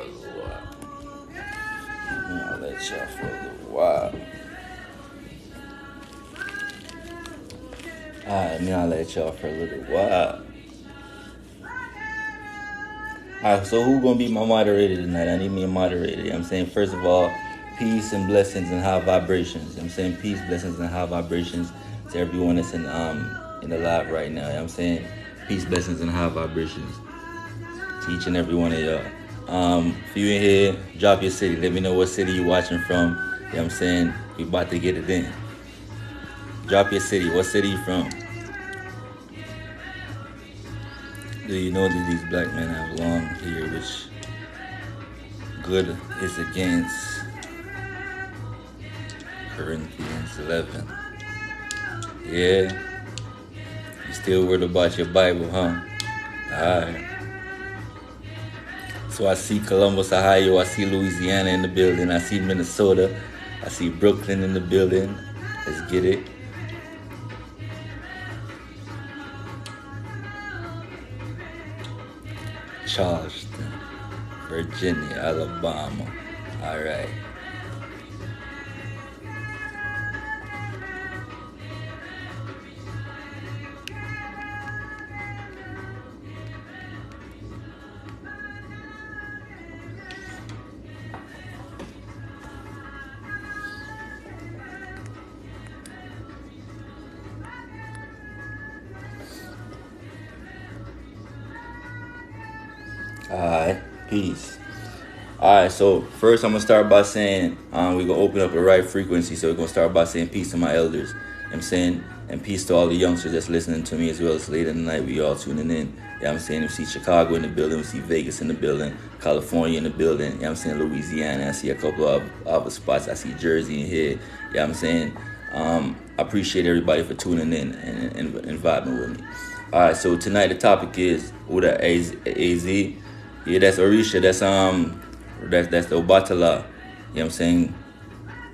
little while. I'll let y'all for a little while. Alright, I'll let y'all for a little while. Alright, so who gonna be my moderator tonight? I need me a moderator. You know what I'm saying? First of all, peace and blessings and high vibrations. You know what I'm saying? Peace, blessings, and high vibrations to everyone that's in the live right now. You know what I'm saying? Peace, blessings, and high vibrations to each and every one of y'all. If you in here, drop your city. Let me know what city you watching from. You know what I'm saying? We about to get it in. Drop your city. What city you from? Do you know that these black men have long hair, which good is against Corinthians 11? Yeah. You still worried about your Bible, huh? Alright. So I see Columbus, Ohio. I see Louisiana in the building. I see Minnesota. I see Brooklyn in the building. Let's get it. Charleston, Virginia, Alabama. All right. Alright, peace. Alright, so first I'm going to start by saying we're going to open up the right frequency. So we're going to start by saying peace to my elders. You know what I'm saying? And peace to all the youngsters that's listening to me as well. It's late in the night. We all tuning in. You know what I'm saying? We see Chicago in the building. We see Vegas in the building. California in the building. You know what I'm saying? Louisiana. I see a couple of other spots. I see Jersey in here. You know what I'm saying? I appreciate everybody for tuning in and vibing with me. Alright, so tonight the topic is Uda AZ. Yeah, that's Orisha. That's the Obatala. You know what I'm saying?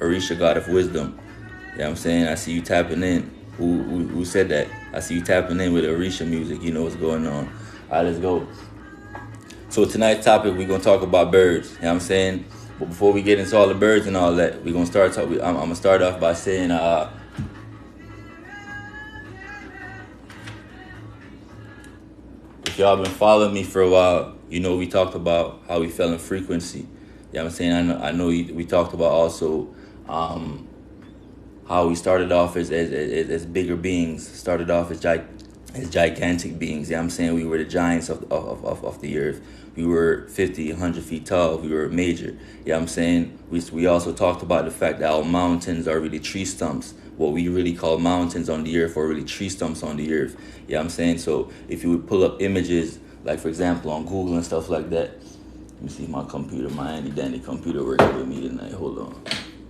Orisha, God of wisdom. You know what I'm saying? I see you tapping in. Who said that? I see you tapping in with Orisha music. You know what's going on. All right, let's go. So tonight's topic, we're gonna talk about birds. You know what I'm saying? But before we get into all the birds and all that, we're gonna start talking. I'm gonna start off by saying if y'all been following me for a while, you know we talked about how we fell in frequency. You know what I'm saying? I know we talked about also how we started off as bigger beings, started off as gigantic beings. You know what I'm saying? We were the giants of the earth. We were 50, 100 feet tall. We were major. You know what I'm saying? We also talked about the fact that our mountains are really tree stumps. What we really call mountains on the earth are really tree stumps on the earth. You know what I'm saying? So if you would pull up images, like for example on Google and stuff like that. Let me see my computer, my handy dandy computer working with me tonight. Hold on. You know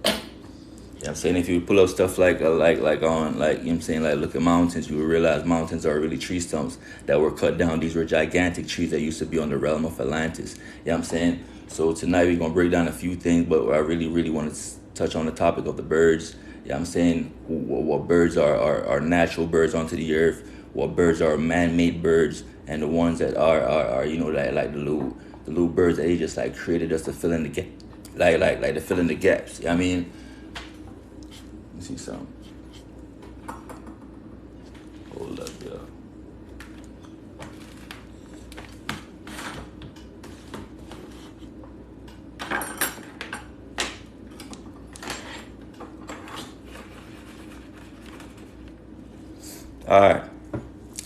what I'm saying? If you pull up stuff like you know what I'm saying, like look at mountains, you will realize mountains are really tree stumps that were cut down. These were gigantic trees that used to be on the realm of Atlantis. You know what I'm saying? So tonight we're gonna break down a few things, but I really want to touch on the topic of the birds. You know what I'm saying? What birds are natural birds onto the earth, what birds are man-made birds, and the ones that are you know, like the little birds that they just like created us to fill in the gap, like to fill in the gaps. You know what I mean? Let me see something. Hold up, y'all. All right.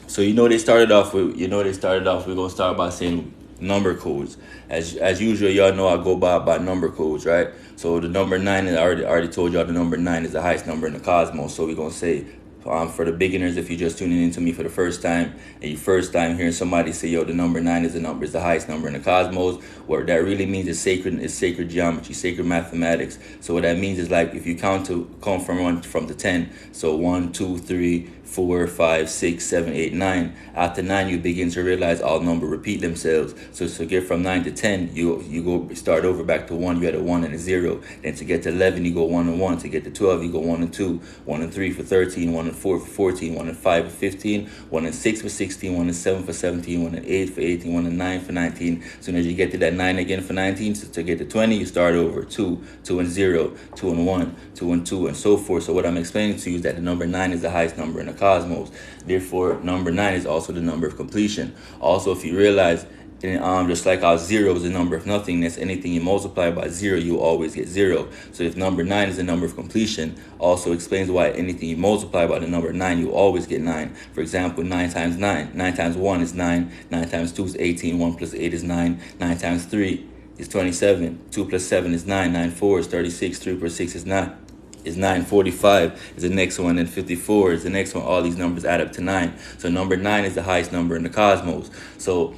So we're gonna start off. We're gonna start by saying number codes. As usual, y'all know I go by number codes, right? So the number 9, I already told y'all the number 9 is the highest number in the cosmos. So we're gonna say for the beginners, if you're just tuning into me for the first time and you first time hearing somebody say, yo, the number 9 is the highest number in the cosmos, what that really means is sacred geometry, sacred mathematics. So what that means is like if you count from the 10, so 1, 2, 3, 4, 5, 6, 7, 8, 9. After 9, you begin to realize all numbers repeat themselves. So to get from 9 to 10, you go start over back to 1. You had a 1 and a 0. Then to get to 11, you go 1 and 1. To get to 12, you go 1 and 2, 1 and 3 for 13, 1 and and 4 for 14, 1 and 5 for 15, 1 and 6 for 16, 1 and 7 for 17, 1 and 8 for 18, 1 and 9 for 19. As soon as you get to that 9 again for 19, so to get to 20, you start over. 2, 2 and 0, 2 and 1, 2 and 2, and so forth. So what I'm explaining to you is that the number 9 is the highest number in the cosmos. Therefore, number 9 is also the number of completion. Also, if you realize, just like our 0 is the number of nothingness, anything you multiply by 0, you always get 0. So if number 9 is the number of completion, also explains why anything you multiply by the number 9, you always get 9. For example, 9 times 9. 9 times 1 is 9. 9 times 2 is 18. 1 plus 8 is 9. 9 times 3 is 27. 2 plus 7 is 9. 9 4 is 36. 3 plus 6 is 9. Is 9. 45 is the next one, and 54 is the next one. All these numbers add up to 9. So number 9 is the highest number in the cosmos. So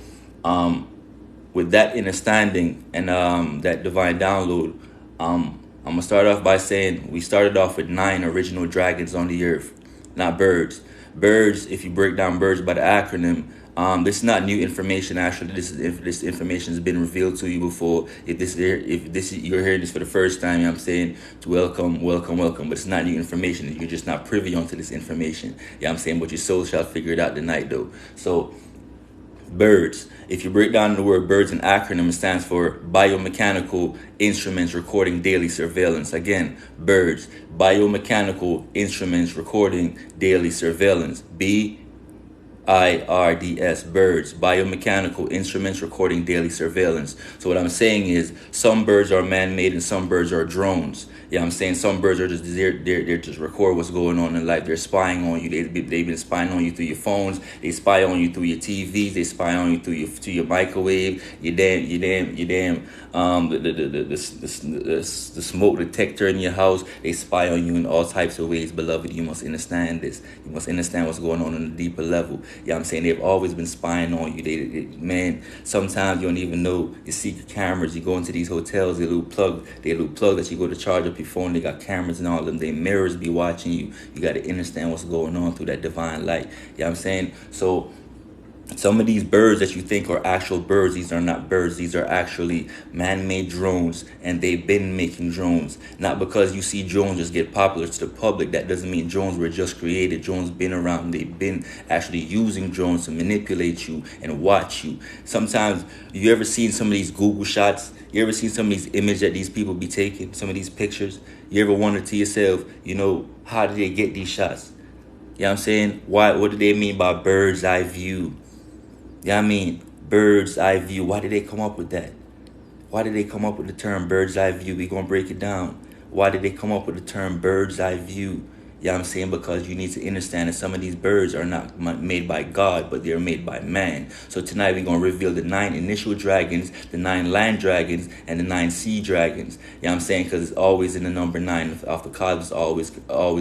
with that understanding and that divine download, I'm gonna start off by saying we started off with 9 original dragons on the earth, not birds. Birds, if you break down birds by the acronym, this is not new information. Actually, this information has been revealed to you before. If you're hearing this for the first time, I'm saying welcome. But it's not new information. You're just not privy onto this information. I'm saying, but your soul shall figure it out tonight, though. So, birds. If you break down the word birds, an acronym, it stands for biomechanical instruments recording daily surveillance. Again, birds, biomechanical instruments recording daily surveillance. BIRDS, birds, biomechanical instruments recording daily surveillance. So what I'm saying is some birds are man-made and some birds are drones. I'm saying some birds are just they're just record what's going on in life. They're spying on you. They've been spying on you through your phones. They spy on you through your TVs. They spy on you through your microwave. The smoke detector in your house. They spy on you in all types of ways, beloved. You must understand this. You must understand what's going on a deeper level. I'm saying they've always been spying on you. Man, sometimes you don't even know your secret cameras. You go into these hotels, they little plug that you go to charge up your phone. They got cameras and all of them. They mirrors be watching you. You got to understand what's going on through that divine light. I'm saying? So some of these birds that you think are actual birds, these are not birds. These are actually man-made drones, and they've been making drones. Not because you see drones just get popular to the public. That doesn't mean drones were just created. Drones been around. They've been actually using drones to manipulate you and watch you. Sometimes, you ever seen some of these Google shots? You ever seen some of these images that these people be taking? Some of these pictures? You ever wonder to yourself, how did they get these shots? I'm saying? What do they mean by bird's eye view? Bird's eye view. Why did they come up with that? Why did they come up with the term bird's eye view? We're going to break it down. Why did they come up with the term bird's eye view? Because you need to understand that some of these birds are not made by God, but they're made by man. So tonight we're going to reveal the 9 initial dragons, the 9 land dragons, and the 9 sea dragons. Because it's always in the number 9 of the cosmos, always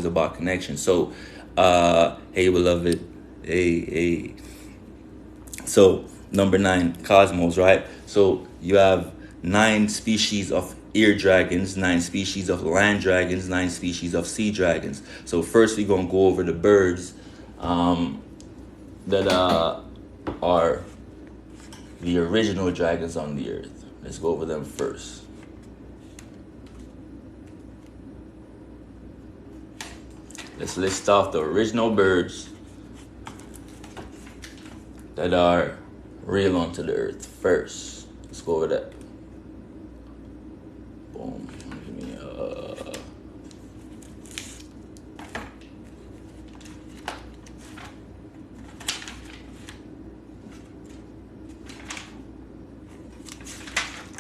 about connection. So, hey, beloved. Hey. So, number 9, cosmos, right? So, you have 9 species of ear dragons, 9 species of land dragons, 9 species of sea dragons. So, first we're going to go over the birds that are the original dragons on the earth. Let's go over them first. Let's list off the original birds that are real onto the earth first. Let's go over that. Boom. Give me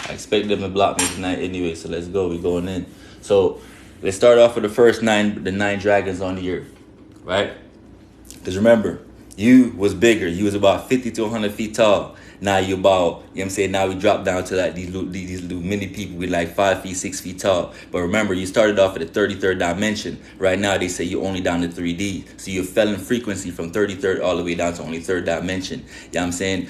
I expect them to block me tonight anyway, so let's go. We're going in. So let's start off with the first 9 dragons on the earth, right? Because remember, you was bigger. You was about 50 to 100 feet tall. Now you about, now we dropped down to like these little mini people with like 5 feet, 6 feet tall. But remember, you started off at the 33rd dimension. Right now, they say you're only down to 3D. So you fell in frequency from 33rd all the way down to only 3rd dimension.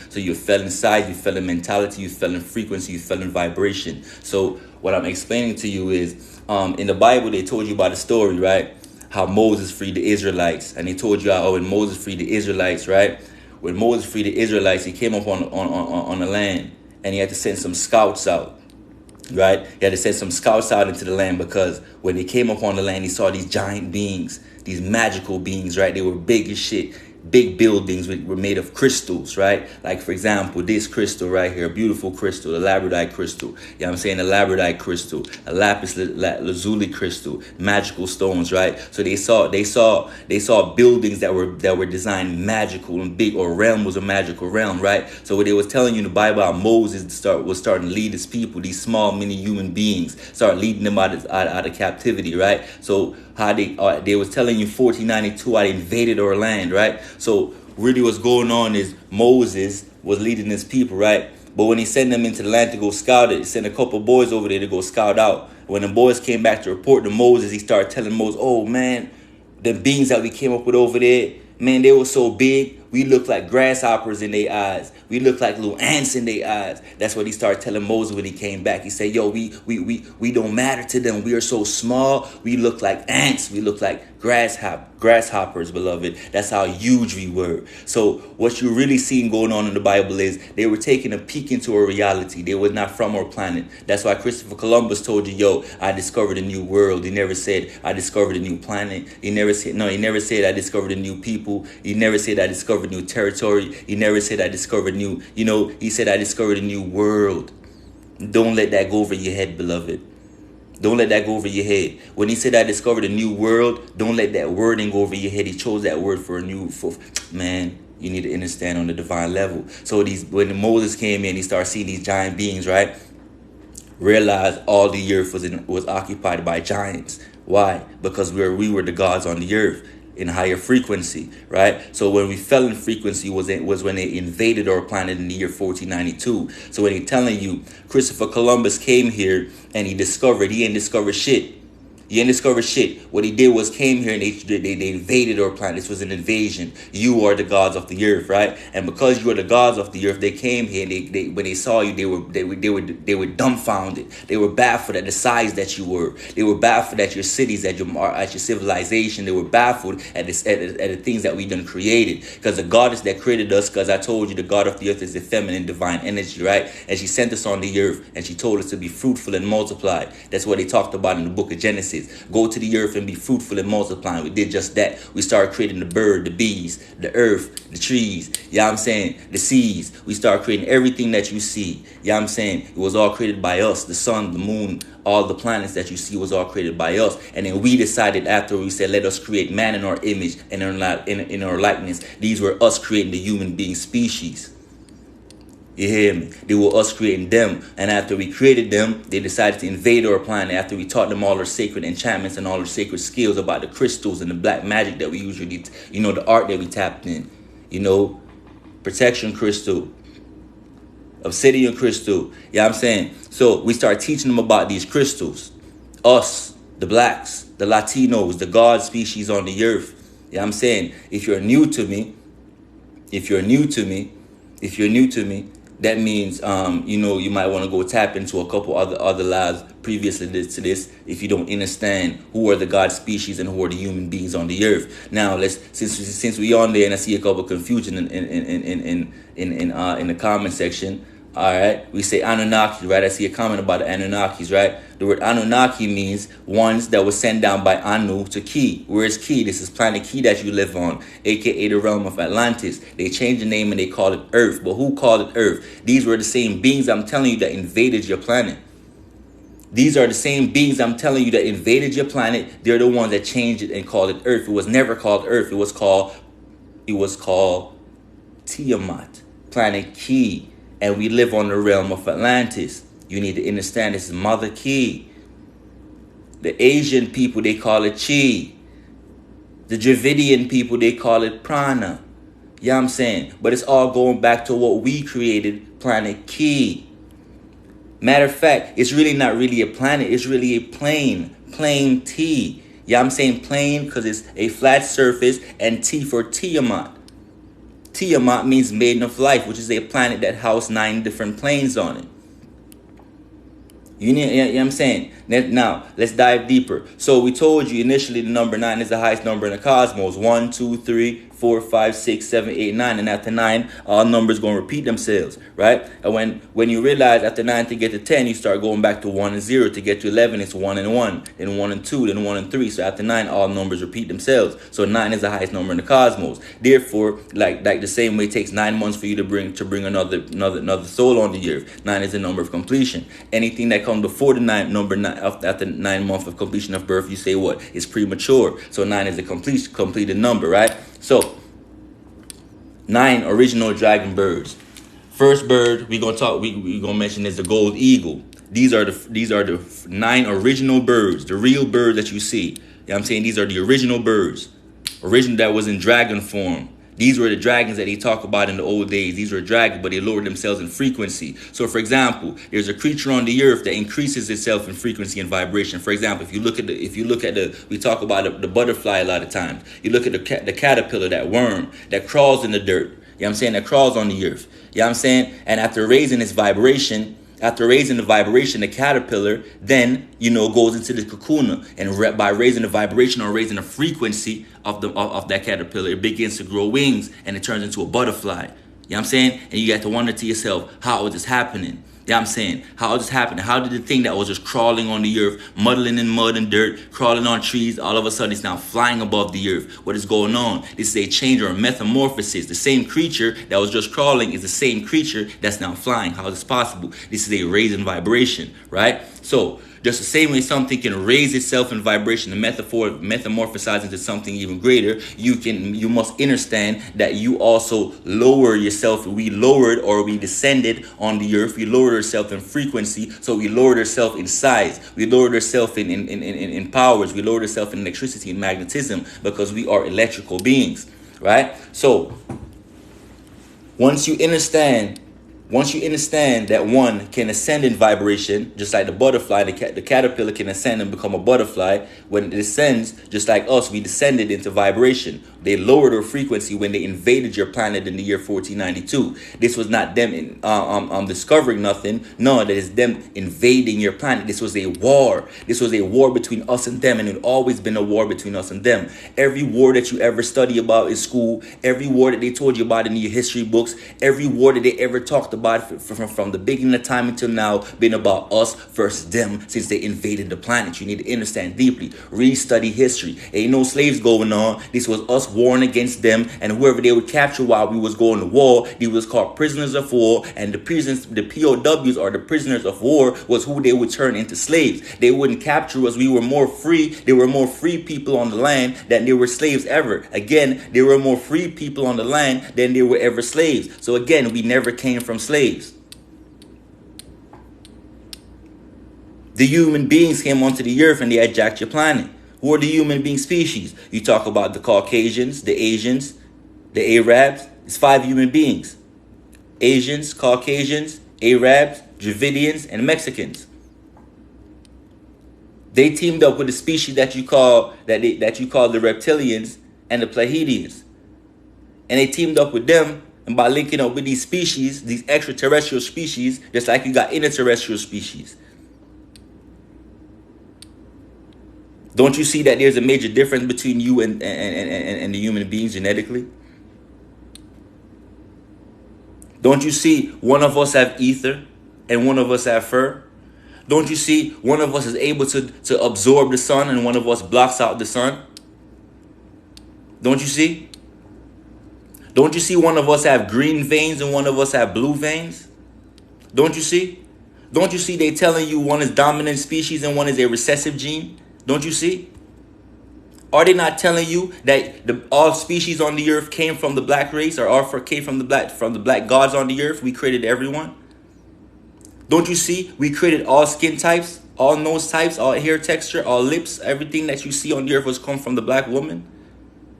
So you fell in size, you fell in mentality, you fell in frequency, you fell in vibration. So what I'm explaining to you is, in the Bible, they told you about the story, right? How Moses freed the Israelites. And they told you how when Moses freed the Israelites, right? When Moses freed the Israelites, he came up on the land and he had to send some scouts out. right? He had to send some scouts out into the land because when they came up on the land, he saw these giant beings, these magical beings, right? They were big as shit. Big buildings were made of crystals, right? Like, for example, this crystal right here, a beautiful crystal, a labradorite crystal. You know what I'm saying? A labradorite crystal, a lapis lazuli crystal, magical stones, right? So they saw buildings that were designed magical and big, or realm was a magical realm, right? So what they was telling you in the Bible, how Moses was starting to lead his people, these small mini human beings, start leading them out of captivity, right? So how they was telling you 1492 how they invaded our land, right? So really what's going on is Moses was leading his people, right? But when he sent them into the land to go scout it, he sent a couple boys over there to go scout out. When the boys came back to report to Moses, he started telling Moses, oh man, the beings that we came up with over there, man, they were so big, we looked like grasshoppers in their eyes. We looked like little ants in their eyes. That's what he started telling Moses when he came back. He said, yo, we don't matter to them. We are so small. We look like ants. We look like grasshoppers, beloved. That's how huge we were. So what you're really seeing going on in the Bible is they were taking a peek into a reality. They were not from our planet. That's why Christopher Columbus told you, yo, I discovered a new world. He never said, I discovered a new planet. He never said, I discovered a new people. He never said, I discovered new territory. He never said, I discovered new, he said, I discovered a new world. Don't let that go over your head, beloved. Don't let that go over your head. When he said, I discovered a new world, don't let that wording go over your head. He chose that word for man, you need to understand on the divine level. So when Moses came in, he started seeing these giant beings, right? Realized all the earth was occupied by giants. Why? Because we were the gods on the earth in higher frequency, right? So when we fell in frequency was when they invaded our planet in the year 1492. So when he's telling you Christopher Columbus came here and he ain't discovered shit. He ain't discovered shit. What he did was came here and they invaded our planet. This was an invasion. You are the gods of the earth, right? And because you are the gods of the earth, they came here and they when they saw you, they were dumbfounded. They were baffled at the size that you were. They were baffled at your cities, at your civilization. They were baffled at the things that we done created. Because the goddess that created us, because I told you the God of the earth is the feminine divine energy, right? And she sent us on the earth and she told us to be fruitful and multiply. That's what they talked about in the book of Genesis. Go to the earth and be fruitful and multiply. We did just that. We started creating the bird, the bees, the earth, the trees, you know what I'm saying, the seas. We started creating everything that you see. You know what I'm saying? It was all created by us. The sun, the moon, all the planets that you see was all created by us. And then we decided after we said, let us create man in our image and in our likeness. These were us creating the human being species. You hear me? They were us creating them. And after we created them, they decided to invade our planet after we taught them all our sacred enchantments and all our sacred skills about the crystals and the black magic that we usually, the art that we tapped in. Protection crystal, obsidian crystal. You know what I'm saying? So we start teaching them about these crystals. Us, the blacks, the Latinos, the God species on the earth. You know what I'm saying? If you're new to me, that means, you might want to go tap into a couple other lives previously to this if you don't understand who are the God species and who are the human beings on the earth. Now, since we on there and I see a couple of confusion in the comment section. All right, we say Anunnaki, right? I see a comment about the Anunnakis, right? The word Anunnaki means ones that were sent down by Anu to Ki. Where is Ki? This is planet Ki that you live on, aka the realm of Atlantis. They changed the name and they called it Earth. But who called it Earth? These were the same beings I'm telling you that invaded your planet. These are the same beings I'm telling you that invaded your planet. They're the ones that changed it and called it Earth. It was never called Earth. It was called Tiamat, planet Ki. And we live on the realm of Atlantis. You need to understand this is Mother Ki. The Asian people, they call it Chi. The Dravidian people, they call it Prana. You know what I'm saying? But it's all going back to what we created, planet Ki. Matter of fact, it's really not really a planet. It's really a plane T. Yeah, I'm saying plane because it's a flat surface, and T for Tiamat. Tiamat means maiden of life, which is a planet that housed 9 different planes on it. You know what I'm saying? Now, let's dive deeper. So we told you initially the number 9 is the highest number in the cosmos. 1, 2, 3, 4, 5, 6, 7, 8, 9, and after 9, all numbers going to repeat themselves, right? And when you realize after 9 to get to 10, you start going back to 1 and 0. To get to 11, it's 1 and 1, then 1 and 2, then 1 and 3. So after 9, all numbers repeat themselves. So 9 is the highest number in the cosmos. Therefore, like the same way it takes 9 months for you to bring another soul on the earth. 9 is the number of completion. Anything that comes before the after 9 months of completion of birth, you say what? It's premature. So 9 is a completed number, right? So 9 original dragon birds. First bird we gonna mention is the gold eagle. These are the 9 original birds, the real birds that you see. You know what I'm saying? These are the original birds. Original that was in dragon form. These were the dragons that they talk about in the old days. These were dragons, but they lowered themselves in frequency. So, for example, there's a creature on the earth that increases itself in frequency and vibration. For example, if you look at we talk about the butterfly a lot of times. You look at the caterpillar, that worm that crawls in the dirt. You know what I'm saying? That crawls on the earth. You know what I'm saying? And after raising the vibration, the caterpillar then, goes into the cocoon, and by raising the vibration or raising the frequency of that caterpillar, it begins to grow wings and it turns into a butterfly. You know what I'm saying? And you have to wonder to yourself, how is this happening? You know what I'm saying? How is this happening? How did the thing that was just crawling on the earth, muddling in mud and dirt, crawling on trees, all of a sudden it's now flying above the earth? What is going on? This is a change or a metamorphosis. The same creature that was just crawling is the same creature that's now flying. How is this possible? This is a raising vibration, right? So just the same way something can raise itself in vibration and metamorphosize into something even greater, you must understand that you also lower yourself. We lowered or we descended on the earth. We lowered ourselves in frequency, so we lowered ourselves in size. We lowered ourselves in powers. We lowered ourselves in electricity and magnetism because we are electrical beings, right? So once you understand that one can ascend in vibration, just like the butterfly, the caterpillar can ascend and become a butterfly. When it ascends, just like us, we descended into vibration. They lowered their frequency when they invaded your planet in the year 1492. This was not them discovering nothing. No, that is them invading your planet. This was a war. This was a war between us and them, and it always been a war between us and them. Every war that you ever study about in school, every war that they told you about in your history books, every war that they ever talked about from the beginning of time until now, been about us versus them since they invaded the planet. You need to understand deeply. Restudy history. Ain't no slaves going on. This was us warring against them, and whoever they would capture while we was going to war, they was called prisoners of war, and the POWs, or the prisoners of war, was who they would turn into slaves. They wouldn't capture us. We were more free. There were more free people on the land than there were slaves ever. Again, there were more free people on the land than there were ever slaves. So again, we never came from slaves. The human beings came onto the earth and they hijacked your planet. Who are the human being species? You talk about the Caucasians, the Asians, the Arabs. It's 5 human beings. Asians, Caucasians, Arabs, Dravidians, and Mexicans. They teamed up with the species that you call the reptilians and the Pleiadians. And they teamed up with them, and by linking up with these species, these extraterrestrial species, just like you got interterrestrial species. Don't you see that there's a major difference between you and the human beings genetically? Don't you see one of us have ether and one of us have fur? Don't you see one of us is able to absorb the sun and one of us blocks out the sun? Don't you see? Don't you see one of us have green veins and one of us have blue veins? Don't you see? Don't you see they telling you one is dominant species and one is a recessive gene? Don't you see? Are they not telling you that all species on the earth came from the black race, or came from the black gods on the earth? We created everyone. Don't you see? We created all skin types, all nose types, all hair texture, all lips. Everything that you see on the earth was come from the black woman,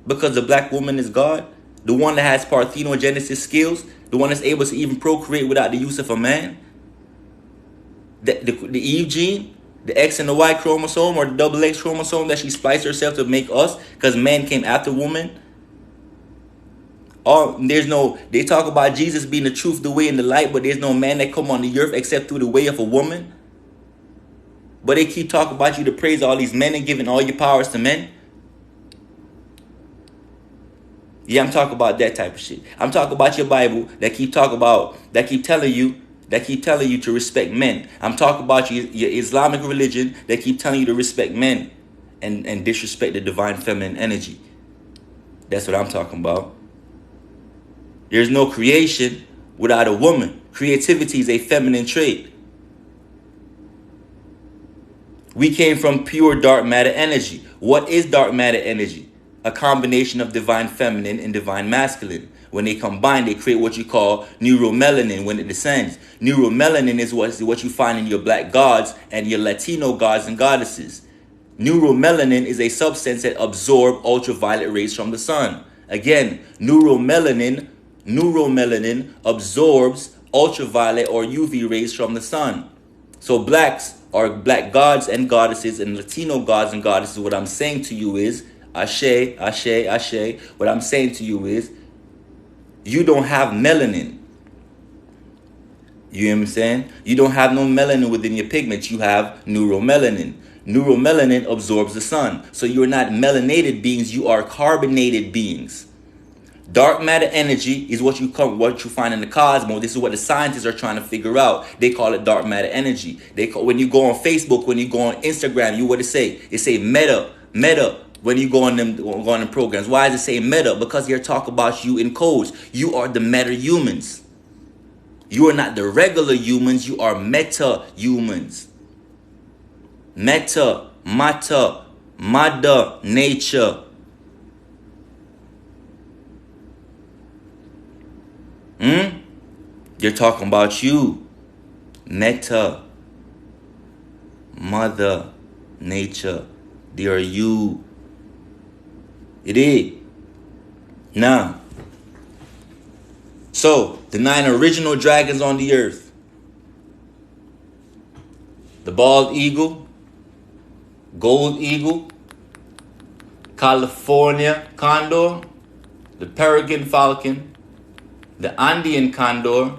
because the black woman is God, the one that has parthenogenesis skills, the one that's able to even procreate without the use of a man. The Eve gene. The X and the Y chromosome, or the double X chromosome that she spliced herself to make us, because man came after woman. They talk about Jesus being the truth, the way, and the light, but there's no man that come on the earth except through the way of a woman. But they keep talking about you to praise all these men and giving all your powers to men. Yeah, I'm talking about that type of shit. I'm talking about your Bible that keep telling you to respect men. I'm talking about your Islamic religion that keep telling you to respect men and disrespect the divine feminine energy. That's what I'm talking about. There's no creation without a woman. Creativity is a feminine trait. We came from pure dark matter energy. What is dark matter energy? A combination of divine feminine and divine masculine. When they combine, they create what you call neuromelanin when it descends. Neuromelanin is what you find in your black gods and your Latino gods and goddesses. Neuromelanin is a substance that absorbs ultraviolet rays from the sun. Again, neuromelanin absorbs ultraviolet or UV rays from the sun. So blacks are black gods and goddesses and Latino gods and goddesses. What I'm saying to you is, Ashe, Ashe, Ashe. What I'm saying to you is, you don't have melanin. You know what I'm saying? You don't have no melanin within your pigments. You have neuromelanin. Neuromelanin absorbs the sun. So you're not melanated beings. You are carbonated beings. Dark matter energy is what you find in the cosmos. This is what the scientists are trying to figure out. They call it dark matter energy. When you go on Facebook, when you go on Instagram, what it say? It say meta. When you go on them programs, why does it say meta? Because they're talking about you in codes. You are the meta humans. You are not the regular humans. You are meta humans. Meta, mata, mother, nature. They're talking about you. Meta, mother, nature. They are you. It is. Now, so the 9 original dragons on the earth. The bald eagle, gold eagle, California condor, the peregrine falcon, the Andean condor,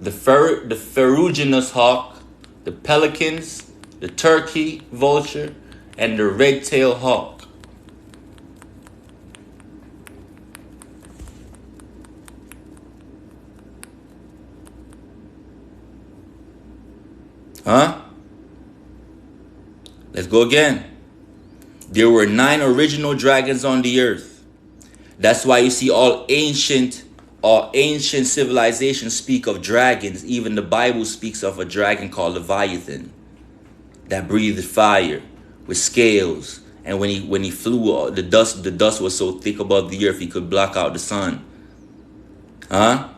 the ferruginous hawk, the pelicans, the turkey vulture, and the red-tailed hawk. Huh? Let's go again. There were 9 original dragons on the earth. That's why you see all ancient civilizations speak of dragons. Even the Bible speaks of a dragon called Leviathan that breathed fire with scales. And when he flew, the dust was so thick above the earth he could block out the sun. Huh?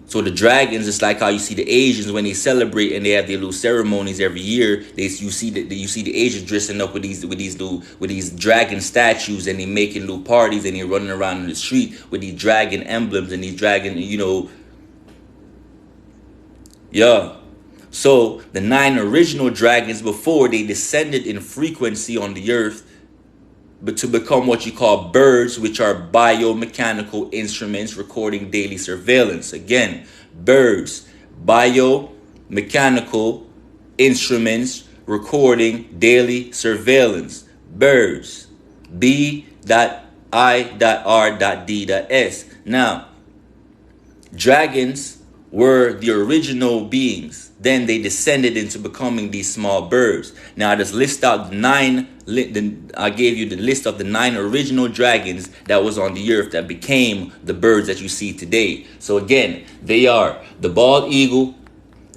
So the dragons, it's like how you see the Asians when they celebrate and they have their little ceremonies every year. You see the Asians dressing up with these dragon statues, and they making little parties, and they running around in the street with these dragon emblems and these dragon, yeah. So the 9 original dragons, before they descended in frequency on the earth, but to become what you call birds, which are biomechanical instruments recording daily surveillance. Again, birds, biomechanical instruments recording daily surveillance. Birds, B.I.R.D.S. Now, dragons were the original beings. Then they descended into becoming these small birds. Now I just list out I gave you the list of the 9 original dragons that was on the earth that became the birds that you see today. So again, they are the bald eagle,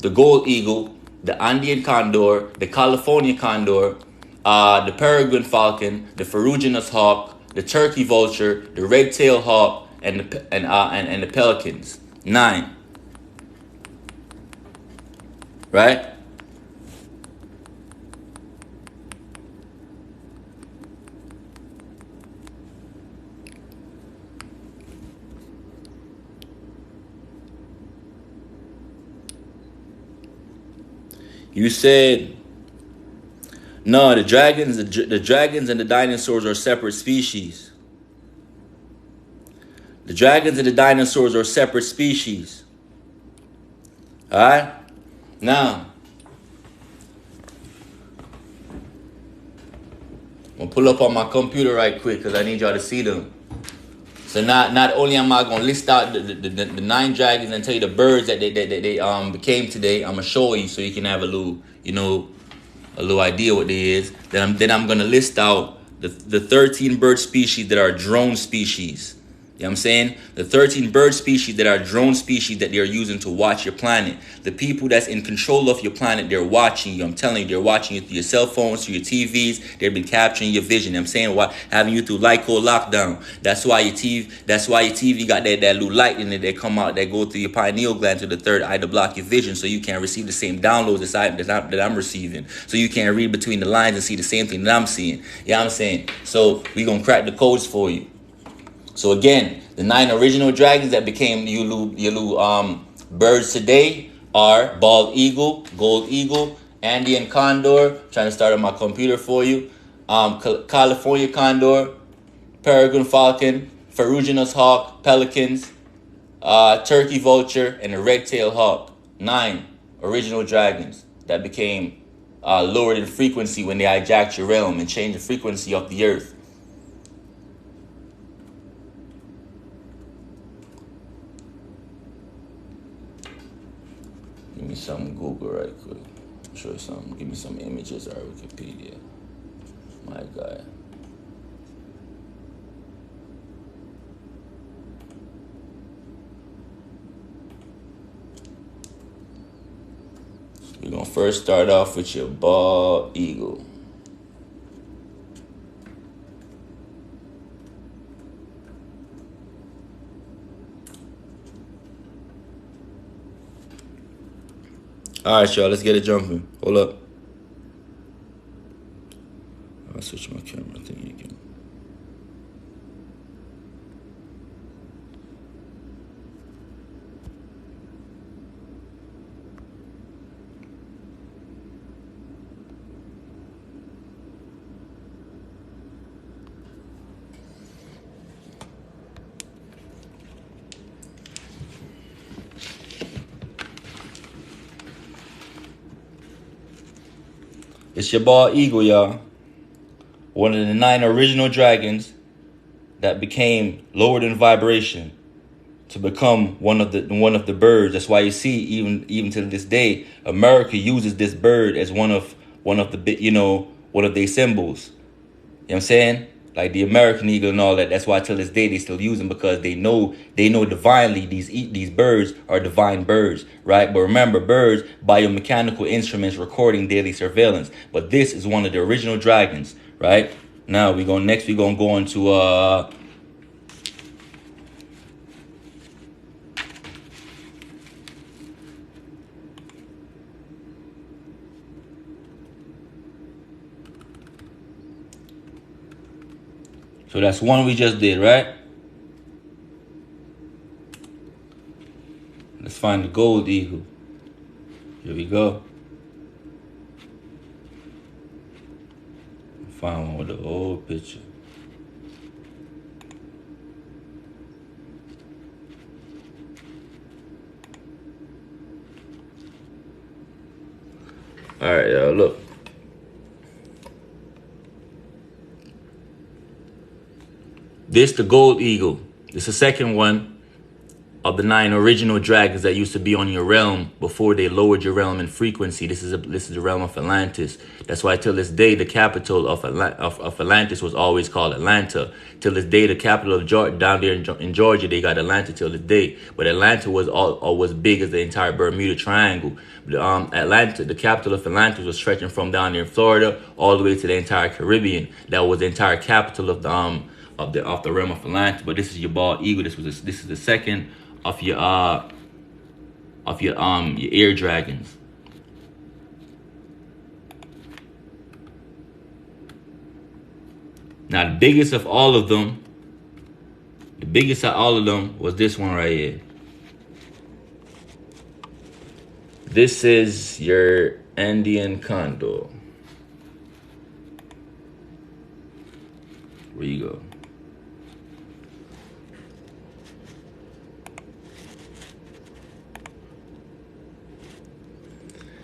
the gold eagle, the Andean condor, the California condor, the peregrine falcon, the ferruginous hawk, the turkey vulture, the red-tailed hawk, and the pelicans. 9. Right? You said, no, the dragons and the dinosaurs are separate species. The dragons and the dinosaurs are separate species. All right? Now, I'm gonna pull up on my computer right quick because I need y'all to see them. So not only am I gonna list out the 9 dragons and tell you the birds that they became today, I'm gonna show you so you can have a little, you know, a little idea what they is. Then I'm gonna list out the 13 bird species that are drone species. You know what I'm saying? The 13 bird species that are drone species that they're using to watch your planet. The people that's in control of your planet, they're watching you. I'm telling you, they're watching you through your cell phones, through your TVs. They've been capturing your vision. You know what I'm saying, why having you through light code lockdown. That's why your TV got that little light in it that come out that go through your pineal gland to the third eye to block your vision, so you can't receive the same downloads that I'm receiving. So you can't read between the lines and see the same thing that I'm seeing. You know what I'm saying? So we gonna crack the codes for you. So again, the 9 original dragons that became Yulu birds today are bald eagle, gold eagle, Andean condor. I'm trying to start on my computer for you. California condor, peregrine falcon, ferruginous hawk, pelicans, turkey vulture, and a red-tailed hawk. 9 original dragons that became lowered in frequency when they hijacked your realm and changed the frequency of the earth. Give me some Google right quick. Show you some. Give me some images or Wikipedia. My guy. We're gonna first start off with your bald eagle. All right, y'all, let's get it jumping. Hold up. I'll switch my camera thing again. It's your bald eagle, y'all. One of the 9 original dragons that became lowered in vibration to become one of the birds. That's why you see even to this day, America uses this bird as one of their symbols. You know what I'm saying? Like the American eagle and all that. That's why till this day they still use them, because they know divinely these birds are divine birds, right? But remember, birds, biomechanical instruments recording daily surveillance. But this is one of the original dragons, right? Now we're gonna go into so that's one we just did, right? Let's find the gold eagle. Here we go. Find one with the old picture. All right, y'all, look. This the gold eagle. This is the second one of the 9 original dragons that used to be on your realm before they lowered your realm in frequency. This is the realm of Atlantis. That's why till this day the capital of Atlantis was always called Atlanta. Till this day the capital of Georgia, down there in Georgia, they got Atlanta till this day. But Atlanta was big as the entire Bermuda Triangle. Atlanta, the capital of Atlantis, was stretching from down there in Florida all the way to the entire Caribbean. That was the entire capital of the realm of Atlantis. But this is your bald eagle. This is the second of your air dragons. Now the biggest of all of them was this one right here. This is your Andean condor. Where you go?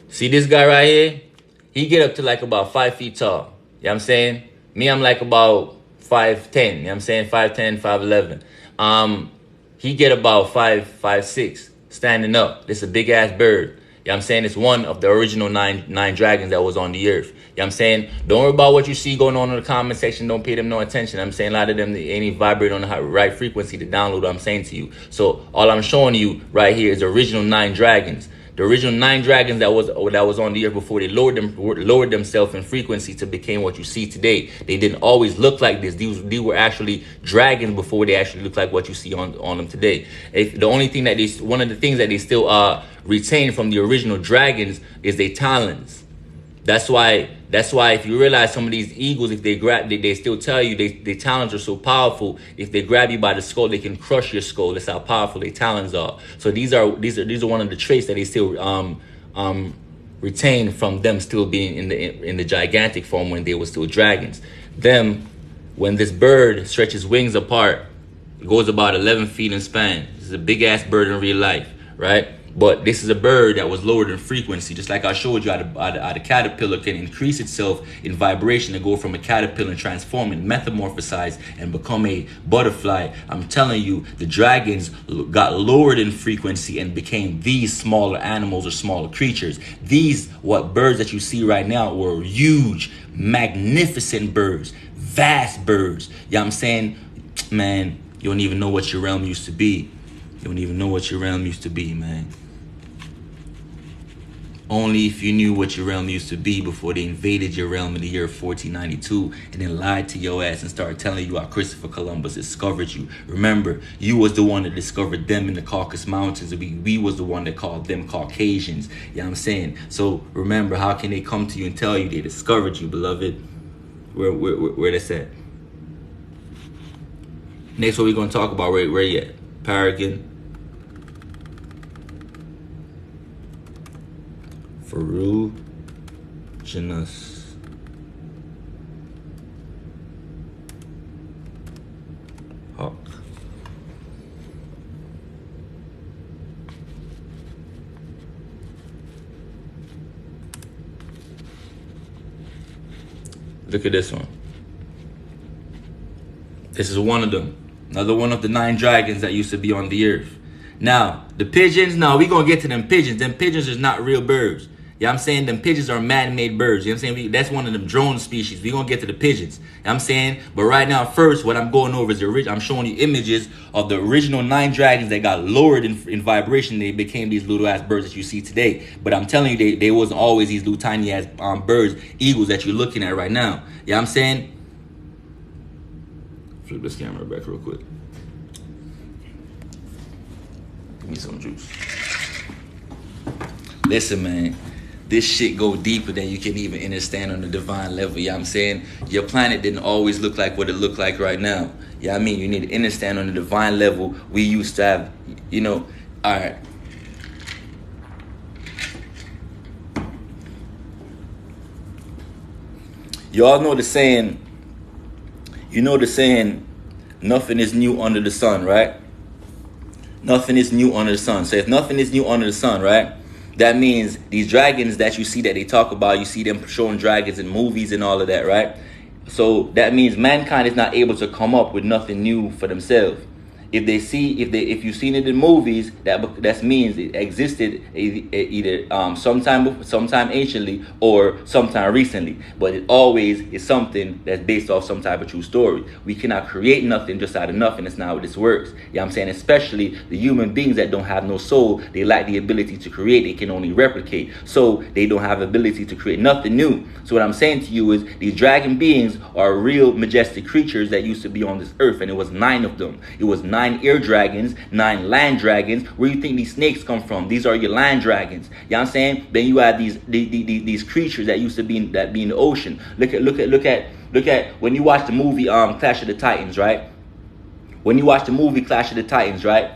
See this guy right here? He get up to like about 5 feet tall. You know what I'm saying? Me, I'm like about 5'10", you know what I'm saying? 5'10", 5'11". He get about 5'6", standing up. This is a big ass bird. You know what I'm saying? It's one of the original nine dragons that was on the earth. You know what I'm saying? Don't worry about what you see going on in the comment section. Don't pay them no attention. I'm saying a lot of them they ain't vibrate on the right frequency to download what I'm saying to you. So all I'm showing you right here is the original 9 dragons. The original 9 dragons that was on the earth before they lowered themselves in frequency to become what you see today. They didn't always look like this. These were actually dragons before they actually look like what you see on them today. The only thing that one of the things that they still retain from the original dragons is their talons. That's why if you realize some of these eagles, if they grab, they still tell you their talons are so powerful. If they grab you by the skull, they can crush your skull. That's how powerful their talons are. So these are one of the traits that they still retain from them still being in the gigantic form when they were still dragons. When this bird stretches wings apart, it goes about 11 feet in span. This is a big ass bird in real life, right? But this is a bird that was lowered in frequency, just like I showed you how the caterpillar can increase itself in vibration to go from a caterpillar and transform and metamorphosize and become a butterfly. I'm telling you, the dragons got lowered in frequency and became these smaller animals or smaller creatures. These, what birds that you see right now, were huge, magnificent birds, vast birds. You know what I'm saying? Man, you don't even know what your realm used to be. You don't even know what your realm used to be, man. Only if you knew what your realm used to be before they invaded your realm in the year 1492 and then lied to your ass and started telling you how Christopher Columbus discovered you. Remember, you was the one that discovered them in the Caucasus Mountains. We was the one that called them Caucasians. You know what I'm saying? So remember, how can they come to you and tell you they discovered you, beloved? Where that's at? Next, what we're going to talk about, where you at? Paragon. Ferruginous hawk. Look at this one. This is one of them. Another one of the 9 dragons that used to be on the earth. Now, the pigeons, no, we're going to get to them pigeons. Them pigeons is not real birds. You know what I'm saying? Them pigeons are man-made birds. You know what I'm saying? That's one of them drone species. We're going to get to the pigeons. You know what I'm saying? But right now, first, what I'm going over is I'm showing you images of the original 9 dragons that got lowered in vibration. They became these little-ass birds that you see today. But I'm telling you, they wasn't always these little tiny-ass birds, eagles that you're looking at right now. You know what I'm saying? Flip this camera back real quick. Give me some juice. Listen, man. This shit go deeper than you can even understand on the divine level. You know what I'm saying? Your planet didn't always look like what it looked like right now. You know what I mean? You need to understand on the divine level. We used to have, all right. Y'all know the saying, nothing is new under the sun, right? Nothing is new under the sun. So if nothing is new under the sun, right? That means these dragons that you see that they talk about, you see them showing dragons in movies and all of that, right? So that means mankind is not able to come up with nothing new for themselves. If you've seen it in movies, that means it existed either sometime anciently or sometime recently. But it always is something that's based off some type of true story. We cannot create nothing just out of nothing. That's not how this works. You know what I'm saying? Especially the human beings that don't have no soul, they lack the ability to create. They can only replicate. So they don't have the ability to create nothing new. So what I'm saying to you is these dragon beings are real majestic creatures that used to be on this earth, and it was 9 of them. It was 9 air dragons, 9 land dragons. Where do you think these snakes come from? These are your land dragons. You know what I'm saying? Then you have these creatures that used to be in the ocean. Look at when you watch the movie Clash of the Titans, right? When you watch the movie Clash of the Titans, right?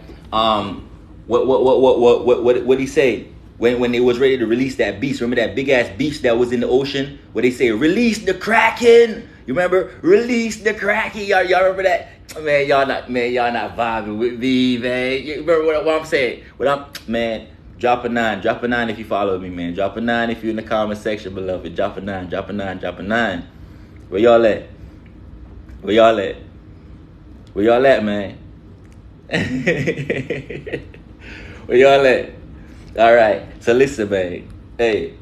What he say? When they was ready to release that beast, remember that big ass beast that was in the ocean? Where they say, release the Kraken. You remember? Release the Kraken. Y'all remember that? Man, y'all not vibing with me, man. You remember what I'm saying? Man, drop a 9 if you follow me, man. Drop a 9 if you're in the comment section, beloved. Drop a 9. Where y'all at? Where y'all at? Where y'all at, man? Where y'all at? All right. So listen, man. Hey,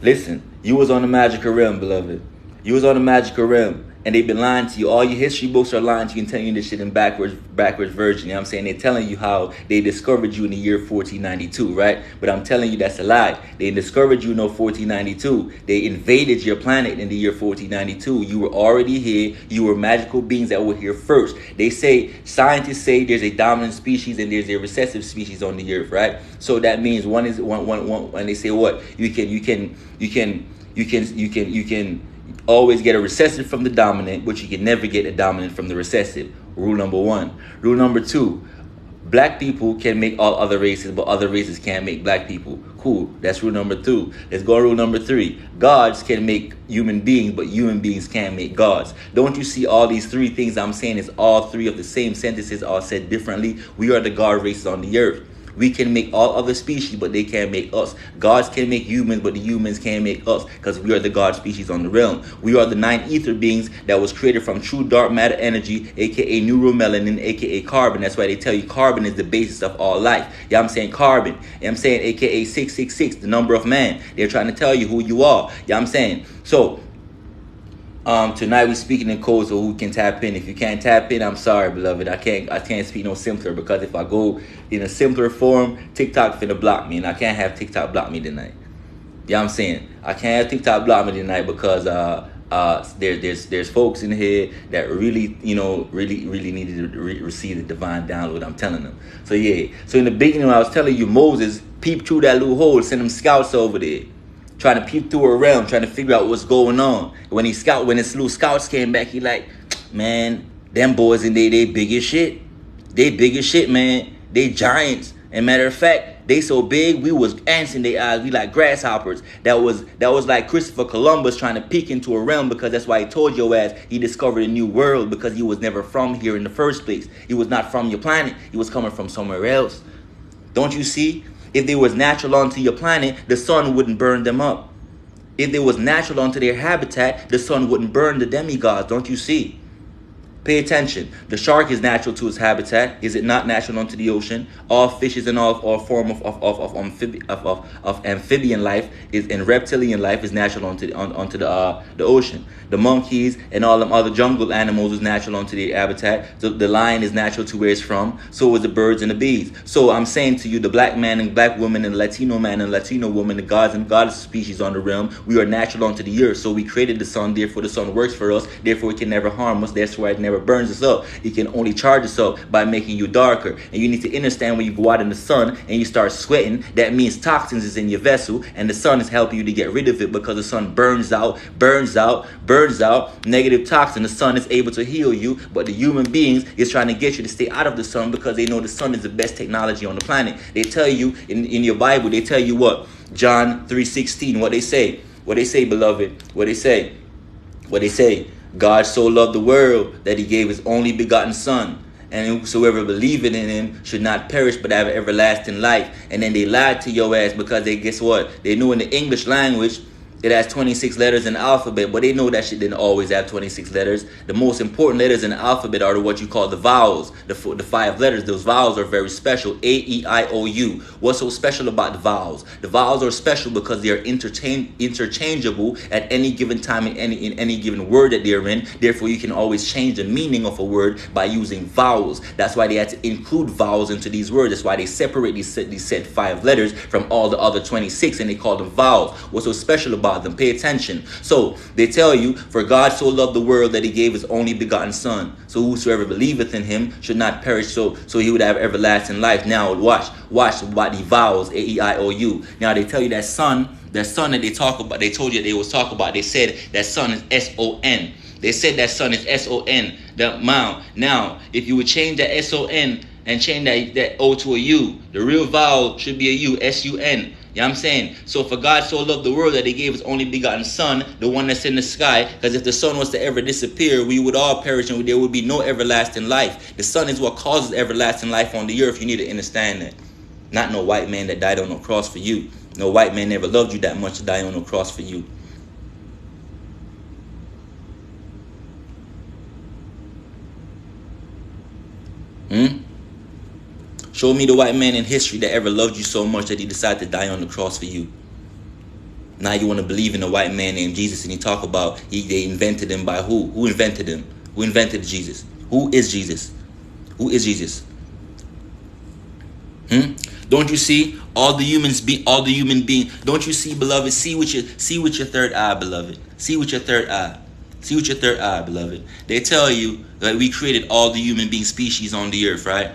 listen. You was on the magical realm, beloved. You was on the magical realm. And they've been lying to you. All your history books are lying to you and telling you this shit in backwards version. You know what I'm saying? They're telling you how they discovered you in the year 1492, right? But I'm telling you that's a lie. They discovered you in 1492. They invaded your planet in the year 1492. You were already here. You were magical beings that were here first. They say, scientists say there's a dominant species and there's a recessive species on the earth, right? So that means one, and they say what? You can always get a recessive from the dominant, but you can never get a dominant from the recessive. Rule number one. Rule number two, black people can make all other races, but other races can't make black people. Cool. That's rule number two. Let's go to rule number three. Gods can make human beings, but human beings can't make gods. Don't you see all these three things I'm saying is all three of the same sentences all said differently? We are the god races on the earth. We can make all other species, but they can't make us. Gods can make humans, but the humans can't make us because we are the god species on the realm. We are the 9 ether beings that was created from true dark matter energy, aka neuromelanin, aka carbon. That's why they tell you carbon is the basis of all life. Yeah, I'm saying carbon. Yeah, I'm saying aka 666, the number of man. They're trying to tell you who you are. Yeah, I'm saying. So, tonight we're speaking in code so who can tap in. If you can't tap in, I'm sorry, beloved. I can't speak no simpler because if I go in a simpler form, TikTok finna block me, and I can't have TikTok block me tonight. Yeah, I'm saying I can't have TikTok block me tonight because there's folks in here that really really needed to receive the divine download. I'm telling them. So yeah. So in the beginning, when I was telling you, Moses peeped through that little hole, sent them scouts over there, trying to peep through a realm, trying to figure out what's going on. When his little scouts came back, he like, man, them boys in they big as shit. They big as shit, man. They giants. And matter of fact, they so big, we was ants in their eyes. We like grasshoppers. That was like Christopher Columbus trying to peek into a realm, because that's why he told your ass he discovered a new world, because he was never from here in the first place. He was not from your planet. He was coming from somewhere else. Don't you see? If they was natural onto your planet, the sun wouldn't burn them up. If they was natural onto their habitat, the sun wouldn't burn the demigods. Don't you see? Pay attention. The shark is natural to its habitat. Is it not natural onto the ocean? All fishes and all form of amphibian life is and reptilian life is natural onto the ocean. The monkeys and all them other jungle animals is natural onto their habitat. The lion is natural to where it's from. So is the birds and the bees. So I'm saying to you, the black man and black woman and the Latino man and Latino woman, the gods and goddess species on the realm, we are natural onto the earth. So we created the sun. Therefore, the sun works for us. Therefore, it can never harm us. That's why it never burns us up. It can only charge us up by making you darker. And you need to understand, when you go out in the sun and you start sweating, that means toxins is in your vessel, and the sun is helping you to get rid of it, because the sun burns out negative toxin. The sun is able to heal you, but the human beings is trying to get you to stay out of the sun, because they know the sun is the best technology on the planet. They tell you in your Bible, they tell you what? John 3:16, what they say, beloved, what they say. God so loved the world that he gave his only begotten son, and whosoever believeth in him should not perish but have everlasting life. And then they lied to your ass, because they, guess what? They knew in the English language it has 26 letters in the alphabet, but they know that shit didn't always have 26 letters. The most important letters in the alphabet are what you call the vowels, the 5 letters. Those vowels are very special. A, E, I, O, U. What's so special about the vowels? The vowels are special because they are interchangeable at any given time in any given word that they're in. Therefore, you can always change the meaning of a word by using vowels. That's why they had to include vowels into these words. That's why they separate these said 5 letters from all the other 26, and they call them vowels. What's so special about them? Pay attention. So they tell you, for God so loved the world that he gave his only begotten son, so whosoever believeth in him should not perish, so he would have everlasting life. Now watch about the vowels, A, E, I, O, U. Now they tell you that son that they talk about, they told you they was talk about, they said that son is S-O-N. They said that son is S-O-N. Now if you would change that S-O-N and change that O to a U, the real vowel should be a U, S-U-N. You know what I'm saying? So for God so loved the world that he gave his only begotten son, the one that's in the sky, because if the sun was to ever disappear, we would all perish and there would be no everlasting life. The sun is what causes everlasting life on the earth. You need to understand that. Not no white man that died on no cross for you. No white man never loved you that much to die on no cross for you. Show me the white man in history that ever loved you so much that he decided to die on the cross for you. Now you want to believe in a white man named Jesus, and he talk about they invented him by who? Who invented him? Who invented Jesus? Who is Jesus? Who is Jesus? Don't you see all the human beings? Don't you see, beloved? See with your third eye, beloved. See with your third eye. See with your third eye, beloved. They tell you that we created all the human being species on the earth, right?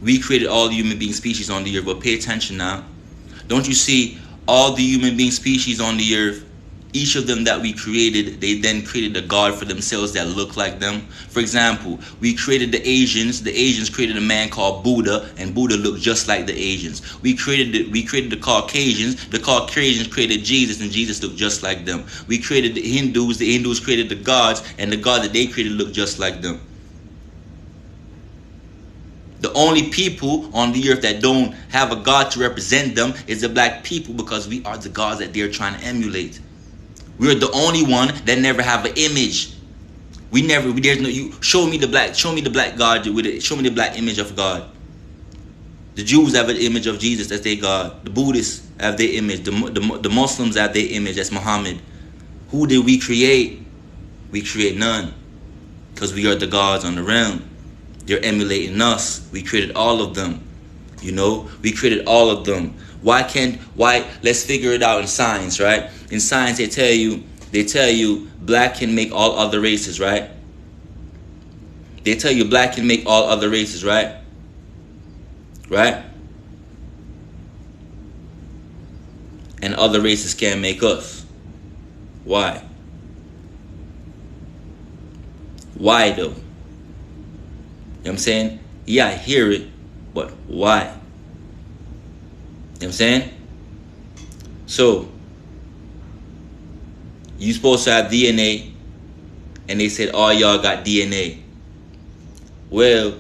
We created all the human being species on the earth, but pay attention now. Don't you see all the human being species on the earth? Each of them that we created, they then created a god for themselves that looked like them. For example, we created the Asians. The Asians created a man called Buddha, and Buddha looked just like the Asians. We created the Caucasians. The Caucasians created Jesus, and Jesus looked just like them. We created the Hindus. The Hindus created the gods, and the god that they created looked just like them. The only people on the earth that don't have a god to represent them is the black people, because we are the gods that they're trying to emulate. We're the only one that never have an image. Show me the black God with it. Show me the black image of God. The Jews have an image of Jesus, that's their God. The Buddhists have their image. The Muslims have their image, that's Muhammad. Who did we create? We create none, because we are the gods on the realm. They're emulating us. We created all of them. We created all of them. Why? Let's figure it out in science, right? In science, they tell you black can make all other races, right? They tell you black can make all other races, right? Right? And other races can't make us. Why? Why though? You know what I'm saying? Yeah, I hear it, but why? You know what I'm saying? So, you supposed to have DNA, and they said all y'all got DNA. Well,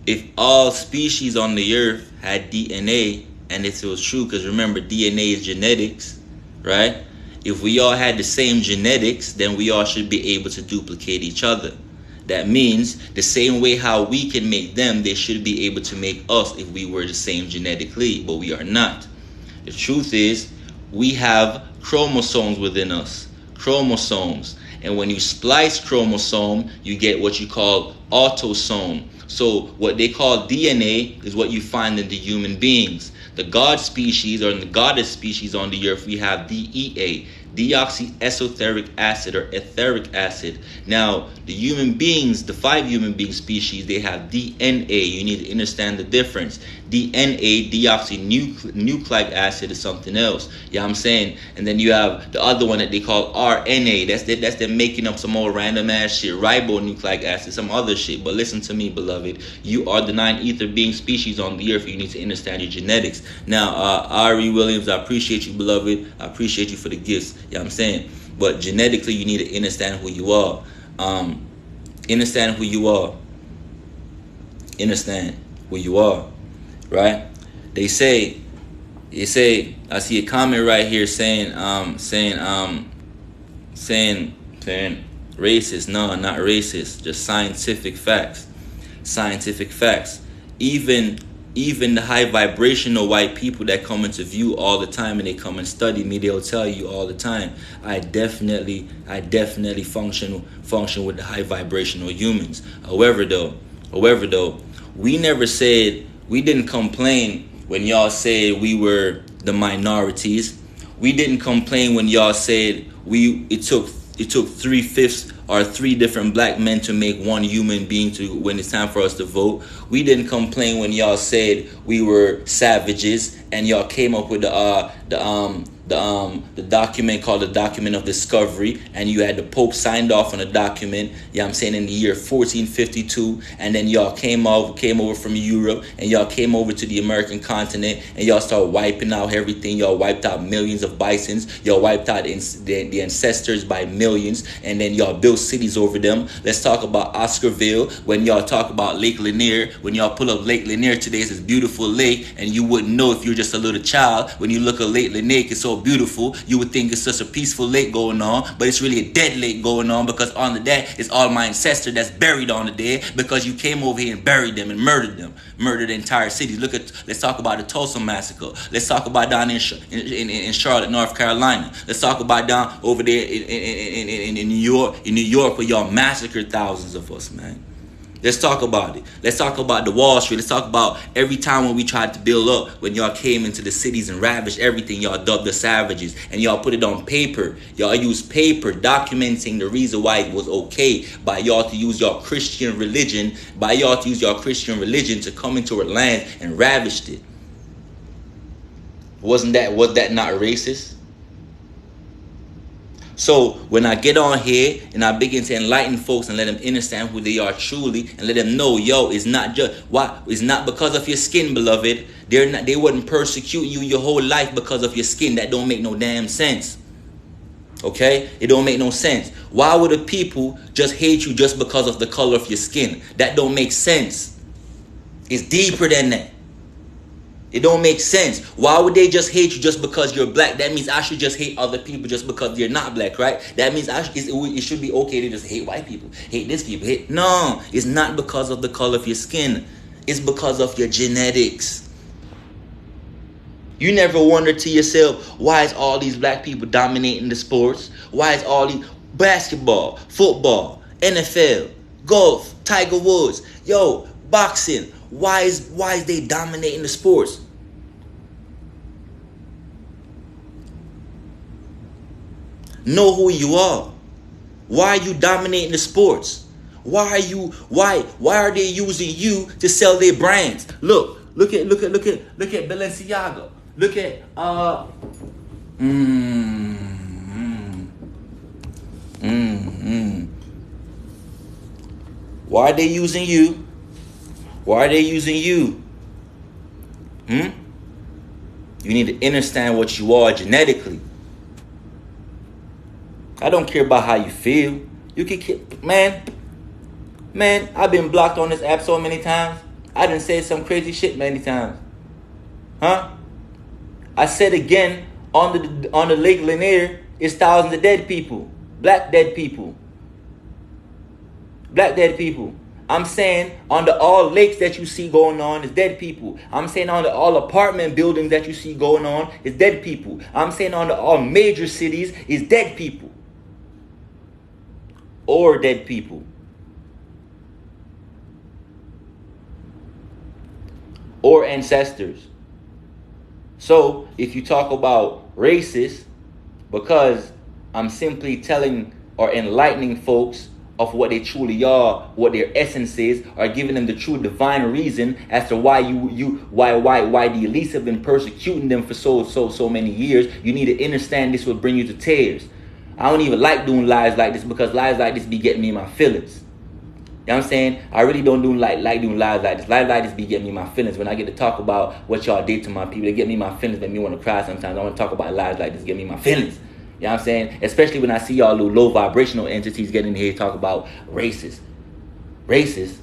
if all species on the earth had DNA, and if it was true, because remember, DNA is genetics, right? If we all had the same genetics, then we all should be able to duplicate each other. That means the same way how we can make them, they should be able to make us if we were the same genetically, but we are not. The truth is, we have chromosomes within us. Chromosomes. And when you splice chromosome, you get what you call autosome. So what they call DNA is what you find in the human beings. The god species or the goddess species on the earth, we have DEA, deoxyesoteric acid or etheric acid. Now, the human beings, the 5 human being species, they have DNA. You need to understand the difference. DNA, deoxynucleic acid, is something else. Yeah, I'm saying. And then you have the other one that they call RNA. That's them making up some more random ass shit. Ribonucleic acid, some other shit. But listen to me, beloved. You are the 9 ether being species on the earth. You need to understand your genetics. Now, Ari Williams, I appreciate you, beloved. I appreciate you for the gifts. Yeah, I'm saying. But genetically, you need to understand who you are. Understand who you are. Understand who you are. Right? They say, I see a comment right here saying racist. No, not racist. Just scientific facts. Scientific facts. Even the high vibrational white people that come into view all the time and they come and study me, they'll tell you all the time, I definitely function with the high vibrational humans. However though, we didn't complain when y'all said we were the minorities. We didn't complain when y'all said it took 3/5 or 3 different black men to make one human being when it's time for us to vote. We didn't complain when y'all said we were savages and y'all came up with the document called the Document of Discovery, and you had the Pope signed off on a document, yeah, I'm saying in the year 1452, and then y'all came over from Europe, and y'all came over to the American continent, and y'all started wiping out everything. Y'all wiped out millions of bisons, y'all wiped out the ancestors by millions, and then y'all built cities over them. Let's talk about Oscarville. When y'all talk about Lake Lanier, when y'all pull up Lake Lanier today, it's this beautiful lake, and you wouldn't know if you're just a little child. When you look at Lake Lanier, it's so beautiful. You would think it's such a peaceful lake going on, but it's really a dead lake going on, because under that is all my ancestors that's buried on the dead, because you came over here and buried them and murdered the entire city. Let's talk about the Tulsa massacre. Let's talk about down in Charlotte, North Carolina. Let's talk about down over there in New York, where y'all massacred thousands of us, man. Let's talk about it. Let's talk about the Wall Street. Let's talk about every time when we tried to build up, when y'all came into the cities and ravaged everything, y'all dubbed the savages, and y'all put it on paper. Y'all used paper documenting the reason why it was okay by y'all to use your Christian religion, to come into our land and ravaged it. Was that not racist? So when I get on here and I begin to enlighten folks and let them understand who they are truly, and let them know, yo, it's not because of your skin, beloved. They wouldn't persecute you your whole life because of your skin. That don't make no damn sense. Okay? It don't make no sense. Why would the people just hate you just because of the color of your skin? That don't make sense. It's deeper than that. It don't make sense. Why would they just hate you just because you're black? That means I should just hate other people just because you're not black, right? That means it should be okay to just hate white people, hate this people. No, it's not because of the color of your skin. It's because of your genetics. You never wonder to yourself, why is all these black people dominating the sports? Why is all these basketball, football, NFL, golf, Tiger Woods, boxing? Why is they dominating the sports? Know who you are. Why are you dominating the sports? Why are they using you to sell their brands? Look at Balenciaga. Look at Why are they using you? Why are they using you? You need to understand what you are genetically. I don't care about how you feel. You can, man, I've been blocked on this app so many times. I done said some crazy shit many times. I said again, on the Lake Lanier, it's thousands of dead people. Black dead people. I'm saying on the all lakes that you see going on is dead people. I'm saying on the all apartment buildings that you see going on is dead people. I'm saying on the all major cities is dead people. Or dead people. Or ancestors. So if you talk about racist, because I'm simply telling or enlightening folks of what they truly are, what their essence is, or giving them the true divine reason as to why why the elites have been persecuting them for so many years. You need to understand this will bring you to tears. I don't even like doing lives like this, because lives like this be getting me in my feelings. You know what I'm saying? I really don't like doing lives like this. Lives like this be getting me in my feelings. When I get to talk about what y'all did to my people, they get me in my feelings, make me want to cry sometimes. I want to talk about lives like this, get me in my feelings. You know what I'm saying? Especially when I see y'all little low vibrational entities getting here talk about racist. Racist.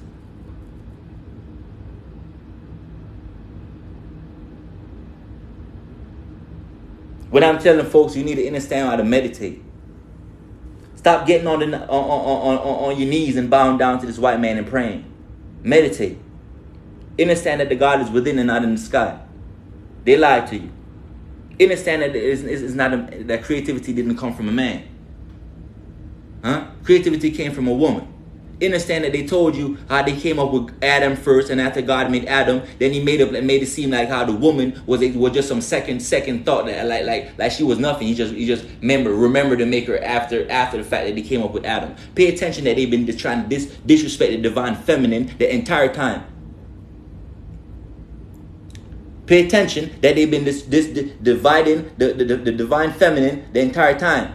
When I'm telling folks, you need to understand how to meditate. Stop getting on your knees and bowing down to this white man and praying. Meditate. Understand that the God is within and not in the sky. They lied to you. Understand that it's not that creativity didn't come from a man. Creativity came from a woman. Understand that they told you how they came up with Adam first, and after God made Adam, then he made it seem like how the woman was just some second thought, that like she was nothing. He just remember to make her after the fact that they came up with Adam. Pay attention that they've been just trying to disrespect the divine feminine the entire time. Pay attention that they've been dividing the divine feminine the entire time.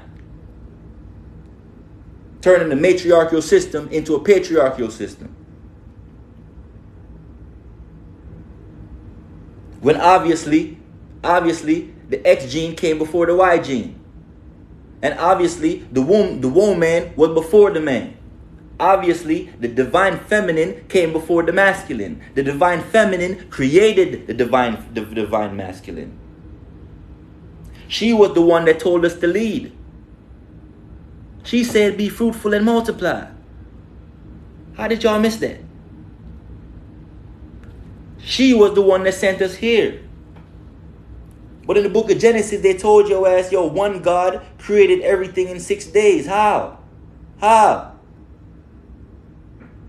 Turning the matriarchal system into a patriarchal system. When obviously, the X gene came before the Y gene. And obviously, the woman was before the man. Obviously, the divine feminine came before the masculine. The divine feminine created the divine masculine. She was the one that told us to lead. She said, be fruitful and multiply. How did y'all miss that? She was the one that sent us here. But in the book of Genesis, they told your ass, yo, one God created everything in 6 days. How? How?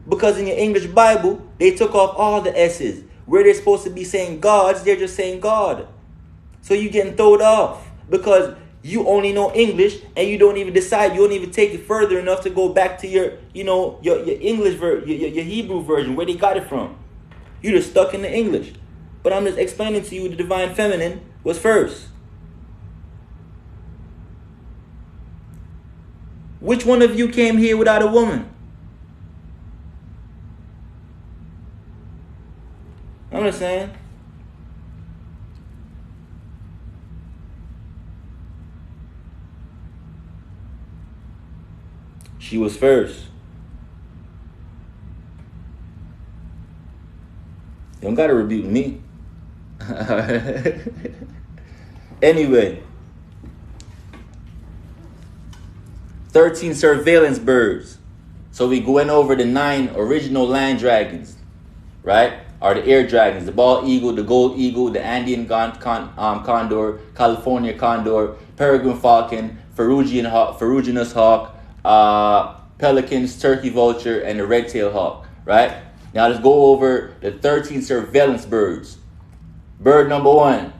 Because in your English Bible, they took off all the S's. Where they're supposed to be saying gods, they're just saying God. So you're getting thrown off because you only know English and you don't even decide, you don't even take it further enough to go back to your, your English version, your Hebrew version, where they got it from. You're just stuck in the English. But I'm just explaining to you the divine feminine was first. Which one of you came here without a woman? I'm just saying. She was first. You don't gotta rebuke me. Anyway, 13 surveillance birds. So we going over the 9 original land dragons, right? Are the air dragons, the bald eagle, the gold eagle, the Andean condor, California condor, peregrine falcon, ferruginous hawk, pelicans, turkey vulture, and the red-tailed hawk, right? Now let's go over the 13 surveillance birds. Bird number 1,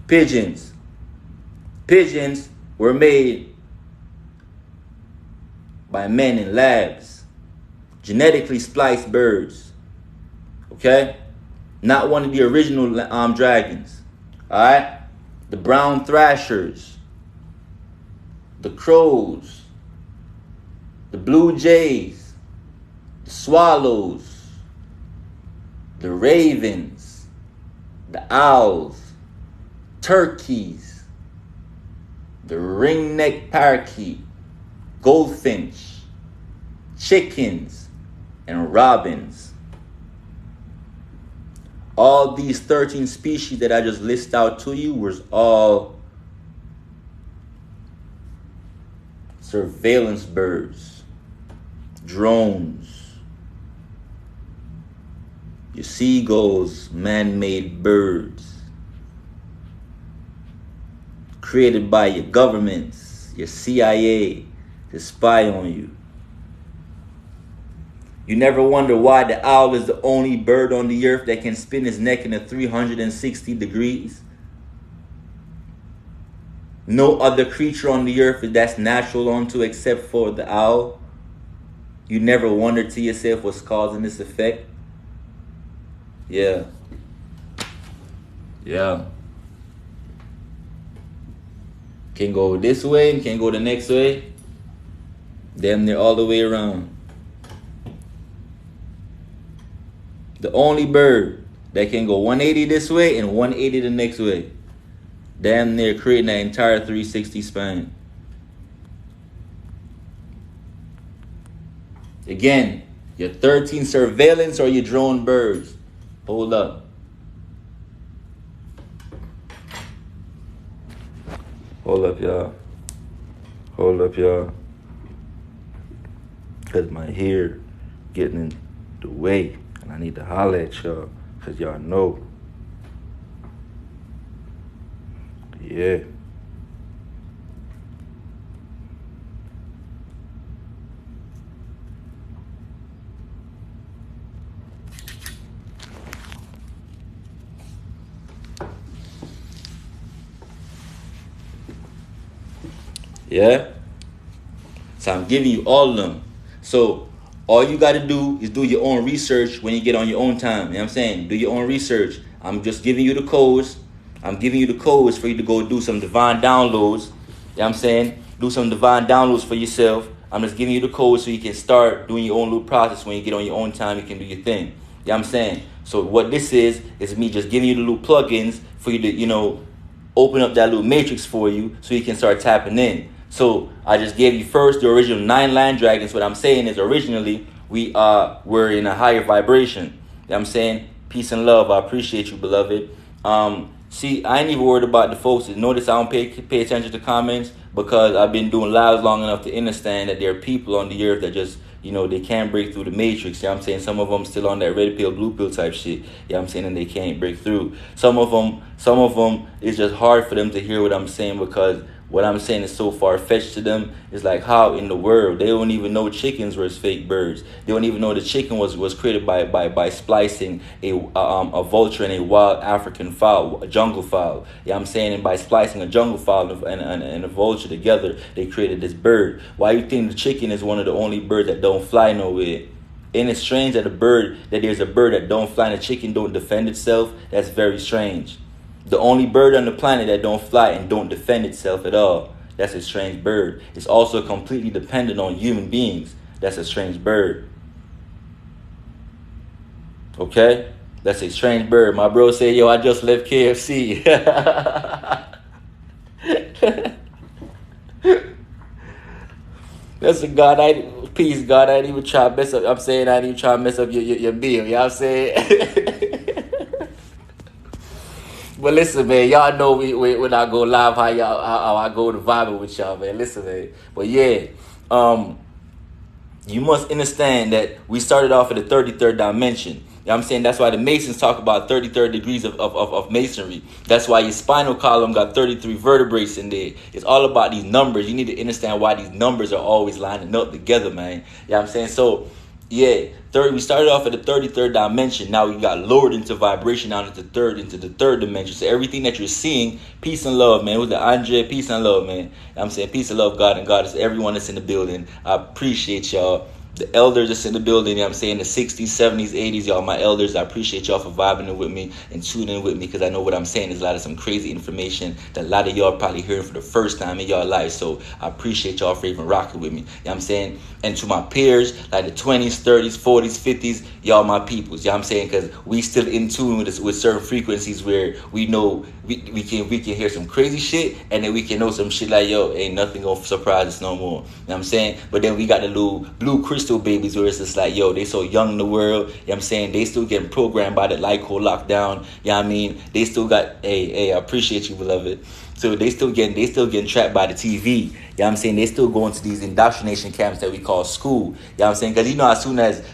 pigeons. Pigeons were made by men in labs. Genetically spliced birds. Okay? Not one of the original dragons. Alright? The brown thrashers. The crows. The blue jays. The swallows. The ravens. The owls. Turkeys. The ringneck parakeet. Goldfinch. Chickens. And robins. All these 13 species that I just list out to you was all surveillance birds, drones, your seagulls, man-made birds, created by your governments, your CIA, to spy on you. You never wonder why the owl is the only bird on the earth that can spin his neck in a 360 degrees? No other creature on the earth that's natural onto except for the owl. You never wonder to yourself what's causing this effect? Yeah. Yeah. Can go this way and can go the next way. Damn near all the way around. The only bird that can go 180 this way and 180 the next way. Damn near creating that entire 360 span. Again, your 13 surveillance or your drone birds. Hold up. Hold up, y'all. Hold up, y'all. Because my hair getting in the way. And I need to holler at y'all. Because y'all know. Yeah. Yeah? So I'm giving you all of them. So all you got to do is do your own research when you get on your own time. You know what I'm saying? Do your own research. I'm just giving you the codes. I'm giving you the codes for you to go do some divine downloads. You know what I'm saying? Do some divine downloads for yourself. I'm just giving you the codes so you can start doing your own little process. When you get on your own time, you can do your thing. You know what I'm saying? So what this is me just giving you the little plugins for you to, open up that little matrix for you so you can start tapping in. So I just gave you first the original 9 land dragons. What I'm saying is originally we were in a higher vibration. You know what I'm saying? Peace and love. I appreciate you, beloved. See, I ain't even worried about the folks. Notice I don't pay attention to comments because I've been doing lives long enough to understand that there are people on the earth that just, they can't break through the matrix. You know what I'm saying? Some of them still on that red pill, blue pill type shit. You know what I'm saying? And they can't break through. Some of them, it's just hard for them to hear what I'm saying because what I'm saying is so far-fetched to them. It's like, how in the world? They don't even know chickens were fake birds. They don't even know the chicken was created by splicing a vulture and a wild African fowl, a jungle fowl. Yeah, I'm saying, and by splicing a jungle fowl and a vulture together, they created this bird. Why you think the chicken is one of the only birds that don't fly nowhere? Ain't it strange that there's a bird that don't fly and a chicken don't defend itself? That's very strange. The only bird on the planet that don't fly and don't defend itself at all. That's a strange bird. It's also completely dependent on human beings. That's a strange bird. Okay? That's a strange bird. My bro said, yo, I just left KFC. That's a God. Peace, God. I ain't even try to mess up. I'm saying I ain't even try to mess up your meal. You know what I'm saying? But listen, man, y'all know when I go live, how I go to vibing with y'all, man. Listen, man. But yeah, you must understand that we started off at the 33rd dimension. You know what I'm saying? That's why the Masons talk about 33rd degrees of masonry. That's why your spinal column got 33 vertebrae in there. It's all about these numbers. You need to understand why these numbers are always lining up together, man. You know what I'm saying? So, yeah, we started off at the 33rd dimension. Now we got lowered into vibration down into the third dimension. So everything that you're seeing, peace and love, man. It was the Andre, peace and love, man. You know what I'm saying? Peace and love, God and Goddess, everyone that's in the building. I appreciate y'all. The elders that's in the building, you know what I'm saying, the 60s, 70s, 80s, y'all, my elders, I appreciate y'all for vibing with me and tuning in with me because I know what I'm saying is a lot of some crazy information that a lot of y'all probably hearing for the first time in y'all life. So I appreciate y'all for even rocking with me. You know what I'm saying? And to my peers, like the 20s, 30s, 40s, 50s, y'all my peoples. You know what I'm saying? Because we still in tune with certain frequencies where we know we can hear some crazy shit and then we can know some shit like, yo, ain't nothing gonna surprise us no more. You know what I'm saying? But then we got the little blue crystal babies where it's just like, yo, they so young in the world. You know what I'm saying? They still getting programmed by the Lyco lockdown. You know what I mean? They still got, hey, I appreciate you, beloved. So they still getting trapped by the TV. You know what I'm saying? They still going to these indoctrination camps that we call school. You know what I'm saying? Because as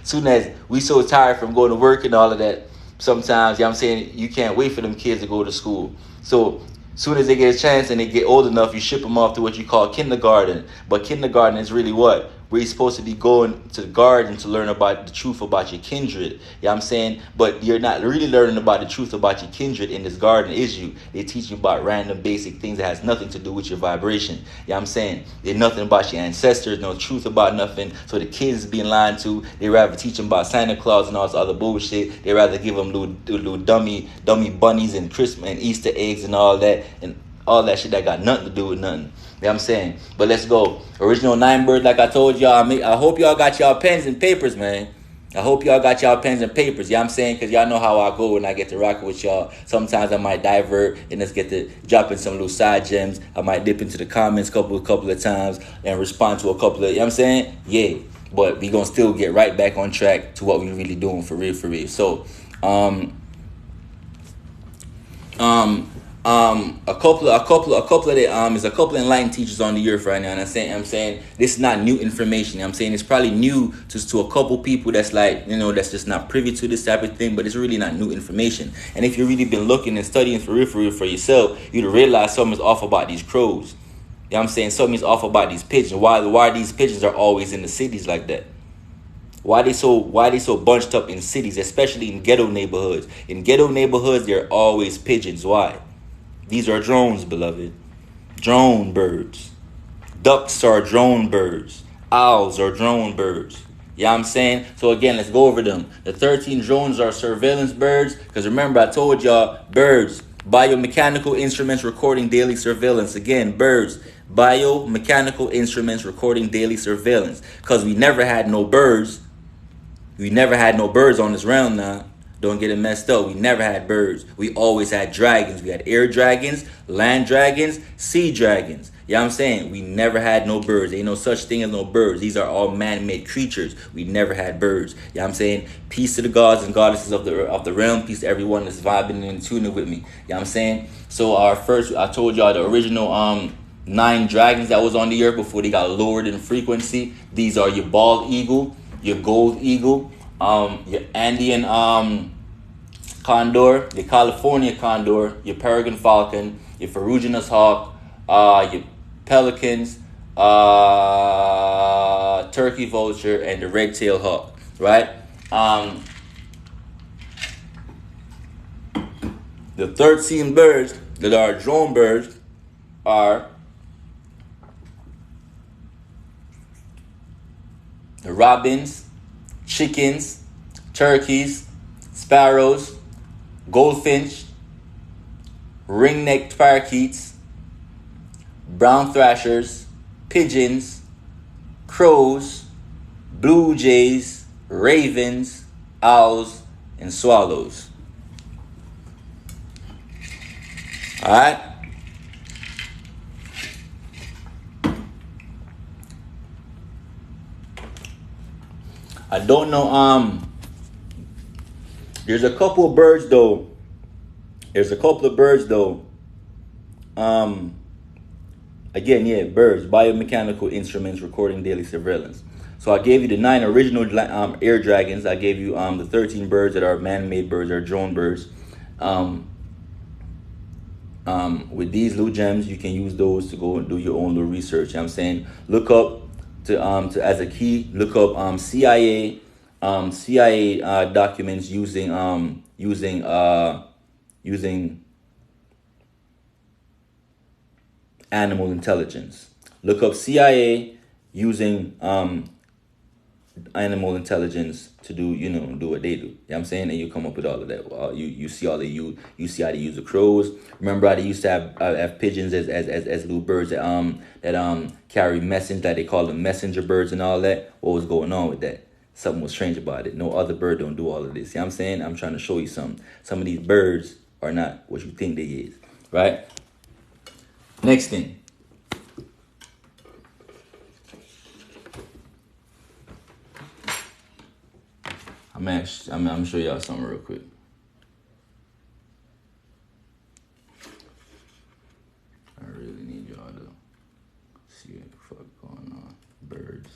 soon as we so tired from going to work and all of that, sometimes, you know what I'm saying, you can't wait for them kids to go to school. So soon as they get a chance and they get old enough, you ship them off to what you call kindergarten. But kindergarten is really what? Where you're supposed to be going to the garden to learn about the truth about your kindred. You know what I'm saying? But you're not really learning about the truth about your kindred in this garden, is you? They teach you about random basic things that has nothing to do with your vibration. You know what I'm saying? There's nothing about your ancestors, no truth about nothing. So the kids being lied to, they rather teach them about Santa Claus and all this other bullshit. They rather give them little dummy bunnies and Christmas and Easter eggs and all that shit that got nothing to do with nothing. You know what I'm saying? But let's go. Original 9 Bird, like I told y'all. I hope y'all got y'all pens and papers, man. I hope y'all got y'all pens and papers. You know what I'm saying? Because y'all know how I go when I get to rock with y'all. Sometimes I might divert and just get to drop in some little side gems. I might dip into the comments a couple of times and respond to a couple of, you know what I'm saying? Yeah. But we going to still get right back on track to what we really doing for real. So, a couple of enlightened teachers on the earth right now, and I'm saying this is not new information. I'm saying it's probably new to a couple people that's like, that's just not privy to this type of thing, but it's really not new information. And if you really been looking and studying for real for yourself, you'd realize something's off about these crows. You know what I'm saying? Something's off about these pigeons. Why these pigeons are always in the cities like that? Why they so bunched up in cities, especially in ghetto neighborhoods? In ghetto neighborhoods, there are always pigeons. Why? These are drones, beloved. Drone birds. Ducks are drone birds. Owls are drone birds. You know what I'm saying? So again, let's go over them. The 13 drones are surveillance birds. Because remember, I told y'all, birds, biomechanical instruments recording daily surveillance. Again, birds, biomechanical instruments recording daily surveillance. Because we never had no birds. We never had no birds on this realm now. Don't get it messed up. We never had birds. We always had dragons. We had air dragons, land dragons, sea dragons. You know what I'm saying? We never had no birds. Ain't no such thing as no birds. These are all man-made creatures. We never had birds. You know what I'm saying? Peace to the gods and goddesses of the realm. Peace to everyone that's vibing and tuning with me. You know what I'm saying? So our first, I told y'all the original 9 dragons that was on the earth before they got lowered in frequency. These are your bald eagle, your gold eagle, your Andean condor, your California condor, your peregrine falcon, your ferruginous hawk, your pelicans, turkey vulture, and the red-tailed hawk, right? The 13 birds that are drone birds are the robins, chickens, turkeys, sparrows, goldfinch, ring-necked parakeets, brown thrashers, pigeons, crows, blue jays, ravens, owls, and swallows. All right? I don't know. There's a couple of birds though. Again, yeah, birds, biomechanical instruments recording daily surveillance. So I gave you the 9 original air dragons. I gave you the 13 birds that are man-made birds, or drone birds. With these little gems, you can use those to go and do your own little research. You know what I'm saying? Look up to as a key, look up CIA documents using animal intelligence. Look up CIA using animal intelligence to do what they do. You know what I'm saying? And you come up with all of that. You see all the you see how they use the crows. Remember how they used to have pigeons as little birds that carry message, that they call them messenger birds and all that. What was going on with that? Something was strange about it. No other bird don't do all of this. You know what I'm saying? I'm trying to show you something. Some of these birds are not what you think they is. Right? Next thing. I'm gonna show y'all something real quick. I really need y'all to see what the fuck going on. Birds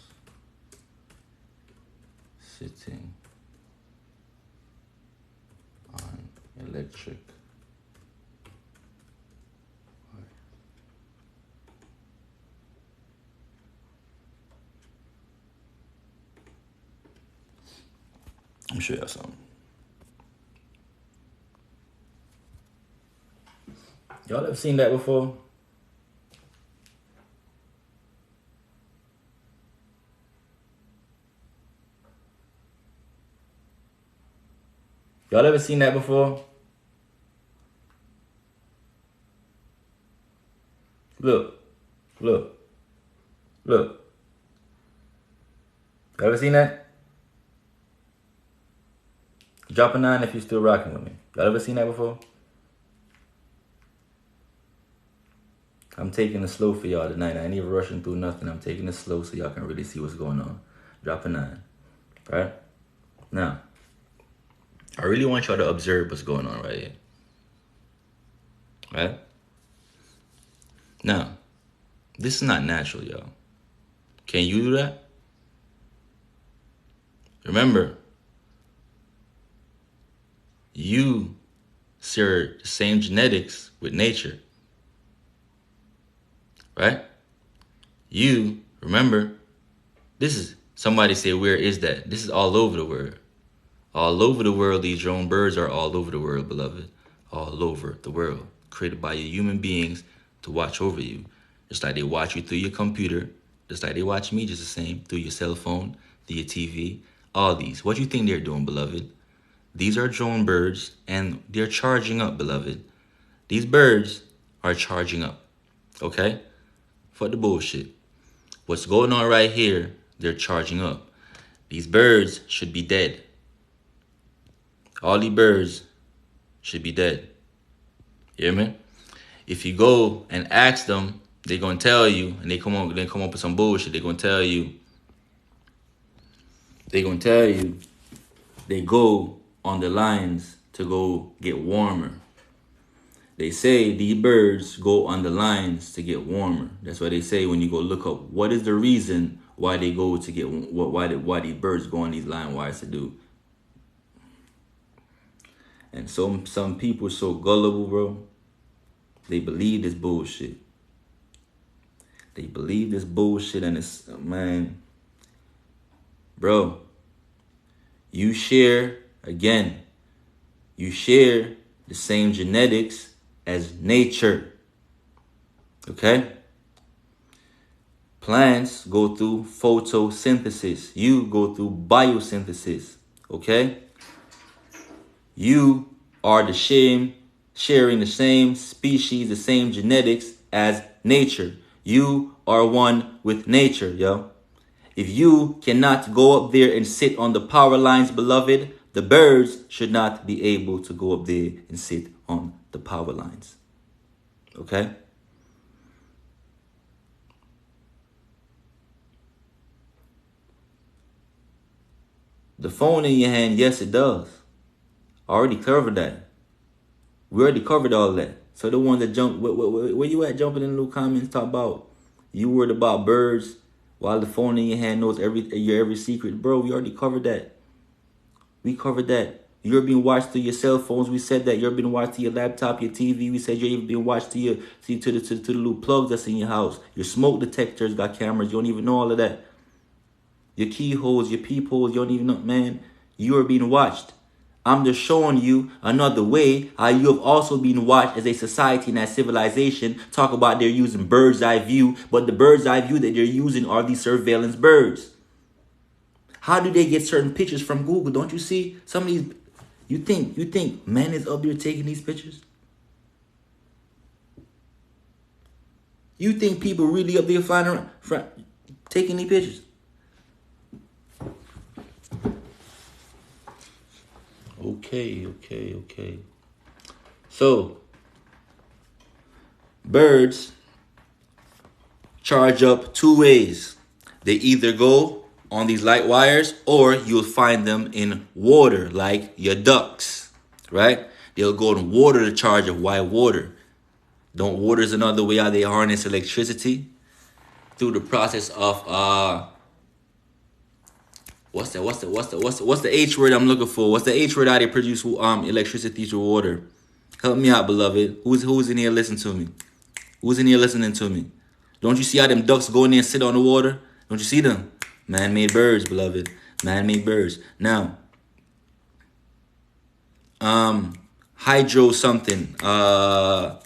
sitting on electric. Let me show y'all something. Y'all ever seen that before? Y'all ever seen that before? Look. Ever seen that? Drop a 9 if you're still rocking with me. Y'all ever seen that before? I'm taking it slow for y'all tonight. I ain't even rushing through nothing. I'm taking it slow so y'all can really see what's going on. Drop a 9. Right? Now, I really want y'all to observe what's going on right here. Right? Now, this is not natural, y'all. Can you do that? Remember, you share the same genetics with nature. Right? You, remember, this is, somebody say, where is that? This is all over the world. All over the world, these drone birds are all over the world, beloved. All over the world. Created by your human beings to watch over you. Just like they watch you through your computer. Just like they watch me just the same. Through your cell phone, through your TV. All these. What do you think they're doing, beloved? These are drone birds and they're charging up, beloved. These birds are charging up. Okay? Fuck the bullshit. What's going on right here, they're charging up. These birds should be dead. All these birds should be dead. You hear me? If you go and ask them, They gonna tell you, and they come up with some bullshit. They gonna tell you. They go on the lines to go get warmer. They say these birds go on the lines to get warmer. That's why they say when you go look up what is the reason why they go to get why these birds go on these line wires to do. And some people are so gullible, bro. They believe this bullshit. They believe this bullshit, and it's, man, bro. You share the same genetics as nature. Okay? Plants go through photosynthesis. You go through biosynthesis. Okay? You are sharing the same species, the same genetics as nature. You are one with nature, yo. If you cannot go up there and sit on the power lines, beloved, the birds should not be able to go up there and sit on the power lines. Okay? The phone in your hand, yes, it does. I already covered that. We already covered all that. So the one that jump, where you at jumping in the little comments, talk about you worried about birds while the phone in your hand knows your every secret. Bro, we already covered that. We covered that. You're being watched through your cell phones. We said that. You're being watched through your laptop, your TV. We said you're even being watched through to the little plugs that's in your house. Your smoke detectors got cameras. You don't even know all of that. Your keyholes, your peepholes, you don't even know. Man, you are being watched. I'm just showing you another way how you have also been watched as a society and as civilization. Talk about they're using bird's eye view, but the bird's eye view that they're using are these surveillance birds. How do they get certain pictures from Google? Don't you see some of these? You think man is up there taking these pictures? You think people really up there flying around taking these pictures? Okay. So, birds charge up two ways. They either go on these light wires or you'll find them in water, like your ducks, right? They'll go in water to charge up. Why water? Water is another way how they harness electricity through the process of What's the H word I'm looking for? What's the H word how they produce electricity through water? Help me out, beloved. Who's in here listening to me? Who's in here listening to me? Don't you see how them ducks go in there and sit on the water? Don't you see them? Man-made birds, beloved. Man-made birds. Now, hydro something. Help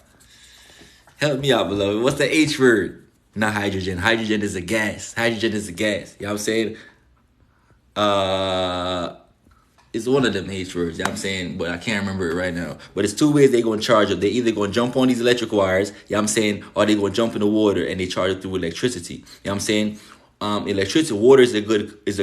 me out, beloved. What's the H word? Not hydrogen. Hydrogen is a gas. Hydrogen is a gas. You know what I'm saying? It's one of them H words, you know what I'm saying, but I can't remember it right now. But it's two ways they going to charge up. They either going to jump on these electric wires, you know what I'm saying, or they going to jump in the water and they charge it through electricity. You know what I'm saying? Electricity, water is a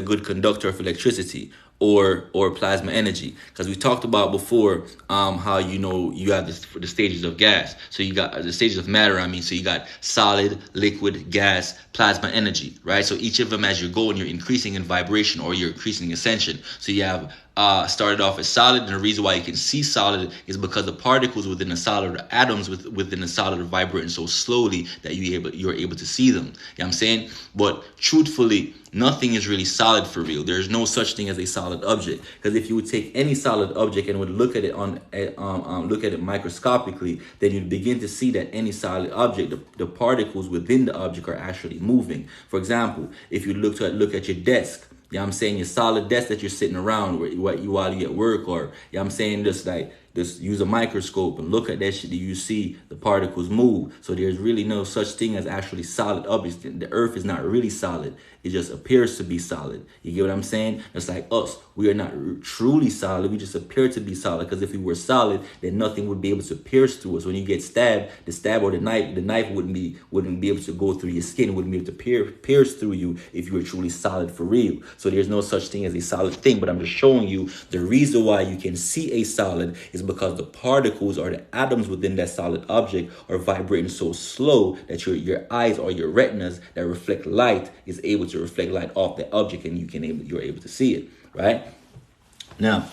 good conductor of electricity or plasma energy, because we talked about before how you have the stages of gas. So you got the stages of matter. So you got solid, liquid, gas, plasma energy, right? So each of them, as you're going, you're increasing in vibration or you're increasing in ascension. So you have started off as solid, and the reason why you can see solid is because the particles within the solid, the atoms within the solid, are vibrating so slowly that you're able to see them. You know what I'm saying? But truthfully, nothing is really solid for real. There's no such thing as a solid object, because if you would take any solid object and would look at it look at it microscopically, then you'd begin to see that any solid object, the particles within the object are actually moving. For example, if you look at your desk, you know what I'm saying, your solid desk that you're sitting around while you at work, or, you know what I'm saying, just use a microscope and look at that shit, you see the particles move. So there's really no such thing as actually solid objects. The earth is not really solid. It just appears to be solid. You get what I'm saying? It's like us. We are not truly solid. We just appear to be solid, because if we were solid, then nothing would be able to pierce through us. When you get stabbed, the stab or the knife wouldn't be able to go through your skin, wouldn't be able to pierce through you if you were truly solid for real. So there's no such thing as a solid thing. But I'm just showing you the reason why you can see a solid is is because the particles or the atoms within that solid object are vibrating so slow that your eyes or your retinas that reflect light is able to reflect light off the object, and you're able to see it, right? Now,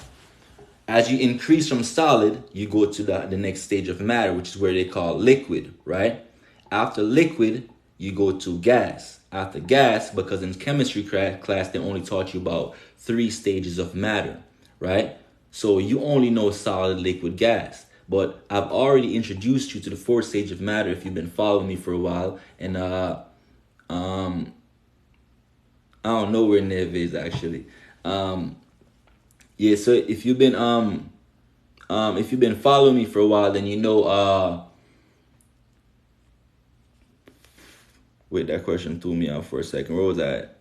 as you increase from solid, you go to the next stage of matter, which is where they call liquid, right? After liquid, you go to gas. After gas, because in chemistry class, they only taught you about 3 stages of matter, right? So you only know solid, liquid, gas. But I've already introduced you to the 4th stage of matter if you've been following me for a while. And I don't know where Nev is actually. Yeah, so if you've been following me for a while, then you know wait, that question threw me out for a second. Where was that?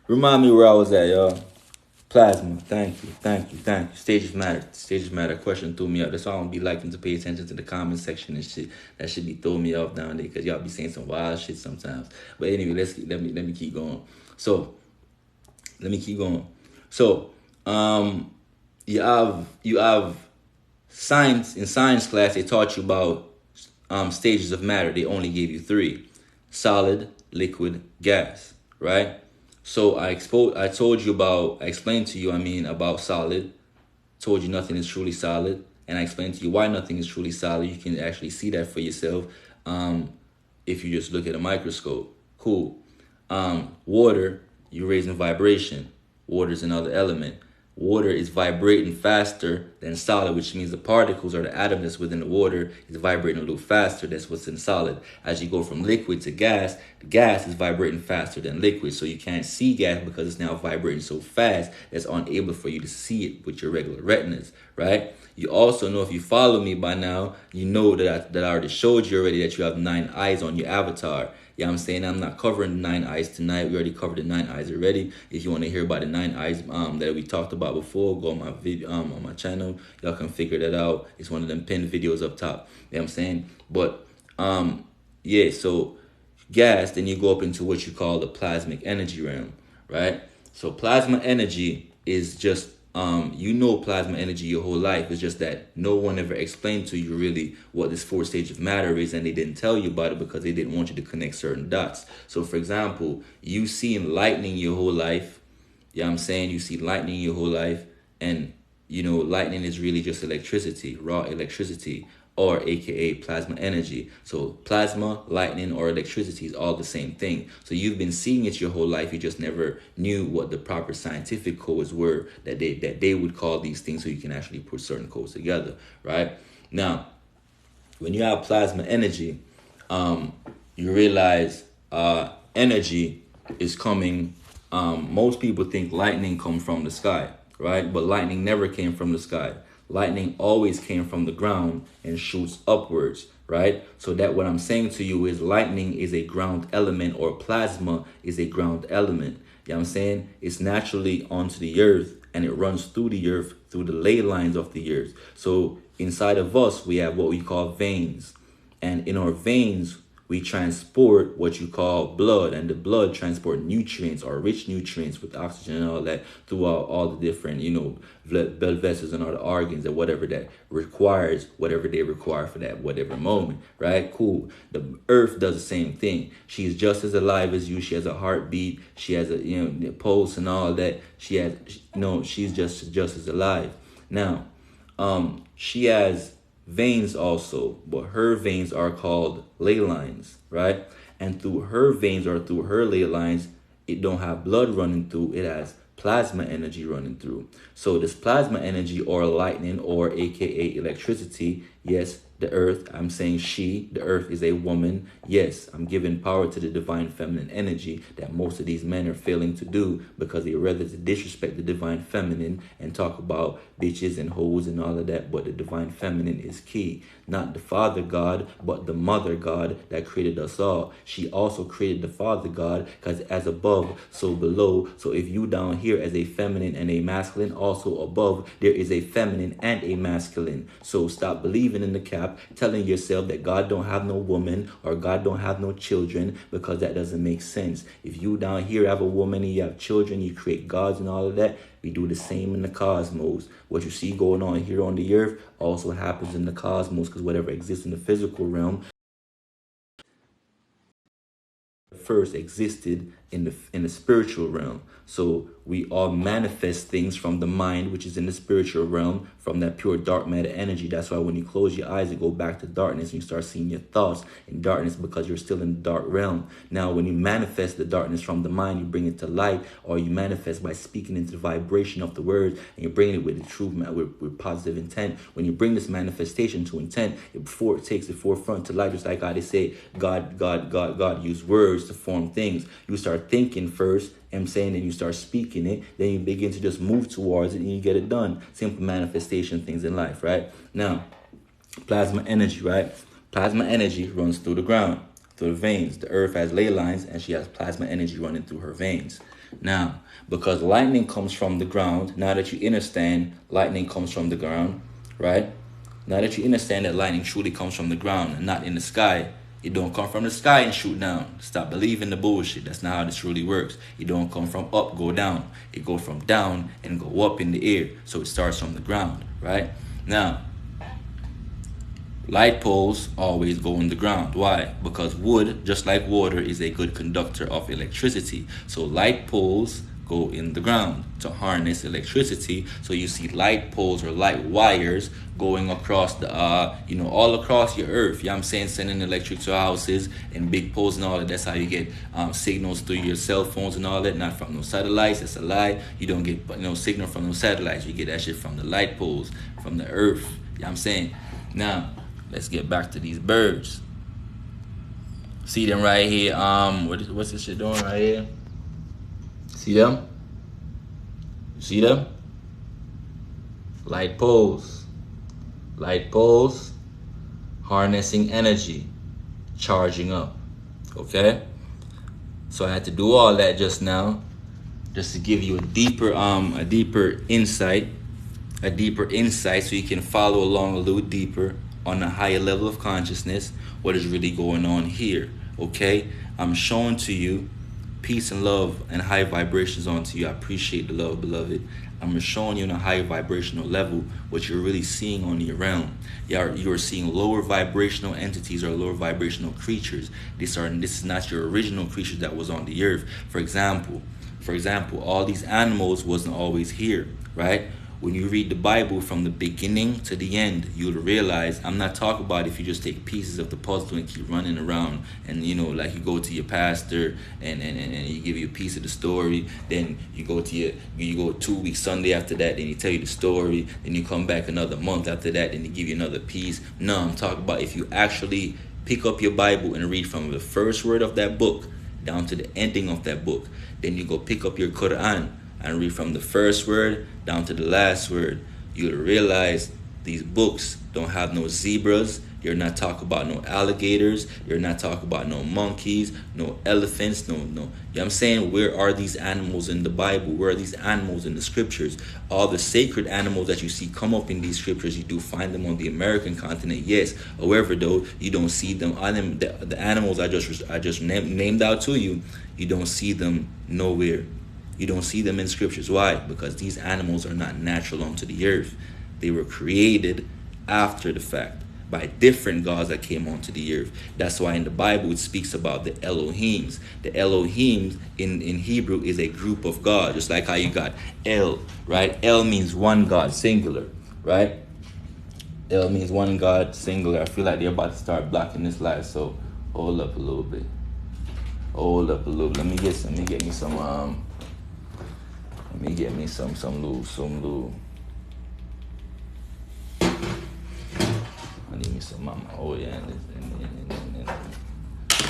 Remind me where I was at, y'all. Plasma. Thank you. Stage of matter. Question threw me up. That's why I don't be liking to pay attention to the comment section and shit. That should be throwing me off down there because y'all be saying some wild shit sometimes. But anyway, let me keep going. So you have science. In science class, they taught you about stages of matter. They only gave you 3: solid, liquid, gas, right? So I explained to you about solid, told you nothing is truly solid, and I explained to you why nothing is truly solid. You can actually see that for yourself if you just look at a microscope. Cool. Water, you're raising vibration. Water is another element. Water is vibrating faster than solid, which means the particles or the atom that's within the water is vibrating a little faster. That's what's in solid. As you go from liquid to gas, the gas is vibrating faster than liquid. So you can't see gas because it's now vibrating so fast that's unable for you to see it with your regular retinas, right? You also know, if you follow me by now, you know that I already showed you already that you have 9 eyes on your avatar. Yeah, I'm saying I'm not covering the 9 eyes tonight. We already covered the 9 eyes already. If you want to hear about the 9 eyes that we talked about before, go on my video on my channel. Y'all can figure that out. It's one of them pinned videos up top. You know what I'm saying? But yeah, so gas, then you go up into what you call the plasmic energy realm, right? So plasma energy is just plasma energy your whole life. It's just that no one ever explained to you really what this 4th stage of matter is, and they didn't tell you about it because they didn't want you to connect certain dots. So for example, you seen lightning your whole life. Yeah, I'm saying you see lightning your whole life, and lightning is really just electricity, raw electricity, or aka plasma energy. So plasma, lightning, or electricity is all the same thing. So you've been seeing it your whole life. You just never knew what the proper scientific codes were that they would call these things, so you can actually put certain codes together, right? Now, when you have plasma energy, you realize energy is coming. Most people think lightning comes from the sky, right? But lightning never came from the sky. Lightning always came from the ground and shoots upwards, right? So that what I'm saying to you is lightning is a ground element, or plasma is a ground element. You know what I'm saying? It's naturally onto the earth, and it runs through the earth, through the ley lines of the earth. So inside of us, we have what we call veins. And in our veins, we transport what you call blood, and the blood transport nutrients, or rich nutrients with oxygen and all that, throughout all the different, blood vessels and all the organs and whatever that requires, whatever they require for that whatever moment, right? Cool. The earth does the same thing. She's just as alive as you. She has a heartbeat. She has a pulse and all that. She's just as alive. Now, she has veins also, but her veins are called ley lines, right? And through her veins, or through her ley lines, it don't have blood running through, it has plasma energy running through. So this plasma energy, or lightning, or aka electricity, yes, the earth, I'm saying the earth is a woman. Yes, I'm giving power to the divine feminine energy that most of these men are failing to do, because they rather to disrespect the divine feminine and talk about bitches and hoes and all of that. But the divine feminine is key. Not the Father God, but the Mother God that created us all. She also created the Father God, because as above, so below. So if you down here as a feminine and a masculine, also above there is a feminine and a masculine. So stop believing believing in the cap, telling yourself that God don't have no woman or God don't have no children, because that doesn't make sense. If you down here have a woman and you have children, you create gods and all of that, we do the same in the cosmos. What you see going on here on the earth also happens in the cosmos, because whatever exists in the physical realm first existed in the spiritual realm. So we all manifest things from the mind, which is in the spiritual realm, from that pure dark matter energy. That's why when you close your eyes, you go back to darkness and you start seeing your thoughts in darkness, because you're still in the dark realm. Now, when you manifest the darkness from the mind, you bring it to light, or you manifest by speaking into the vibration of the words, and you're bringing it with the truth, with positive intent. When you bring this manifestation to intent, before it takes the forefront to light, just like how they say God used words to form things. You start thinking first, I'm saying, then you start speaking it, then you begin to just move towards it and you get it done. Simple manifestation things in life, right? Now, plasma energy, right? Plasma energy runs through the ground, through the veins. The earth has ley lines and she has plasma energy running through her veins. Now, because lightning comes from the ground, now that you understand lightning comes from the ground, right? Now that you understand that lightning truly comes from the ground and not in the sky, it don't come from the sky and shoot down. Stop believing the bullshit. That's not how this really works. It don't come from up, go down. It goes from down and go up in the air. So it starts from the ground, right? Now, light poles always go in the ground. Why? Because wood, just like water, is a good conductor of electricity. So light poles go in the ground to harness electricity. So you see light poles or light wires going across the all across your earth. You know what I'm saying? Sending electric to houses and big poles and all that. That's how you get signals through your cell phones and all that. Not from no satellites. That's a lie. You don't get signal from no satellites. You get that shit from the light poles, from the earth. You know what I'm saying? Now, let's get back to these birds. See them right here. What's this shit doing right here? See them? See them? Light poles. Light poles. Harnessing energy. Charging up. Okay? So I had to do all that just now, just to give you a deeper insight. A deeper insight so you can follow along a little deeper on a higher level of consciousness what is really going on here. Okay? I'm showing to you peace and love and high vibrations onto you. I appreciate the love, beloved. I'm showing you on a higher vibrational level what you're really seeing on your realm. You're seeing lower vibrational entities or lower vibrational creatures. This is not your original creatures that was on the earth. For example, all these animals wasn't always here, right? When you read the Bible from the beginning to the end, you'll realize, I'm not talking about if you just take pieces of the puzzle and keep running around and, like you go to your pastor and he give you a piece of the story, then you go 2 weeks Sunday after that, then he tell you the story, then you come back another month after that, then he give you another piece. No, I'm talking about if you actually pick up your Bible and read from the first word of that book down to the ending of that book, then you go pick up your Quran and read from the first word down to the last word, you'll realize these books don't have no zebras. You're not talking about no alligators. You're not talking about no monkeys, no elephants, no. You know what I'm saying? Where are these animals in the Bible? Where are these animals in the scriptures? All the sacred animals that you see come up in these scriptures, you do find them on the American continent, yes. However, though, you don't see them. The animals I just named out to you, you don't see them nowhere. You don't see them in scriptures. Why? Because these animals are not natural onto the earth. They were created after the fact by different gods that came onto the earth. That's why in the Bible it speaks about the Elohims. The Elohims in Hebrew is a group of gods, just like how you got El, right? El means one God, singular, right? El means one God, singular. I feel like they're about to start blocking this live, so hold up a little bit. Let me get me some lube. I need me some mama. Oh yeah, and what's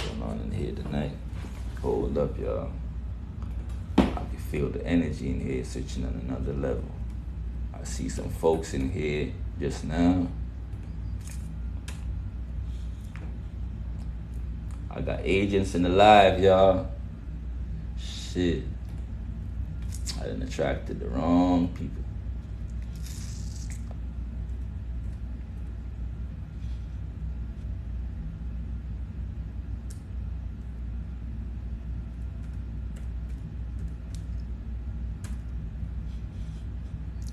going on in here tonight? Hold up, y'all. I can feel the energy in here switching on another level. I see some folks in here just now. I got agents in the live, y'all. Shit. I done attracted the wrong people. I done attracted the wrong people.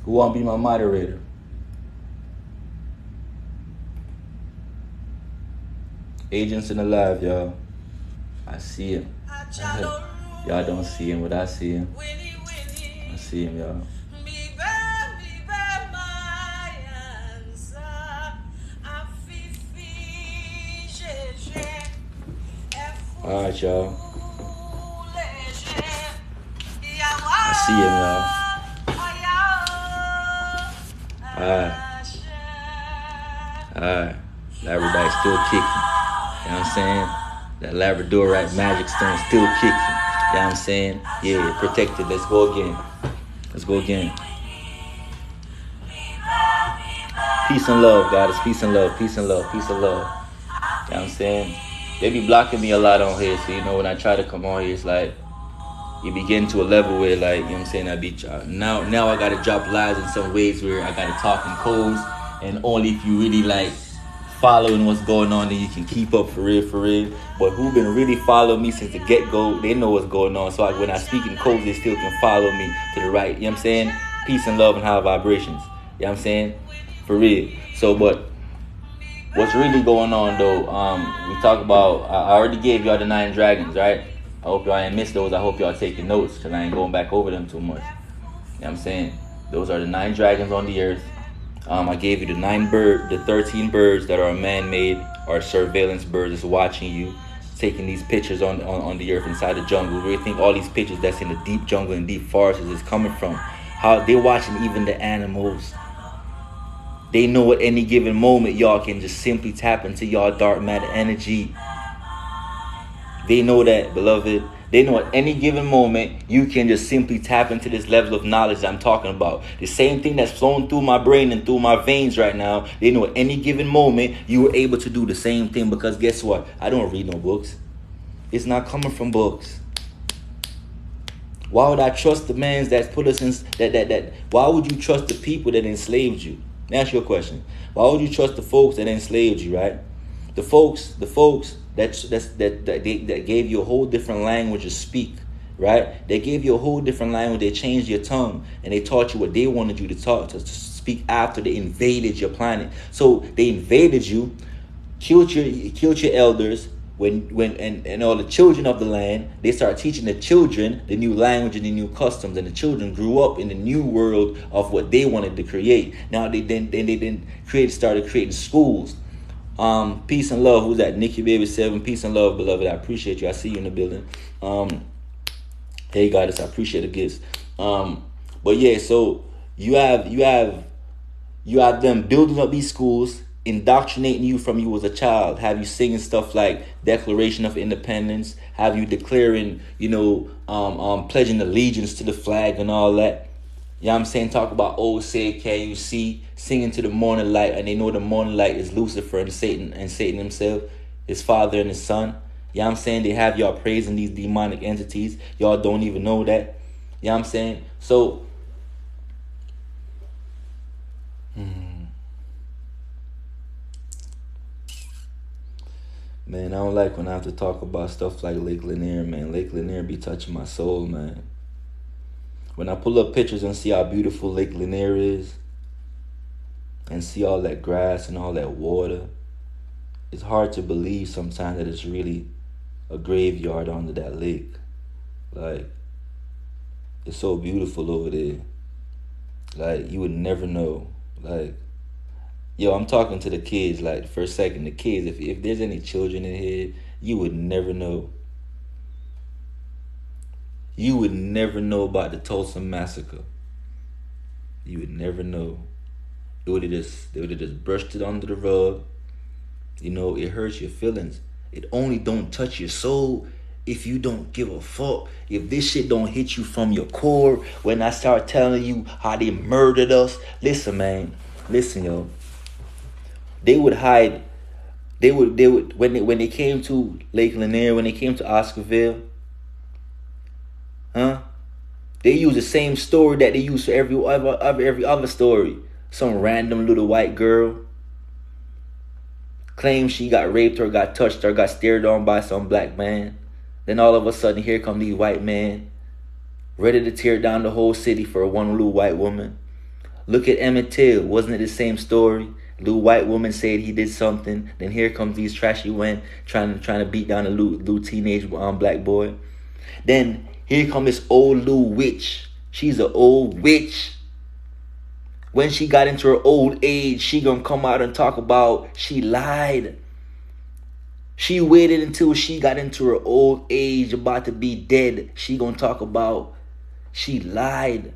Who want to be my moderator? Agents in the live, y'all. I see him. Y'all don't see him, but I see him. I see him, y'all. All right, y'all. I see him, y'all. Alright. Labradorite still kicking. You know what I'm saying? That Labradorite magic stone still kicking. You know what I'm saying? Yeah, protected. Let's go again. Let's go again. Peace and love, guys. Peace and love. Peace and love. Peace and love. You know what I'm saying? They be blocking me a lot on here. So, you know, when I try to come on here, it's like, you begin to a level where, like, you know what I'm saying, I be now I gotta drop lies in some ways where I gotta talk in codes, and only if you really like following what's going on, then you can keep up for real. But who been really following me since the get-go, they know what's going on. So when I speak in codes, they still can follow me to the right. You know what I'm saying? Peace and love and high vibrations. You know what I'm saying? For real. So, but what's really going on though, we talk about, I already gave y'all the 9 dragons, right? I hope y'all ain't missed those. I hope y'all taking notes, because I ain't going back over them too much. You know what I'm saying? Those are the 9 dragons on the earth. I gave you the 13 birds that are man-made, or surveillance birds that's watching you, taking these pictures on the earth inside the jungle. Where you think all these pictures that's in the deep jungle and deep forests is coming from? How they're watching even the animals. They know at any given moment y'all can just simply tap into y'all dark matter energy. They know that, beloved. They know at any given moment you can just simply tap into this level of knowledge that I'm talking about. The same thing that's flowing through my brain and through my veins right now. They know at any given moment you were able to do the same thing, because guess what? I don't read no books. It's not coming from books. Why would I trust the man that's put us in that? Why would you trust the people that enslaved you? Let me ask you a question. Why would you trust the folks that enslaved you, right? The folks that gave you a whole different language to speak, right? They gave you a whole different language. They changed your tongue, and they taught you what they wanted you to talk to speak after they invaded your planet. So they invaded you, killed your elders. And all the children of the land, they start teaching the children the new language and the new customs, and the children grew up in the new world of what they wanted to create. Now they started creating schools. Peace and love. Who's that? Nikki Baby 7. Peace and love, beloved. I appreciate you. I see you in the building. Hey, goddess, I appreciate the gifts. But yeah, so you have them building up these schools, indoctrinating you from you as a child, have you singing stuff like Declaration of Independence, have you declaring, pledging allegiance to the flag and all that. You know what I'm saying? Talk about, oh, say, can you see, singing to the morning light, and they know the morning light is Lucifer and Satan himself, his father and his son. You know what I'm saying? They have y'all praising these demonic entities. Y'all don't even know that. You know what I'm saying? So, man, I don't like when I have to talk about stuff like Lake Lanier, man. Lake Lanier be touching my soul, man. When I pull up pictures and see how beautiful Lake Lanier is, and see all that grass and all that water, it's hard to believe sometimes that it's really a graveyard under that lake. Like, it's so beautiful over there. Like, you would never know. Like, yo, I'm talking to the kids, like, for a second, the kids, if there's any children in here, you would never know. You would never know about the Tulsa massacre. You would never know. They would have just brushed it under the rug. It hurts your feelings. It only don't touch your soul if you don't give a fuck. If this shit don't hit you from your core, when I start telling you how they murdered us, listen, man. Listen, yo. They would hide. They would when they came to Lake Lanier, when they came to Oscarville, they use the same story that they use for every other story. Some random little white girl claims she got raped or got touched or got stared on by some black man. Then all of a sudden, here come these white men, ready to tear down the whole city for one little white woman. Look at Emmett Till. Wasn't it the same story? Little white woman said he did something. Then here comes these trashy men trying to beat down a little teenage black boy. Then here comes this old little witch. She's an old witch. When she got into her old age, she gonna come out and talk about she lied. She waited until she got into her old age, about to be dead. She gonna talk about she lied.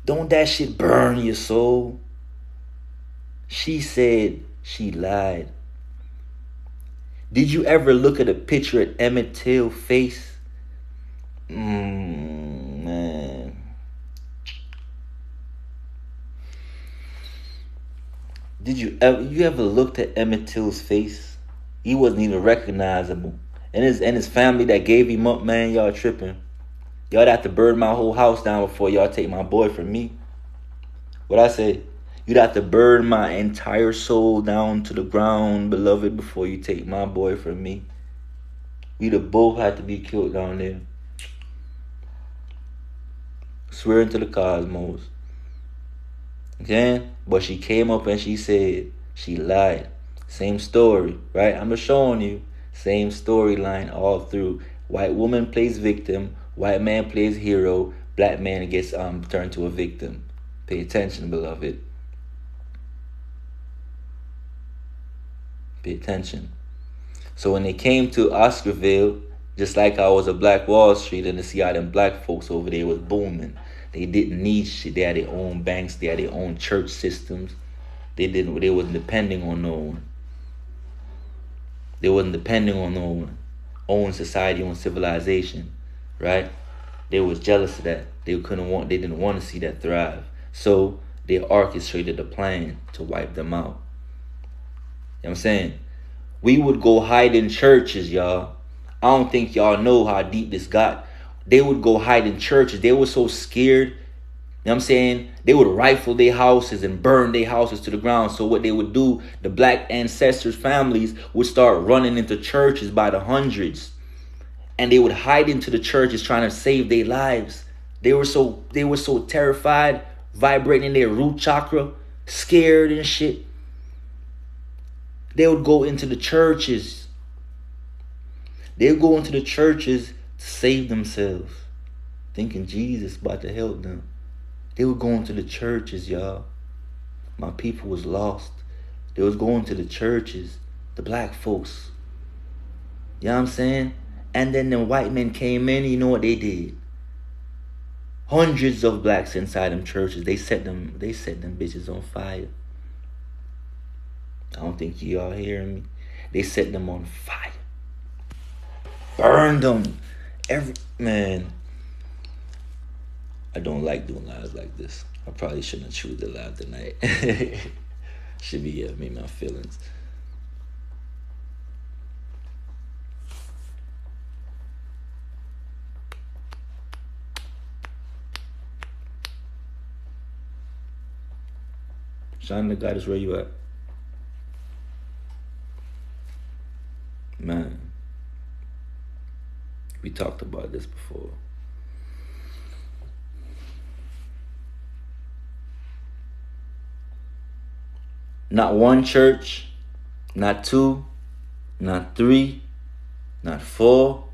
Don't that shit burn your soul? She said she lied. Did you ever look at a picture of Emmett Till's face? Man. Did you ever looked at Emmett Till's face? He wasn't even recognizable. And his family that gave him up, man, y'all tripping. Y'all have to burn my whole house down before y'all take my boy from me. What I say? You'd have to burn my entire soul down to the ground, beloved, before you take my boy from me. We'd have both had to be killed down there. Swearing to the cosmos. Okay? But she came up and she said she lied. Same story, right? I'm just showing you. Same storyline all through. White woman plays victim. White man plays hero. Black man gets turned to a victim. Pay attention, beloved. Pay attention. So when they came to Oscarville, just like I was a Black Wall Street, and to see how them black folks over there was booming. They didn't need shit. They had their own banks. They had their own church systems. They wasn't depending on no one. They wasn't depending on no one. Own society, own civilization, right? They was jealous of that. They didn't want to see that thrive. So they orchestrated a plan to wipe them out. You know what I'm saying? We would go hide in churches, y'all. I don't think y'all know how deep this got. They would go hide in churches. They were so scared. You know what I'm saying? They would rifle their houses and burn their houses to the ground. So what they would do, the black ancestors' families would start running into churches by the hundreds. And they would hide into the churches trying to save their lives. They were so terrified, vibrating their root chakra, scared and shit. They would go into the churches. They would go into the churches to save themselves, thinking Jesus about to help them. They were going to the churches, y'all. My people was lost. They was going to the churches, the black folks. You know what I'm saying? And then the white men came in, you know what they did? Hundreds of blacks inside them churches. They set them bitches on fire. I don't think y'all hearing me. They set them on fire. Burned them. Man. I don't like doing lives like this. I probably shouldn't have chewed the live tonight. Should be me my feelings. Shine the goddess, where you at? Man, we talked about this before. Not one church, not two, not three, not 4,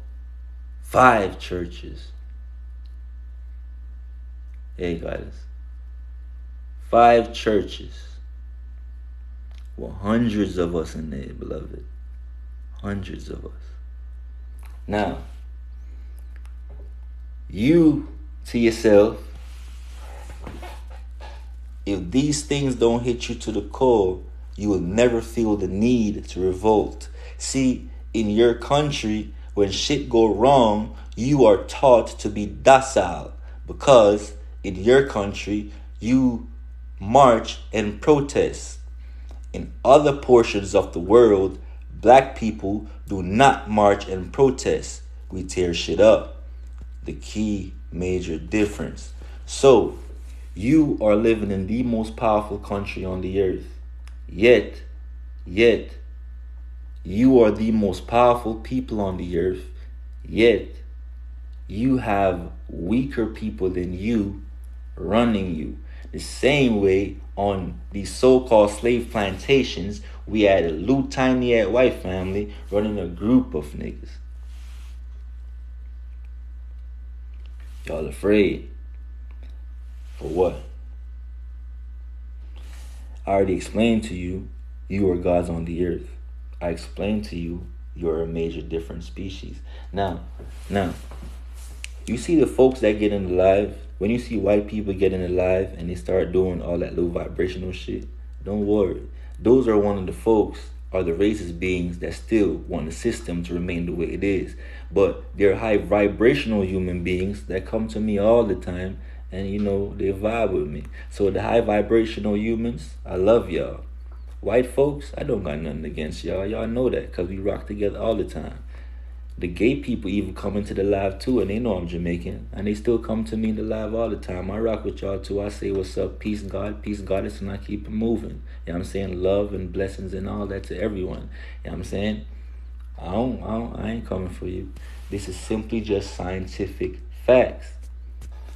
5 churches. Hey guys, 5 churches. Well, hundreds of us in there, beloved. Hundreds of us. Now, you to yourself, if these things don't hit you to the core, you will never feel the need to revolt. See, in your country, when shit go wrong, you are taught to be docile because in your country, you march and protest. In other portions of the world, black people do not march and protest. We tear shit up. The key major difference. So, you are living in the most powerful country on the earth. Yet, you are the most powerful people on the earth. Yet, you have weaker people than you running you. The same way on these so-called slave plantations, we had a little tiny white family running a group of niggas. Y'all afraid. For what? I already explained to you, you are gods on the earth. I explained to you, you're a major different species. Now, you see the folks that get in the live, when you see white people get in the live and they start doing all that little vibrational shit, don't worry. Those are one of the folks, are the racist beings that still want the system to remain the way it is. But they're high vibrational human beings that come to me all the time and, they vibe with me. So the high vibrational humans, I love y'all. White folks, I don't got nothing against y'all. Y'all know that because we rock together all the time. The gay people even come into the live too, and they know I'm Jamaican, and they still come to me in the live all the time. I rock with y'all too. I say what's up, peace God, peace goddess, and I keep it moving. You know what I'm saying? Love and blessings and all that to everyone. You know what I'm saying? I ain't coming for you. This is simply just scientific facts.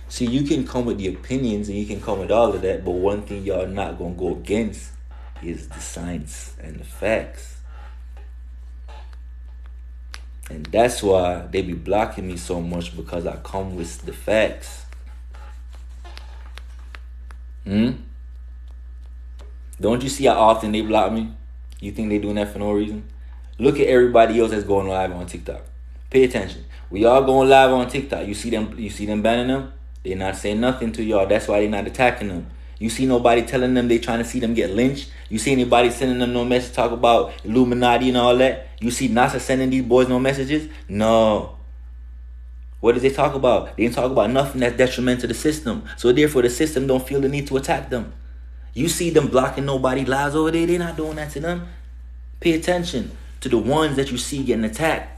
See, you can come with the opinions and you can come with all of that, but one thing y'all not gonna go against is the science and the facts. And that's why they be blocking me so much, because I come with the facts. Don't you see how often they block me? You think they doing that for no reason? Look at everybody else that's going live on TikTok. Pay attention. We all going live on TikTok. You see them banning them? They not saying nothing to y'all. That's why they not attacking them. You see nobody telling them they trying to see them get lynched? You see anybody sending them no message talk about Illuminati and all that? You see NASA sending these boys no messages? No. What did they talk about? They didn't talk about nothing that's detrimental to the system. So therefore the system don't feel the need to attack them. You see them blocking nobody's lives over there? They're not doing that to them. Pay attention to the ones that you see getting attacked.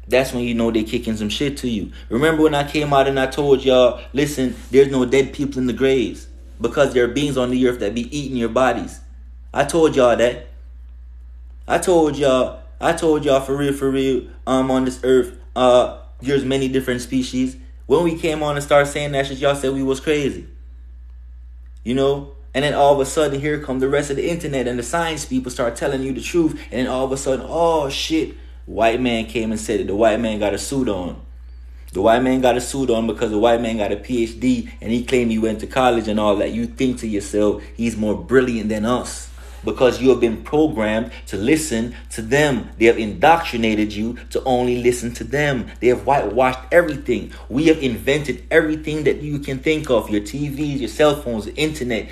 That's when you know they kicking some shit to you. Remember when I came out and I told y'all, listen, there's no dead people in the graves, because there are beings on the earth that be eating your bodies. I told y'all that. I told y'all for real, on this earth, there's many different species. When we came on and started saying that shit, y'all said we was crazy. And then all of a sudden, here come the rest of the internet and the science people start telling you the truth. And then all of a sudden, oh shit, white man came and said it. The white man got a suit on. The white man got a suit on because the white man got a PhD and he claimed he went to college and all that. You think to yourself, he's more brilliant than us, because you have been programmed to listen to them. They have indoctrinated you to only listen to them. They have whitewashed everything. We have invented everything that you can think of. Your TVs, your cell phones, the internet,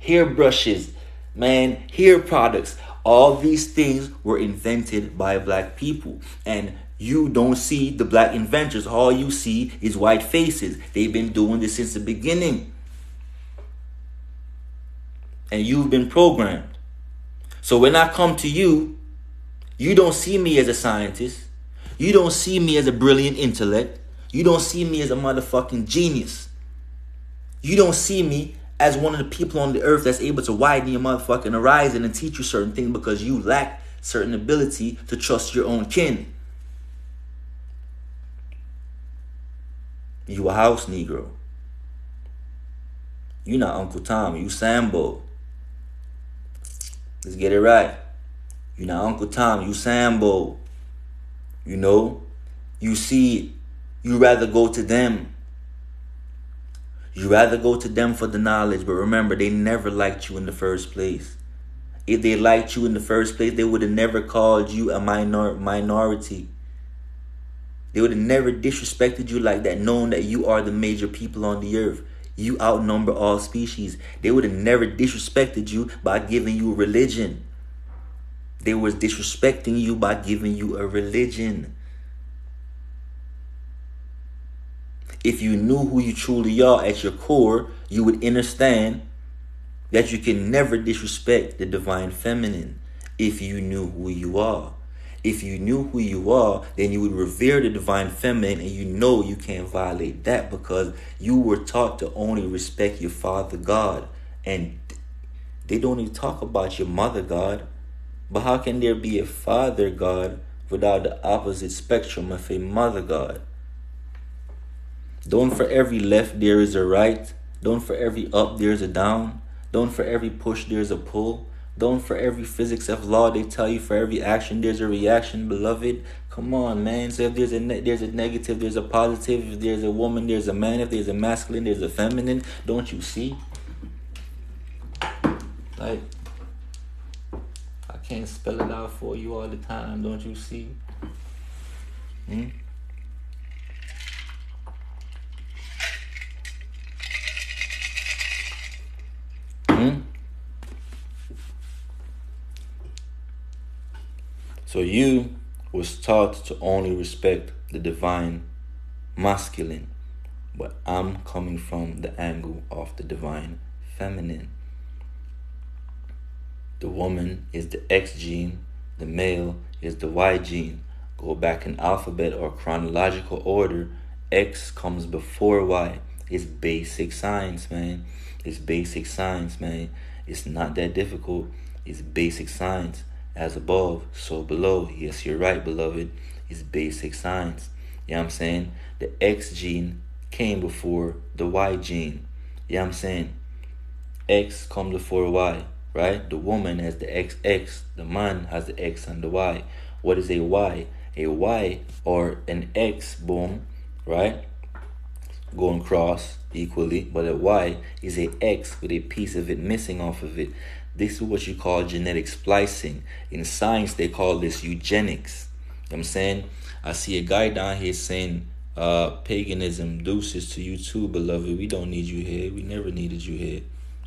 hair brushes, hair products. All these things were invented by black people. And you don't see the black inventors. All you see is white faces. They've been doing this since the beginning. And you've been programmed. So when I come to you, you don't see me as a scientist. You don't see me as a brilliant intellect. You don't see me as a motherfucking genius. You don't see me as one of the people on the earth that's able to widen your motherfucking horizon and teach you certain things, because you lack certain ability to trust your own kin. You a house Negro. You not Uncle Tom, you Sambo. Let's get it right. You not Uncle Tom, you Sambo. You see, you rather go to them. You rather go to them for the knowledge, but remember, they never liked you in the first place. If they liked you in the first place, they would have never called you a minority. They would have never disrespected you like that, knowing that you are the major people on the earth. You outnumber all species. They would have never disrespected you by giving you a religion. They was disrespecting you by giving you a religion. If you knew who you truly are at your core, you would understand that you can never disrespect the divine feminine if you knew who you are. If you knew who you are, then you would revere the divine feminine, and you can't violate that, because you were taught to only respect your father God. And they don't even talk about your mother God. But how can there be a father God without the opposite spectrum of a mother God? Don't for every left there is a right. Don't for every up there's a down. Don't for every push there's a pull. Don't for every physics of law they tell you for every action there's a reaction, beloved. Come on, man. So if there's a negative, there's a positive. If there's a woman, there's a man. If there's a masculine, there's a feminine. Don't you see? Like, I can't spell it out for you all the time. Don't you see? Hmm? So you was taught to only respect the divine masculine, but I'm coming from the angle of the divine feminine. The woman is the X gene, the male is the Y gene. Go back in alphabet or chronological order, X comes before Y. It's basic science, man. It's basic science, man. It's not that difficult. It's basic science. As above, so below. Yes, you're right, beloved. It's basic science. You know what I'm saying? The X gene came before the Y gene. You know what I'm saying? X comes before Y, right? The woman has the XX. The man has the X and the Y. What is a Y? A Y or an X, boom, right? Going cross equally, but a Y is a X with a piece of it missing off of it. This is what you call genetic splicing. In science, they call this eugenics. You know what I'm saying? I see a guy down here saying, paganism, deuces to you too, beloved. We don't need you here. We never needed you here.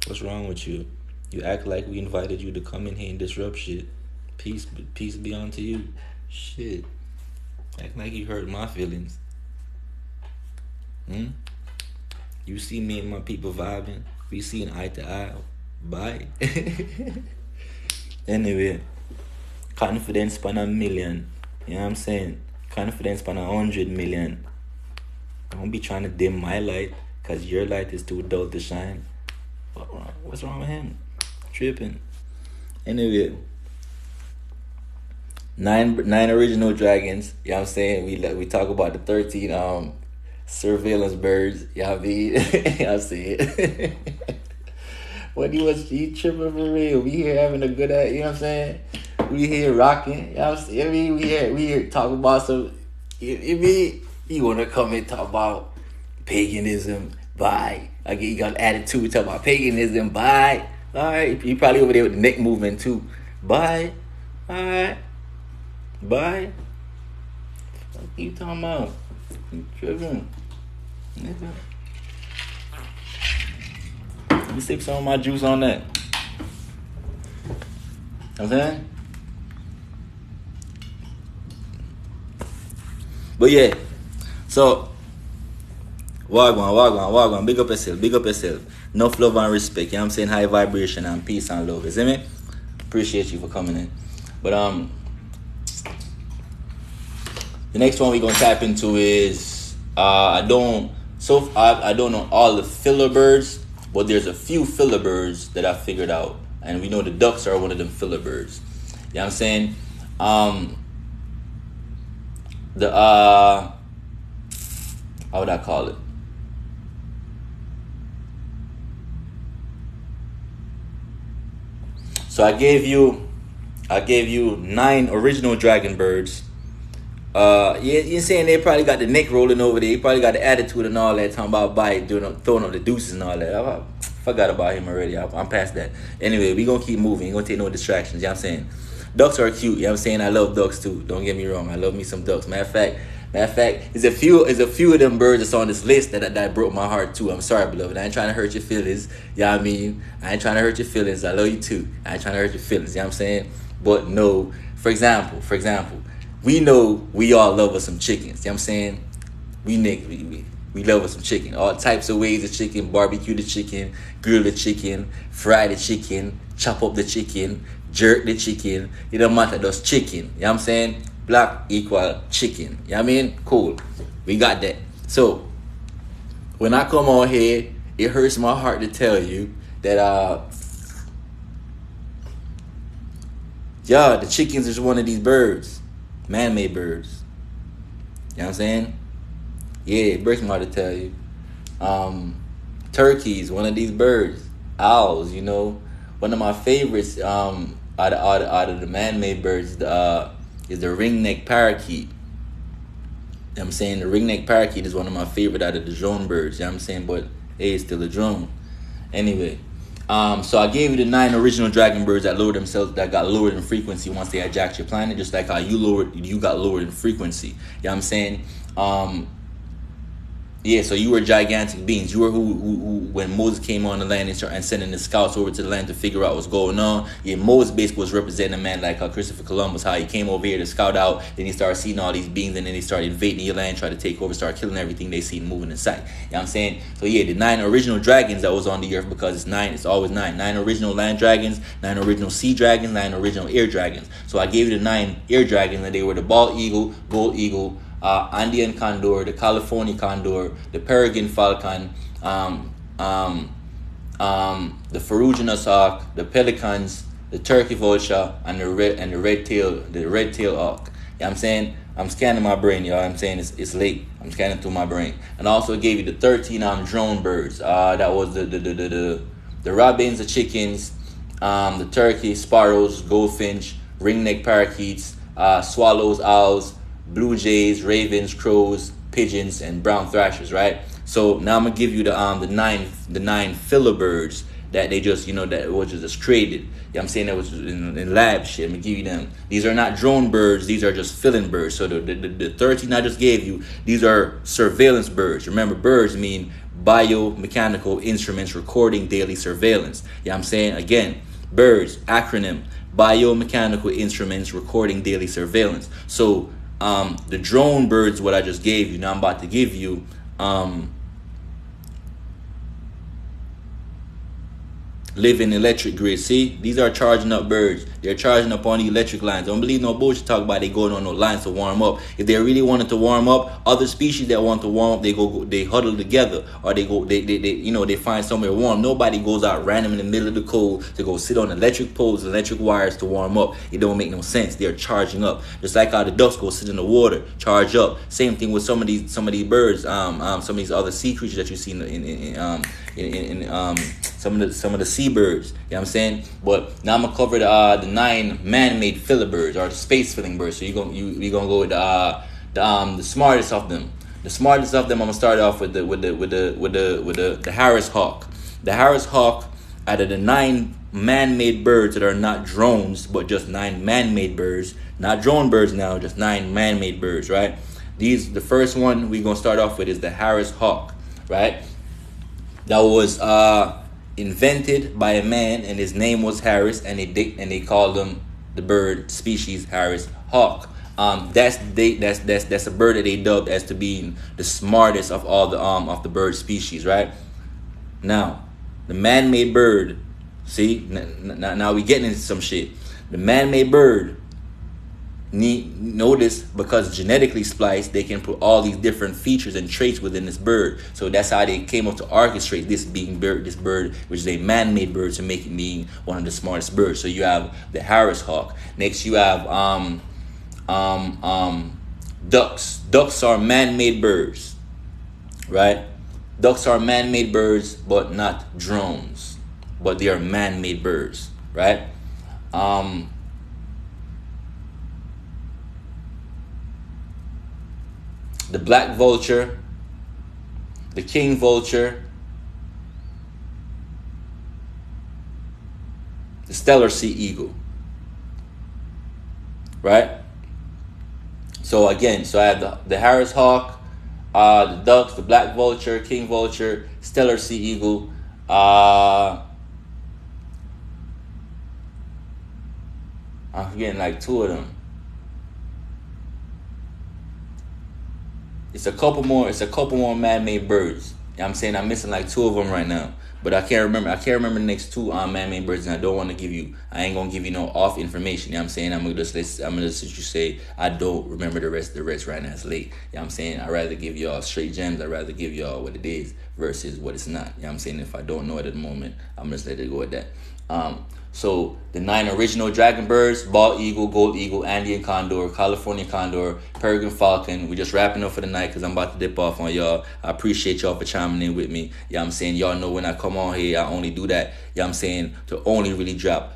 What's wrong with you? You act like we invited you to come in here and disrupt shit. Peace be unto you. Shit. Act like you hurt my feelings. You see me and my people vibing. We seen eye to eye. Bye. Anyway, confidence pan a million. You know what I'm saying? Confidence pan 100 million. Don't be trying to dim my light, because your light is too dull to shine. What's wrong with him? Tripping. Anyway, nine original dragons. You know what I'm saying? We talk about the 13 surveillance birds. You know what I mean? I see it. When he tripping for real. We here having a good you know what I'm saying? We here rocking. You know what I'm saying? I mean, we here talking about some. You wanna come and talk about paganism? Bye. Like you got an attitude talk about paganism. Bye. All right. You probably over there with the neck movement too. Bye. All right. Bye. What you talking about? You tripping? Nigga. Let me sip some of my juice on that. You know what I'm saying? But yeah. So, wagwan. Big up yourself. Enough love and respect. You know what I'm saying? High vibration and peace and love. You see me? Appreciate you for coming in. But the next one we're gonna tap into is I don't know all the filler birds, but there's a few filler birds that I figured out, and we know the ducks are one of them filler birds. You know what I'm saying? How would I call it? So I gave you 9 original dragon birds. You're saying they probably got the neck rolling over there. He probably got the attitude and all that, talking about throwing up the deuces and all that. I forgot about him already. I'm past that. Anyway, we gonna keep moving. Ain't gonna take no distractions. You know what I'm saying? Ducks are cute. You know what I'm saying? I love ducks too. Don't get me wrong. I love me some ducks. Matter of fact, there's a few of them birds that's on this list that broke my heart too. I'm sorry, beloved. I ain't trying to hurt your feelings. You know what I mean? I ain't trying to hurt your feelings. I love you too. I ain't trying to hurt your feelings. You know what I'm saying? But no, for example, we know we all love us some chickens. You know what I'm saying? We love us some chicken. All types of ways of chicken. Barbecue the chicken, grill the chicken, fry the chicken, chop up the chicken, jerk the chicken. It don't matter, just chicken. You know what I'm saying? Black equal chicken. You know what I mean? Cool. We got that. So, when I come on here, it hurts my heart to tell you that the chickens is one of these birds. Man-made birds. You know what I'm saying? Yeah, it breaks my heart to tell you. Turkeys, one of these birds. Owls, you know. One of my favorites out of the man-made birds is the ringneck parakeet. You know what I'm saying? The ringneck parakeet is one of my favorite out of the drone birds. You know what I'm saying? But hey, it's still a drone. Anyway, so I gave you the 9 original dragon birds that got lowered in frequency once they hijacked your planet, just like how you got lowered in frequency. You know what I'm saying? Yeah, so you were gigantic beings. You were who when Moses came on the land and sending the scouts over to the land to figure out what's going on. Yeah, Moses basically was representing a man like Christopher Columbus, how he came over here to scout out, then he started seeing all these beings, and then they started invading your land, tried to take over, start killing everything they seen moving in sight. You know what I'm saying? So yeah, the 9 original dragons that was on the earth, because it's always 9. 9 original land dragons, 9 original sea dragons, 9 original air dragons. So I gave you the 9 air dragons, and they were the bald eagle, gold eagle, Andean condor, the California condor, the peregrine falcon, the ferruginous hawk, the pelicans, the turkey vulture, and the red tail hawk. You know what I'm saying? I'm scanning my brain, y'all. I'm saying it's late. I'm scanning through my brain. And I also gave you the 13 drone birds. That was the robins, the chickens, the turkey, sparrows, goldfinch, ringneck parakeets, swallows, owls, blue jays, ravens, crows, pigeons, and brown thrashers, right? So now I'm gonna give you the nine filler birds that they just, that was just created. You know what I'm saying? That was in lab shit. I'm gonna give you them. These are not drone birds, these are just filling birds. So the 13 I just gave you, these are surveillance birds. Remember, birds mean biomechanical instruments recording daily surveillance. You know what I'm saying? Again, birds, acronym, biomechanical instruments recording daily surveillance. So the drone birds, what I just gave you, now I'm about to give you living electric grid. See, these are charging up birds. They're charging up on the electric lines. Don't believe no bullshit talk about they going on no lines to warm up. If they really wanted to warm up, other species that want to warm up, they huddle together, or they find somewhere warm. Nobody goes out random in the middle of the cold to go sit on electric poles, electric wires to warm up. It don't make no sense. They're charging up, just like how the ducks go sit in the water, charge up. Same thing with some of these birds, some of these other sea creatures that you see in some of the seabirds. You know what I'm saying? But now I'm gonna cover the 9 man-made filler birds, or the space filling birds. So you're gonna go with the smartest of them. The smartest of them, I'm gonna start off with the Harris hawk. The Harris hawk, out of the 9 man-made birds that are not drones, but just 9 man-made birds, not drone birds now, just 9 man-made birds, right? The first one we're gonna start off with is the Harris hawk, right? That was invented by a man, and his name was Harris, and they called him, the bird species, Harris hawk. That's a bird that they dubbed as to being the smartest of all the bird species, right? Now, the man-made bird, see, now we getting into some shit. The man-made bird, notice, because genetically spliced, they can put all these different features and traits within this bird. So that's how they came up to orchestrate this bird, which is a man-made bird, to make it being one of the smartest birds. So you have the Harris hawk. Next, you have ducks. Ducks are man-made birds, right? Ducks are man-made birds, but not drones. But they are man-made birds, right? The black vulture, the king vulture, the stellar sea eagle, right? So again, I have the Harris hawk, the ducks, the black vulture, king vulture, stellar sea eagle, I'm forgetting like 2 of them. It's a couple more man-made birds. You know what I'm saying? I'm missing like 2 of them right now. But I can't remember the next 2 man-made birds, and I don't want to I ain't gonna give you no off information. You know what I'm saying? I'm gonna just let you say I don't remember the rest right now. It's late. You know what I'm saying? I'd rather give y'all straight gems. I'd rather give y'all what it is. versus what it's not. You know what I'm saying? If I don't know it at the moment, I'm just let it go at that. So the 9 original dragon birds: bald eagle, gold eagle, Andean condor, California condor, peregrine falcon. We're just wrapping up for the night because I'm about to dip off on y'all. I appreciate y'all for chiming in with me. Yeah, I'm saying, y'all know when I come on here, I only do that. Yeah, I'm saying, to only really drop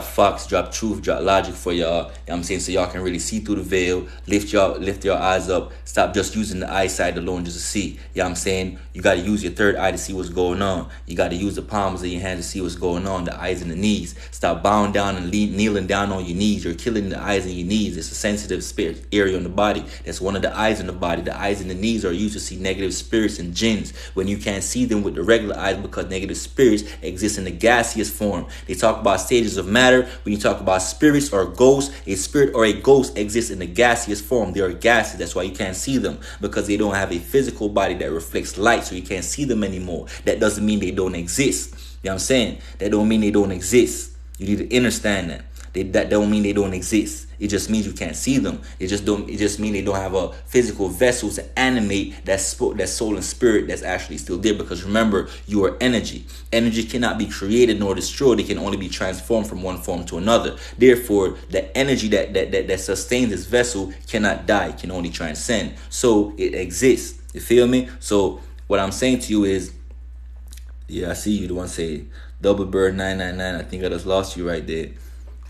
facts, drop truth, drop logic for y'all. You know what I'm saying? So y'all can really see through the veil, lift your eyes up, stop just using the eyesight alone just to see. You know what I'm saying? You gotta use your third eye to see what's going on. You gotta use the palms of your hands to see what's going on, the eyes and the knees. Stop bowing down and kneeling down on your knees. You're killing the eyes and your knees. It's a sensitive spirit area on the body. That's one of the eyes in the body. The eyes and the knees are used to see negative spirits and jinns when you can't see them with the regular eyes, because negative spirits exist in the gaseous form. They talk about stages of matter. When you talk about spirits or ghosts, a spirit or a ghost exists in the gaseous form. They are gases. That's why you can't see them, because they don't have a physical body that reflects light, so you can't see them anymore. That doesn't mean they don't exist. You know what I'm saying? That don't mean they don't exist. You need to understand that. That don't mean they don't exist. It just means you can't see them. It just mean they don't have a physical vessel to animate that soul and spirit that's actually still there. Because remember, you are energy. Energy cannot be created nor destroyed. It can only be transformed from one form to another. Therefore, the energy that sustains this vessel cannot die. It can only transcend. So it exists. You feel me? So what I'm saying to you is, yeah, I see you. The one say double bird 999. I think I just lost you right there.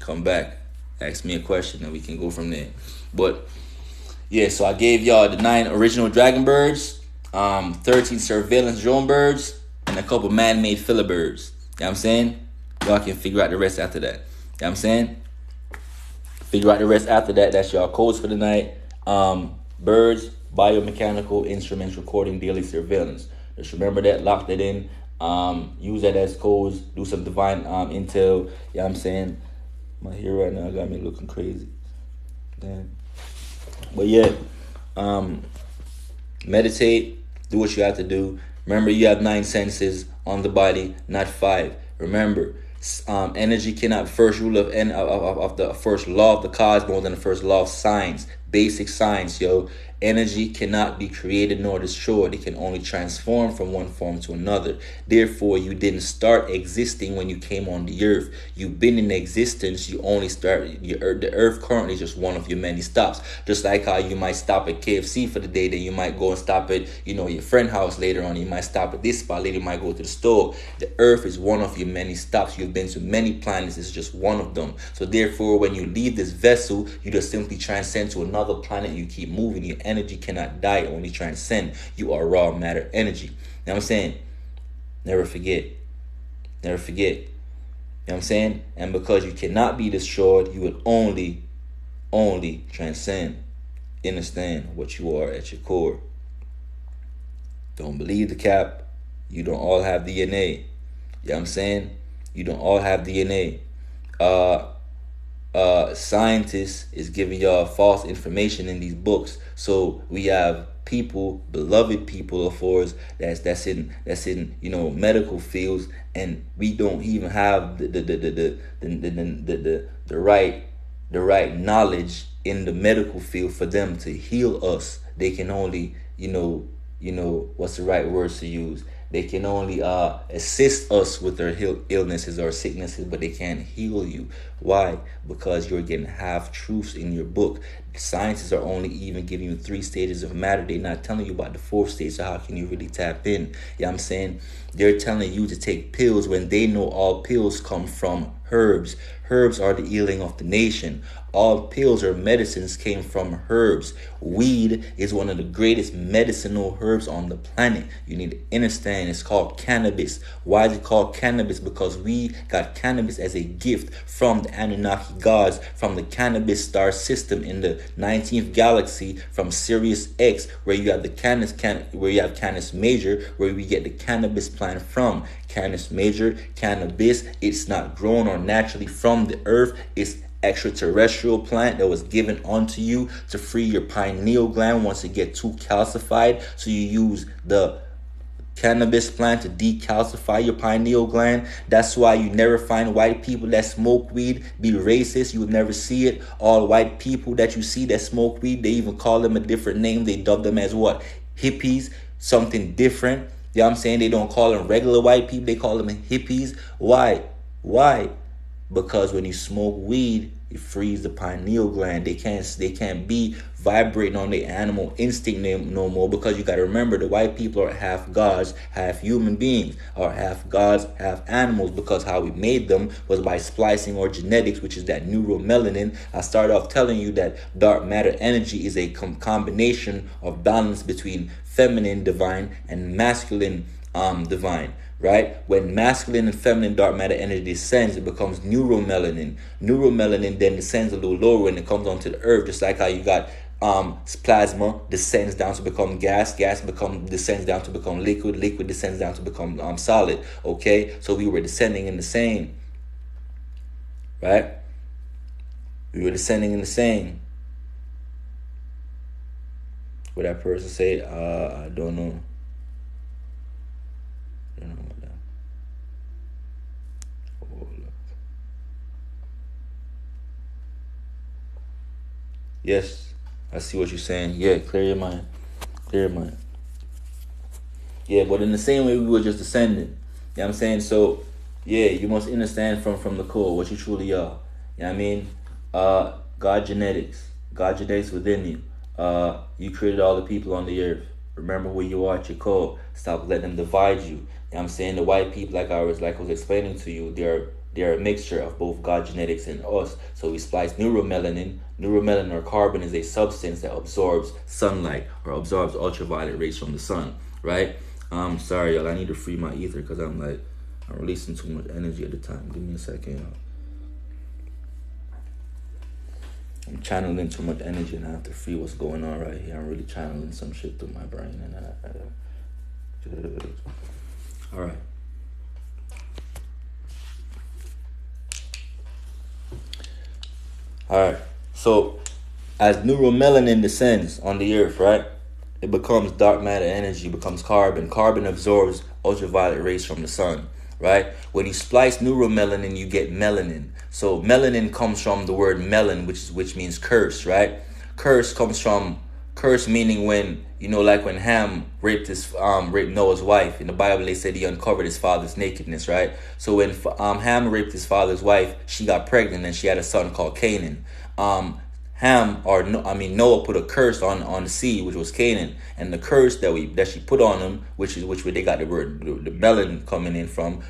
Come back, ask me a question, and we can go from there. But yeah, so I gave y'all the 9 original dragon birds, 13 surveillance drone birds, and a couple man-made filler birds. You know what I'm saying? Y'all can figure out the rest after that. You know what I'm saying? Figure out the rest after that. That's y'all codes for the night. Birds, biomechanical instruments, recording daily surveillance. Just remember that, lock that in. Use that as codes. Do some divine intel. You know what I'm saying? My hair right now got me looking crazy. Damn. But yeah, meditate. Do what you have to do. Remember, you have 9 senses on the body, not 5. Remember, energy cannot first rule of the first law of the cosmos and the first law of science. Basic science, yo. Energy cannot be created nor destroyed. It can only transform from one form to another. Therefore, you didn't start existing when you came on the earth. You've been in existence. You only started. The earth currently is just one of your many stops. Just like how you might stop at KFC for the day, then you might go and stop at, your friend's house later on. You might stop at this spot later. You might go to the store. The earth is one of your many stops. You've been to many planets. It's just one of them. So therefore, when you leave this vessel, you just simply transcend to another planet. You keep moving. Your energy cannot die, only transcend. You are raw matter energy. You know what I'm saying? Never forget. Never forget. You know what I'm saying? And because you cannot be destroyed, you will only transcend. Understand what you are at your core. Don't believe the cap. You don't all have DNA. You know what I'm saying? You don't all have DNA. Scientists is giving y'all false information in these books. So we have people, beloved people of ours, that's in medical fields, and we don't even have the right knowledge in the medical field for them to heal us. They can only what's the right words to use? They can only assist us with our illnesses or sicknesses, but they can't heal you. Why? Because you're getting half-truths in your book. Scientists are only even giving you 3 stages of matter. They're not telling you about the 4th stage, so how can you really tap in? You know what I'm saying? They're telling you to take pills when they know all pills come from herbs. Herbs are the healing of the nation. All pills or medicines came from herbs. Weed is one of the greatest medicinal herbs on the planet. You need to understand, it's called cannabis. Why is it called cannabis? Because we got cannabis as a gift from the Anunnaki gods, from the cannabis star system in the 19th galaxy, from Sirius X, where you have the Canis Major, where we get the cannabis plant from. Canis Major, cannabis, it's not grown or naturally from the earth. It's extraterrestrial plant that was given unto you to free your pineal gland once it gets too calcified. So you use the cannabis plant to decalcify your pineal gland. That's why you never find white people that smoke weed be racist. You would never see it. All white people that you see that smoke weed, they even call them a different name. They dub them as what? Hippies, something different. You know what I'm saying? They don't call them regular white people. They call them hippies. Why? Why? Because when you smoke weed, it frees the pineal gland. They can't be vibrating on the animal instinct no more, because you got to remember, the white people are half gods, half human beings, or half gods, half animals, because how we made them was by splicing or genetics, which is that neuromelanin. I started off telling you that dark matter energy is a combination of balance between feminine divine and masculine divine. Right? When masculine and feminine dark matter energy descends, it becomes neuromelanin. Neuromelanin then descends a little lower when it comes onto the earth, just like how you got plasma descends down to become gas, descends down to become liquid descends down to become solid. Okay, so we were descending in the same, right? We were descending in the same. What that person say? I don't know. Yes, I see what you're saying. Yeah, clear your mind. Clear your mind. Yeah, but in the same way we were just descending. You know what I'm saying? So, yeah, you must understand from the core what you truly are. You know what I mean? God genetics. God genetics within you. You created all the people on the earth. Remember who you are at your core. Stop letting them divide you. You know what I'm saying? The white people, like I was explaining to you, they're a mixture of both God genetics and us. So we splice neuromelanin. Neuromelanin, or carbon, is a substance that absorbs sunlight or absorbs ultraviolet rays from the sun, right? Sorry, y'all. I need to free my ether because I'm releasing too much energy at the time. Give me a second, y'all. I'm channeling too much energy and I have to free what's going on right here. I'm really channeling some shit through my brain. All right. All right. So, as neuromelanin descends on the earth, right, it becomes dark matter energy, becomes carbon. Carbon absorbs ultraviolet rays from the sun, right? When you splice neuromelanin, you get melanin. So melanin comes from the word melon, which means curse, right? Curse meaning when, like when Ham raped Noah's wife. In the Bible, they said he uncovered his father's nakedness, right? So when Ham raped his father's wife, she got pregnant and she had a son called Canaan. Noah put a curse on the seed, which was Canaan, and the curse that she put on him, which where they got the word the melon coming in from.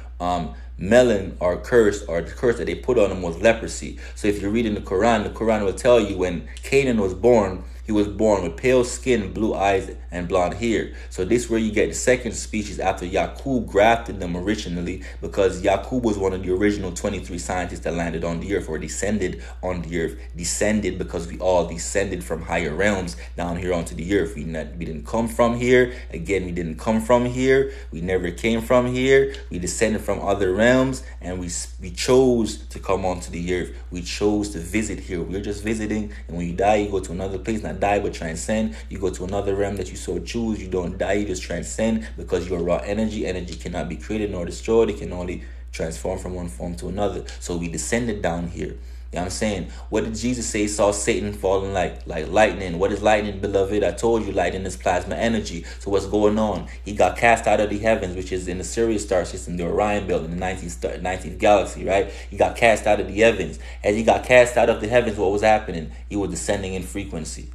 Melon, or curse, or the curse that they put on him, was leprosy. So if you read in the Quran will tell you when Canaan was born, he was born with pale skin, blue eyes, and blonde hair. So this is where you get the second species after Yaqub grafted them originally, because Yaqub was one of the original 23 scientists that landed on the earth, or descended on the earth. Descended because we all descended from higher realms down here onto the earth. We didn't come from here. Again, we didn't come from here. We never came from here. We descended from other realms, and we chose to come onto the earth. We chose to visit here. We're just visiting, and when you die, you go to another place. Not die, but transcend. You go to another realm that you so choose. You don't die, you just transcend, because you're raw energy. Energy cannot be created nor destroyed. It can only transform from one form to another. So we descended down here. You know what I'm saying? What did Jesus say? He saw Satan falling like lightning. What is lightning, beloved? I told you lightning is plasma energy. So what's going on? He got cast out of the heavens, which is in the Sirius star system, the Orion belt, in the 19th galaxy, right? He got cast out of the heavens. As he got cast out of the heavens, what was happening? He was descending in frequency.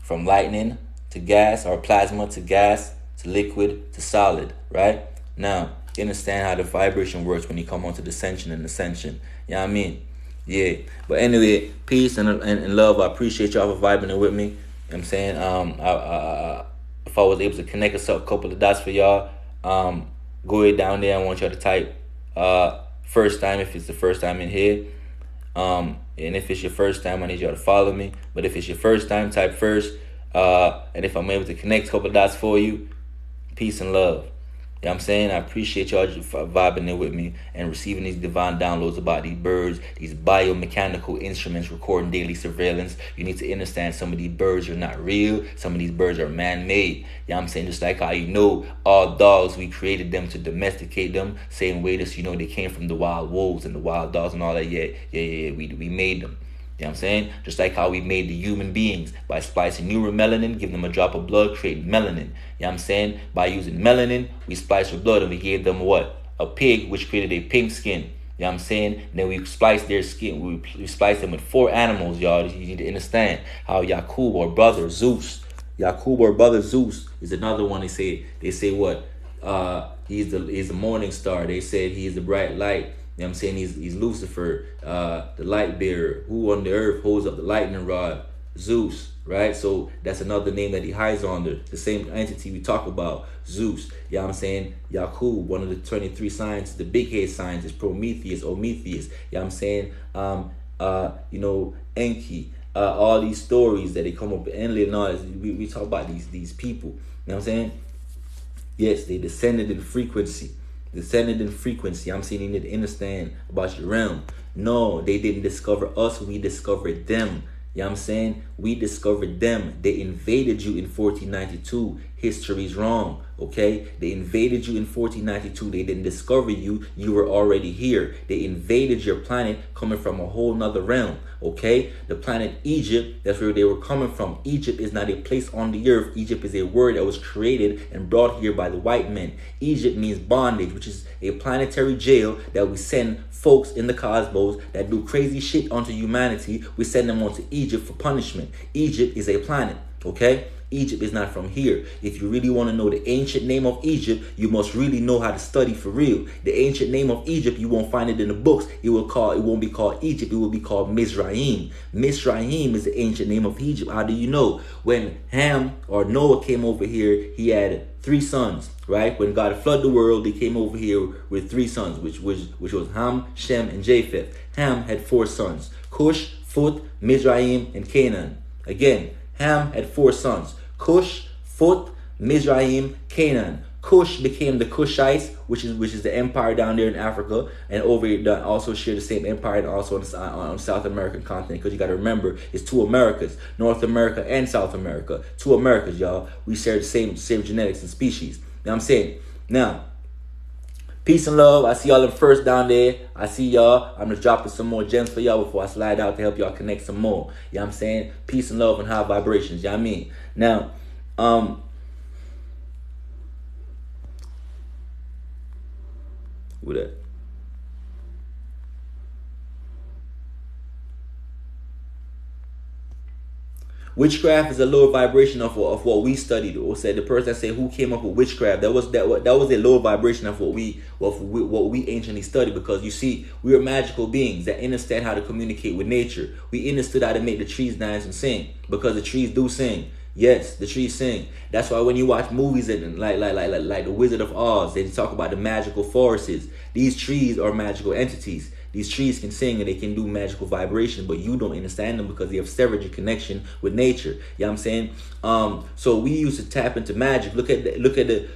From lightning to gas, or plasma to gas to liquid to solid, right? Now, you understand how the vibration works when you come onto descension and ascension. You know what I mean? Yeah. But anyway, peace and love. I appreciate y'all for vibing it with me. You know what I'm saying? If I was able to connect a couple of dots for y'all, go ahead down there. I want y'all to type first time if it's the first time in here. And if it's your first time, I need y'all to follow me. But if it's your first time, type first. And if I'm able to connect a couple of dots for you, peace and love. You know what I'm saying? I appreciate y'all vibing in with me and receiving these divine downloads about these birds, these biomechanical instruments recording daily surveillance. You need to understand some of these birds are not real. Some of these birds are man-made. You know what I'm saying? Just like how all dogs, we created them to domesticate them. Same way that they came from the wild wolves and the wild dogs and all that. Yeah, we made them. You know what I'm saying? Just like how we made the human beings by splicing neuromelanin, giving them a drop of blood, create melanin. You know what I'm saying? By using melanin, we spliced their blood and we gave them what? A pig, which created a pink skin. You know what I'm saying? And then we spliced their skin. We spliced them with 4 animals, y'all. You need to understand how Yakub or brother Zeus, Yakub or brother Zeus is another one. They say what? He's the morning star. They said he's the bright light. You know what I'm saying? He's Lucifer, the light bearer, who on the earth holds up the lightning rod, Zeus, right? So that's another name that he hides under. The same entity we talk about, Zeus. You know what I'm saying? Yakub, one of the 23 signs, the big head signs is Prometheus, Ometheus. You know what I'm saying? Enki. All these stories that they come up with, and we talk about these people. You know what I'm saying? Yes, they descended in frequency. I'm saying you need to understand about your realm. No, they didn't discover us. We discovered them. You know what I'm saying? We discovered them. They invaded you in 1492. History's wrong, okay? They invaded you in 1492. They didn't discover you. You were already here. They invaded your planet coming from a whole nother realm, okay? The planet Egypt, that's where they were coming from. Egypt is not a place on the earth. Egypt is a word that was created and brought here by the white men. Egypt means bondage, which is a planetary jail that we send folks in the cosmos that do crazy shit onto humanity. We send them onto Egypt for punishment. Egypt is a planet, okay? Egypt is not from here. If you really want to know the ancient name of Egypt, you must really know how to study for real. The ancient name of Egypt, you won't find it in the books. It won't be called Egypt. It will be called Mizraim. Mizraim is the ancient name of Egypt. How do you know? When Ham or Noah came over here, he had 3 sons, right? When God flooded the world, they came over here with 3 sons, which was Ham, Shem, and Japheth. Ham had 4 sons: Cush, Phut, Mizraim, and Canaan. Again, Ham had 4 sons: Cush, Phut, Mizraim, Canaan. Cush became the Cushites, which is the empire down there in Africa, and over here that also share the same empire and also on the South American continent. Because you got to remember, it's 2 Americas, North America and South America. 2 Americas, y'all. We share the same genetics and species. You know what I'm saying? Now, peace and love. I see y'all in first down there. I see y'all. I'm just dropping some more gems for y'all before I slide out to help y'all connect some more. You know what I'm saying? Peace and love and high vibrations. You know what I mean? Now, with that. Witchcraft is a lower vibration of what we studied. Or said the person that said who came up with witchcraft, that was a lower vibration of what we anciently studied. Because you see, we are magical beings that understand how to communicate with nature. We understood how to make the trees dance and sing, because the trees do sing. Yes, the trees sing. That's why when you watch movies and like The Wizard of Oz, they talk about the magical forests. These trees are magical entities. These trees can sing and they can do magical vibration, but you don't understand them because they have severed your connection with nature. You know what I'm saying? So we used to tap into magic. Look at the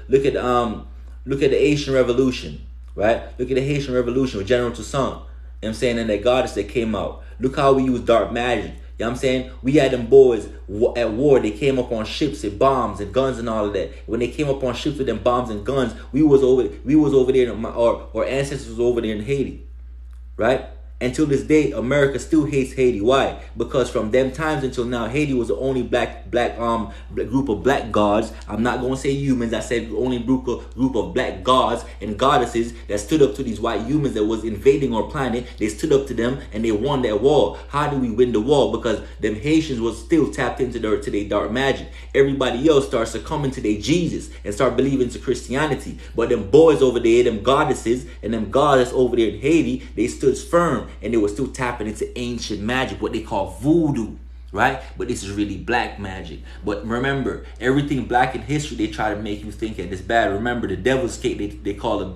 Haitian Revolution, right? Look at the Haitian Revolution with General Toussaint. You know what I'm saying? And that goddess that came out. Look how we use dark magic. You know what I'm saying? We had them boys at war. They came up on ships with bombs and guns and all of that. When they came up on ships with them bombs and guns, we was over there, our ancestors was over there in Haiti. Right? Until this day, America still hates Haiti. Why? Because from them times until now, Haiti was the only black group of black gods. I'm not going to say humans. I said only group of black gods and goddesses that stood up to these white humans that was invading our planet. They stood up to them and they won that war. How do we win the war? Because them Haitians was still tapped into their dark magic. Everybody else starts succumbing to their Jesus and start believing to Christianity. But them boys over there, them goddesses and them gods over there in Haiti, they stood firm. And they were still tapping into ancient magic, what they call voodoo, right? But this is really black magic. But remember, everything black in history, they try to make you think that it's bad. Remember, the devil's cake, they call it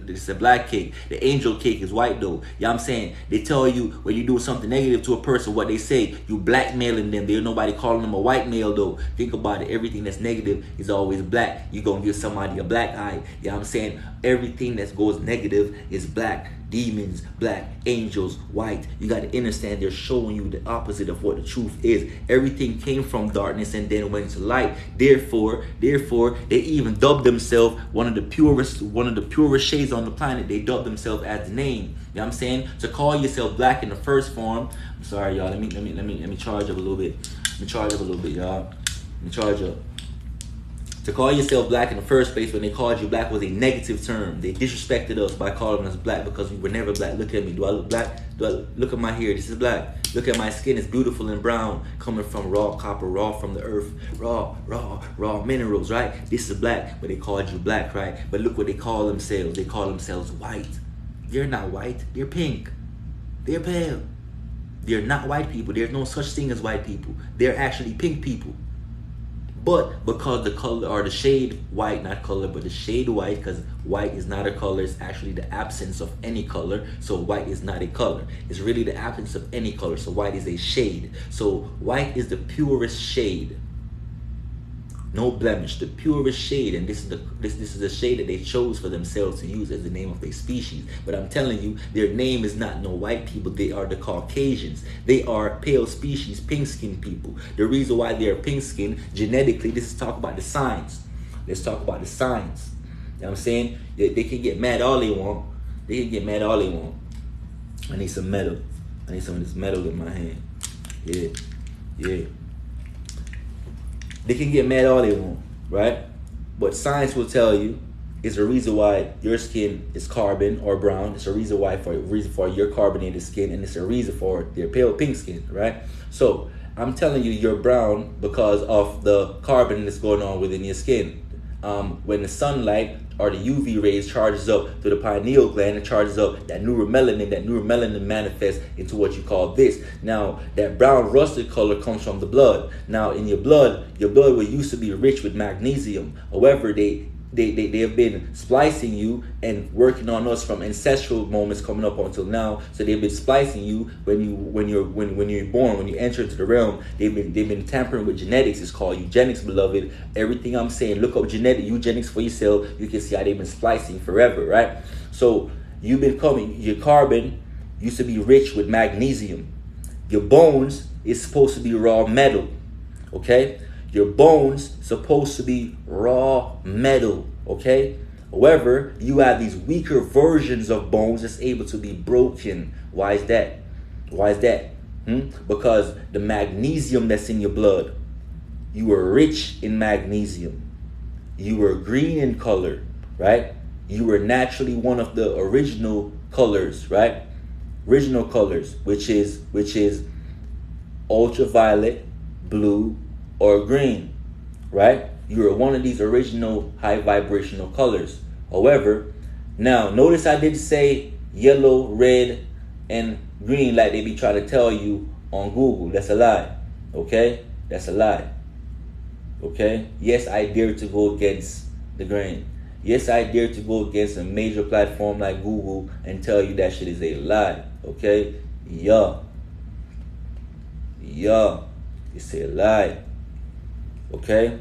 it's a black cake. The angel cake is white though. You know what I'm saying? They tell you when you do something negative to a person, what they say, you blackmailing them. There's nobody calling them a white male though. Think about it. Everything that's negative is always black. You're going to give somebody a black eye. You know what I'm saying? Everything that goes negative is black. demons, black, angels, white. You got to understand they're showing you the opposite of what the truth is. Everything came from darkness and then went to light. Therefore, they even dubbed themselves one of the purest shades on the planet. They dubbed themselves as the name. You know what I'm saying? To call yourself black in the first form. I'm sorry, y'all. Let me charge up a little bit. Let me charge up a little bit, y'all. Let me charge up. To call yourself black in the first place, when they called you black, was a negative term. They disrespected us by calling us black because we were never black. Look at me. Do I look black? Look at my hair? This is black. Look at my skin. It's beautiful and brown, coming from raw copper, raw from the earth, raw minerals, right? This is black, but they called you black, right? But look what they call themselves. They call themselves white. They're not white. They're pink. They're pale. They're not white people. There's no such thing as white people. They're actually pink people. But because the color or the shade white, not color, but the shade white, because white is not a color, it's actually the absence of any color. So white is not a color. It's really the absence of any color. So white is a shade. So white is the purest shade. No blemish, the purest shade, and this is the shade that they chose for themselves to use as the name of their species. But I'm telling you, their name is not no white people. They are the Caucasians. They are pale species, pink-skinned people. The reason why they are pink-skinned, genetically, this is talk about the science. Let's talk about the science. You know what I'm saying? They can get mad all they want. They can get mad all they want. I need some metal. I need some of this metal in my hand. Yeah. They can get mad all they want, right? But science will tell you it's a reason why your skin is carbon or brown. It's a reason for your carbonated skin, and it's a reason for their pale pink skin, right? So I'm telling you, you're brown because of the carbon that's going on within your skin. When the sunlight or the UV rays charges up to the pineal gland, it charges up that neuromelanin manifests into what you call this. Now, that brown rusted color comes from the blood. Now, in your blood was used to be rich with magnesium. However, they have been splicing you and working on us from ancestral moments coming up until now. So they've been splicing you when you're born, when you enter into the realm. They've been tampering with genetics. It's called eugenics, beloved. Everything I'm saying, look up eugenics for yourself. You can see how they've been splicing forever, right? So you've been your carbon used to be rich with magnesium. Your bones is supposed to be raw metal, okay? Your bones supposed to be raw metal, okay? However, you have these weaker versions of bones that's able to be broken. Why is that? Because the magnesium that's in your blood, you are rich in magnesium. You were green in color, right? You were naturally one of the original colors, right? Original colors, which is ultraviolet, blue, or green, right? You are one of these original high vibrational colors. However, now notice I did say yellow, red, and green like they be trying to tell you on Google. That's a lie, okay? That's a lie, okay? Yes, I dare to go against the grain. Yes, I dare to go against a major platform like Google and tell you that shit is a lie, okay? Yeah, it's a lie. Okay,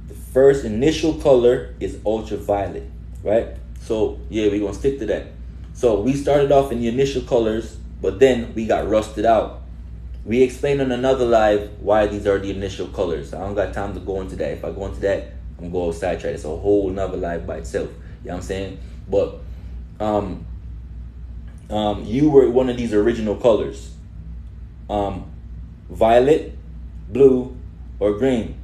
the first initial color is ultraviolet, right? So yeah, we're gonna stick to that. So we started off in the initial colors, but then we got rusted out. We explained on another live why these are the initial colors. I don't got time to go into that. If I go into that, I'm gonna go sidetrack. It's a whole nother live by itself. You know what I'm saying? But you were one of these original colors. Violet, blue, or green.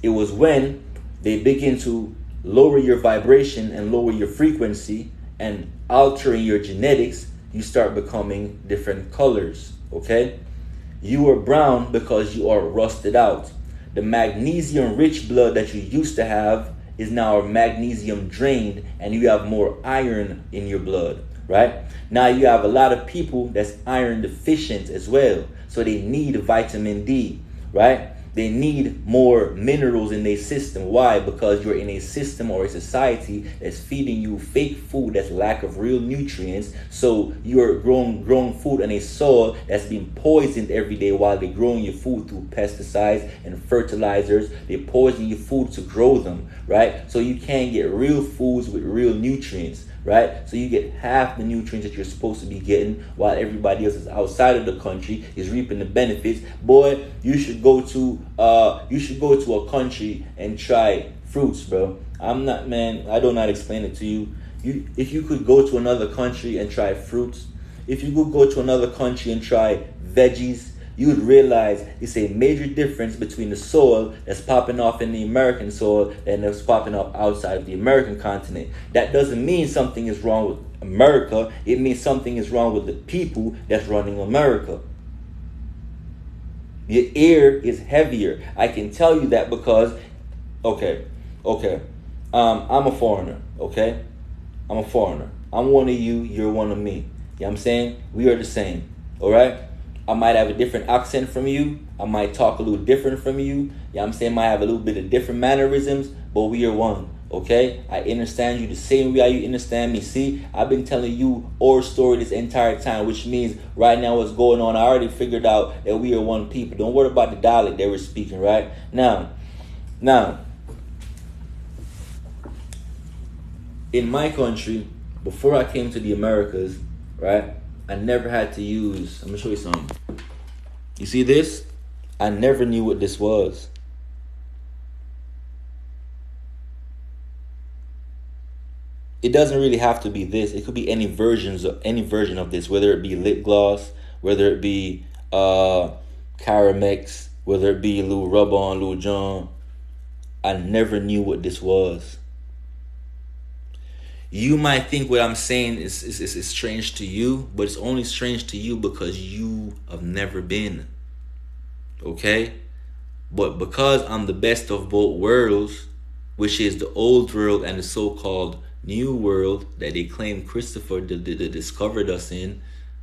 It was when they begin to lower your vibration and lower your frequency and altering your genetics, you start becoming different colors, okay? You are brown because you are rusted out. The magnesium rich blood that you used to have is now magnesium drained, and you have more iron in your blood, right? Now you have a lot of people that's iron deficient as well, so they need vitamin D, right? They need more minerals in their system. Why? Because you're in a system or a society that's feeding you fake food that's lack of real nutrients. So you're growing food on a soil that's being poisoned every day while they're growing your food through pesticides and fertilizers. They poison your food to grow them, right? So you can't get real foods with real nutrients, right? So you get half the nutrients that you're supposed to be getting while everybody else is outside of the country is reaping the benefits. Boy, you should go to a country and try fruits, bro. I do not explain it to you. If you could go to another country and try fruits, if you could go to another country and try veggies, you would realize it's a major difference between the soil that's popping off in the American soil and that's popping off outside of the American continent. That doesn't mean something is wrong with America. It means something is wrong with the people that's running America. Your air is heavier. I can tell you that because, okay, I'm a foreigner, okay? I'm a foreigner. I'm one of you, you're one of me. You know what I'm saying? We are the same, all right? I might have a different accent from you. I might talk a little different from you. You know what I'm saying? Might have a little bit of different mannerisms, but we are one, okay? I understand you the same way you understand me. See, I've been telling you our story this entire time, which means right now what's going on, I already figured out that we are one people. Don't worry about the dialect they were speaking, right? Now, in my country, before I came to the Americas, right, I never had to use, I'm going to show you something. You see this? I never knew what this was. It doesn't really have to be this. It could be any version of this, whether it be lip gloss, whether it be Caramex, whether it be Lou Rub-On, Lou John. I never knew what this was. You might think what I'm saying is strange to you, but it's only strange to you because you have never been. Okay? But because I'm the best of both worlds, which is the old world and the so-called new world that they claim Christopher discovered us in,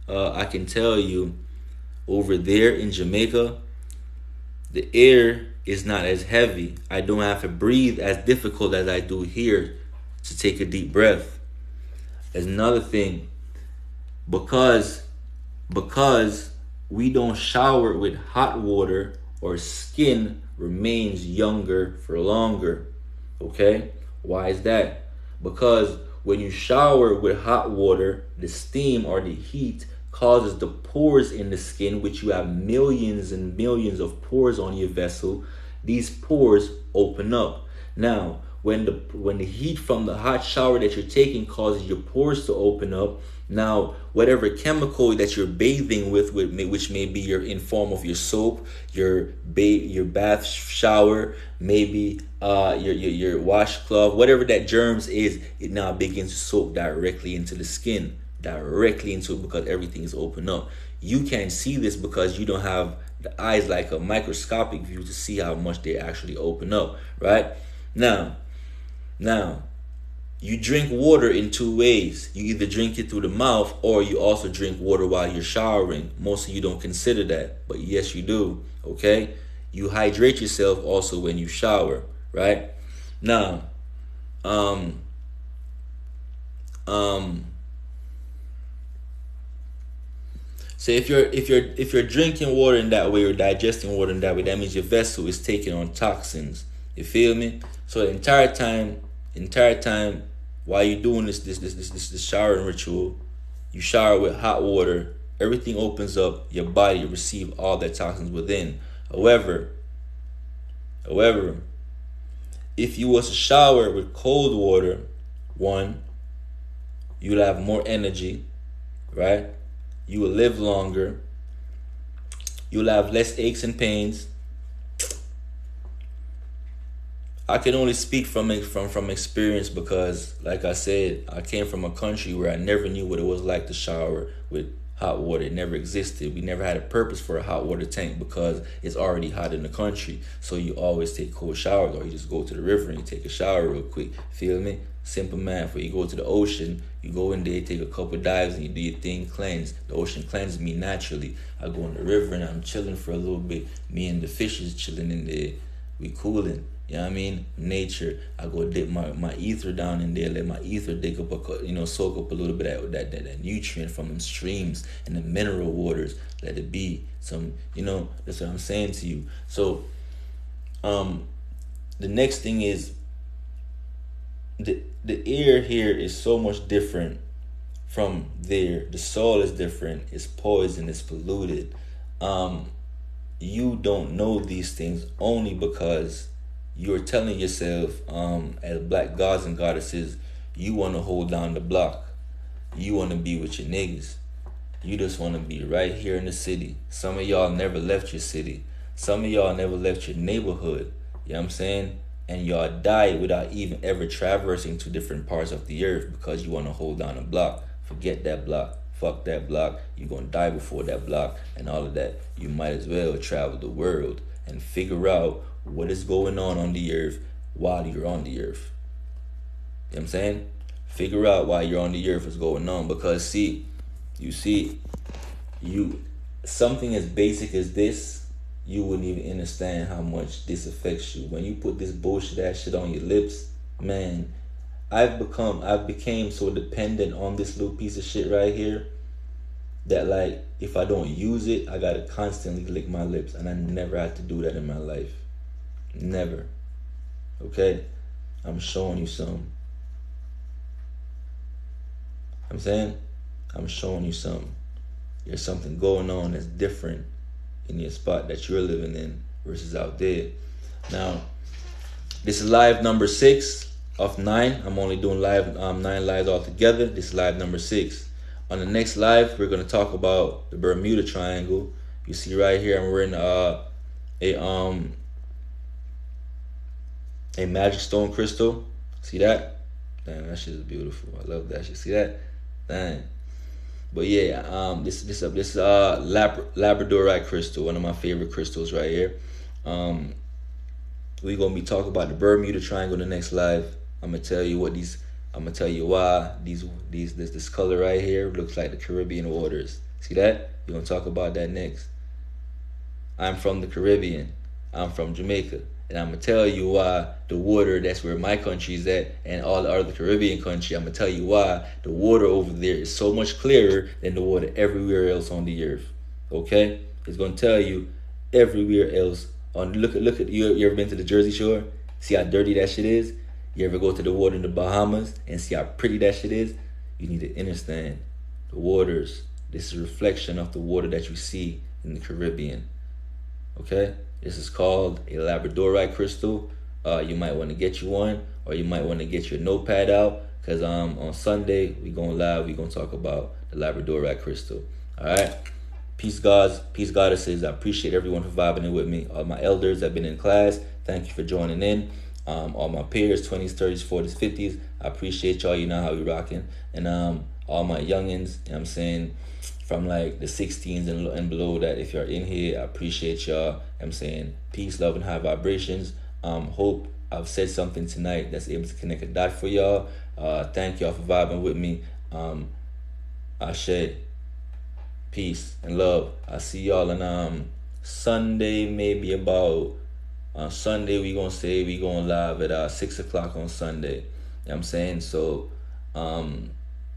I can tell you, over there in Jamaica, the air is not as heavy. I don't have to breathe as difficult as I do here to take a deep breath. There's another thing. Because we don't shower with hot water, our skin remains younger for longer. Okay? Why is that? Because when you shower with hot water, the steam or the heat causes the pores in the skin, which you have millions and millions of pores on your vessel. These pores open up. Now, when the heat from the hot shower that you're taking causes your pores to open up, now whatever chemical that you're bathing with which may be in form of your soap, your bath shower, maybe your washcloth, whatever that germs is, it now begins to soak directly into the skin, directly into it, because everything is open up. You can't see this because you don't have the eyes like a microscopic view to see how much they actually open up, right? Now, you drink water in two ways. You either drink it through the mouth or you also drink water while you're showering. Most of you don't consider that, but yes, you do, okay? You hydrate yourself also when you shower, right? Now, so if you're drinking water in that way or digesting water in that way, that means your vessel is taking on toxins. You feel me? So the entire time while you're doing this showering ritual, you shower with hot water, everything opens up, your body receives all that toxins within. However, if you was to shower with cold water, one, you'll have more energy, right? You will live longer. You'll have less aches and pains. I can only speak from experience because, like I said, I came from a country where I never knew what it was like to shower with hot water. It never existed. We never had a purpose for a hot water tank because it's already hot in the country. So you always take cold showers, or you just go to the river and you take a shower real quick. Feel me? Simple math. Where you go to the ocean, you go in there, take a couple dives, and you do your thing, cleanse. The ocean cleanses me naturally. I go in the river and I'm chilling for a little bit. Me and the fishes chilling in there. We cooling. You know what I mean? Nature. I go dip my ether down in there, let my ether dig up, soak up a little bit of that nutrient from them streams and the mineral waters. Let it be some, that's what I'm saying to you. So, the next thing is the air here is so much different from there. The soil is different. It's poison. It's polluted. You don't know these things only because you're telling yourself, as black gods and goddesses, you want to hold down the block. You want to be with your niggas. You just want to be right here in the city. Some of y'all never left your city. Some of y'all never left your neighborhood. You know what I'm saying? And y'all died without even ever traversing to different parts of the earth because you want to hold down a block. Forget that block. Fuck that block. You're going to die before that block and all of that. You might as well travel the world and figure out what is going on the earth while you're on the earth. You know what I'm saying? Figure out why you're on the earth is going on. Because something as basic as this, you wouldn't even understand how much this affects you. When you put this bullshit ass shit on your lips, man, I've became so dependent on this little piece of shit right here that, like, if I don't use it, I gotta constantly lick my lips, and I never had to do that in my life. Never. Okay? I'm showing you some. I'm saying? I'm showing you some. There's something going on that's different in your spot that you're living in versus out there. Now, this is live number 6 of 9. I'm only doing 9 lives altogether. This is live number 6. On the next live, we're going to talk about the Bermuda Triangle. You see right here, I'm wearing a magic stone crystal. See that? Damn, that shit is beautiful. I love that shit. See that? Dang. But yeah, this labradorite crystal, one of my favorite crystals right here. We're gonna be talking about the Bermuda Triangle in the next live. I'm gonna tell you why this color right here looks like the Caribbean waters. See that? We're gonna talk about that next. I'm from the Caribbean. I'm from Jamaica. And I'm going to tell you why the water, that's where my country's at, and all the other Caribbean country, I'm going to tell you why the water over there is so much clearer than the water everywhere else on the earth. Okay? It's going to tell you everywhere else. Look at you ever been to the Jersey Shore? See how dirty that shit is? You ever go to the water in the Bahamas and see how pretty that shit is? You need to understand the waters. This is a reflection of the water that you see in the Caribbean. Okay? This is called a labradorite crystal. You might want to get you one, or you might want to get your notepad out, because on Sunday we going live. We gonna talk about the labradorite crystal. All right. Peace, gods. Peace, goddesses. I appreciate everyone for vibing in with me. All my elders that have been in class, thank you for joining in. All my peers, 20s, 30s, 40s, 50s, I appreciate y'all. You know how we rocking. And all my youngins, you know what I'm saying, from like the 16s and below, that if you're in here, I appreciate y'all. I'm saying peace, love, and high vibrations. Hope I've said something tonight that's able to connect a dot for y'all. Thank y'all for vibing with me. Ashe, peace and love. I'll see y'all on Sunday, maybe about Sunday. We going live at 6 o'clock on Sunday. You know what I'm saying? So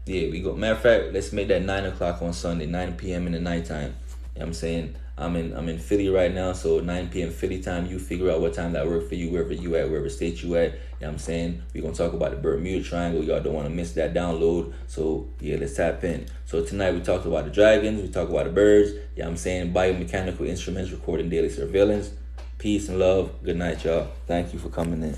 yeah, we go. Matter of fact, let's make that 9 o'clock on Sunday, 9 p.m. in the nighttime. You know what I'm saying? I'm in Philly right now, so 9 p.m. Philly time. You figure out what time that works for you, wherever you at, wherever state you at. You know what I'm saying? We're going to talk about the Bermuda Triangle. Y'all don't want to miss that download. So, yeah, let's tap in. So, tonight we talked about the dragons. We talked about the birds. You know what I'm saying? Biomechanical instruments recording daily surveillance. Peace and love. Good night, y'all. Thank you for coming in.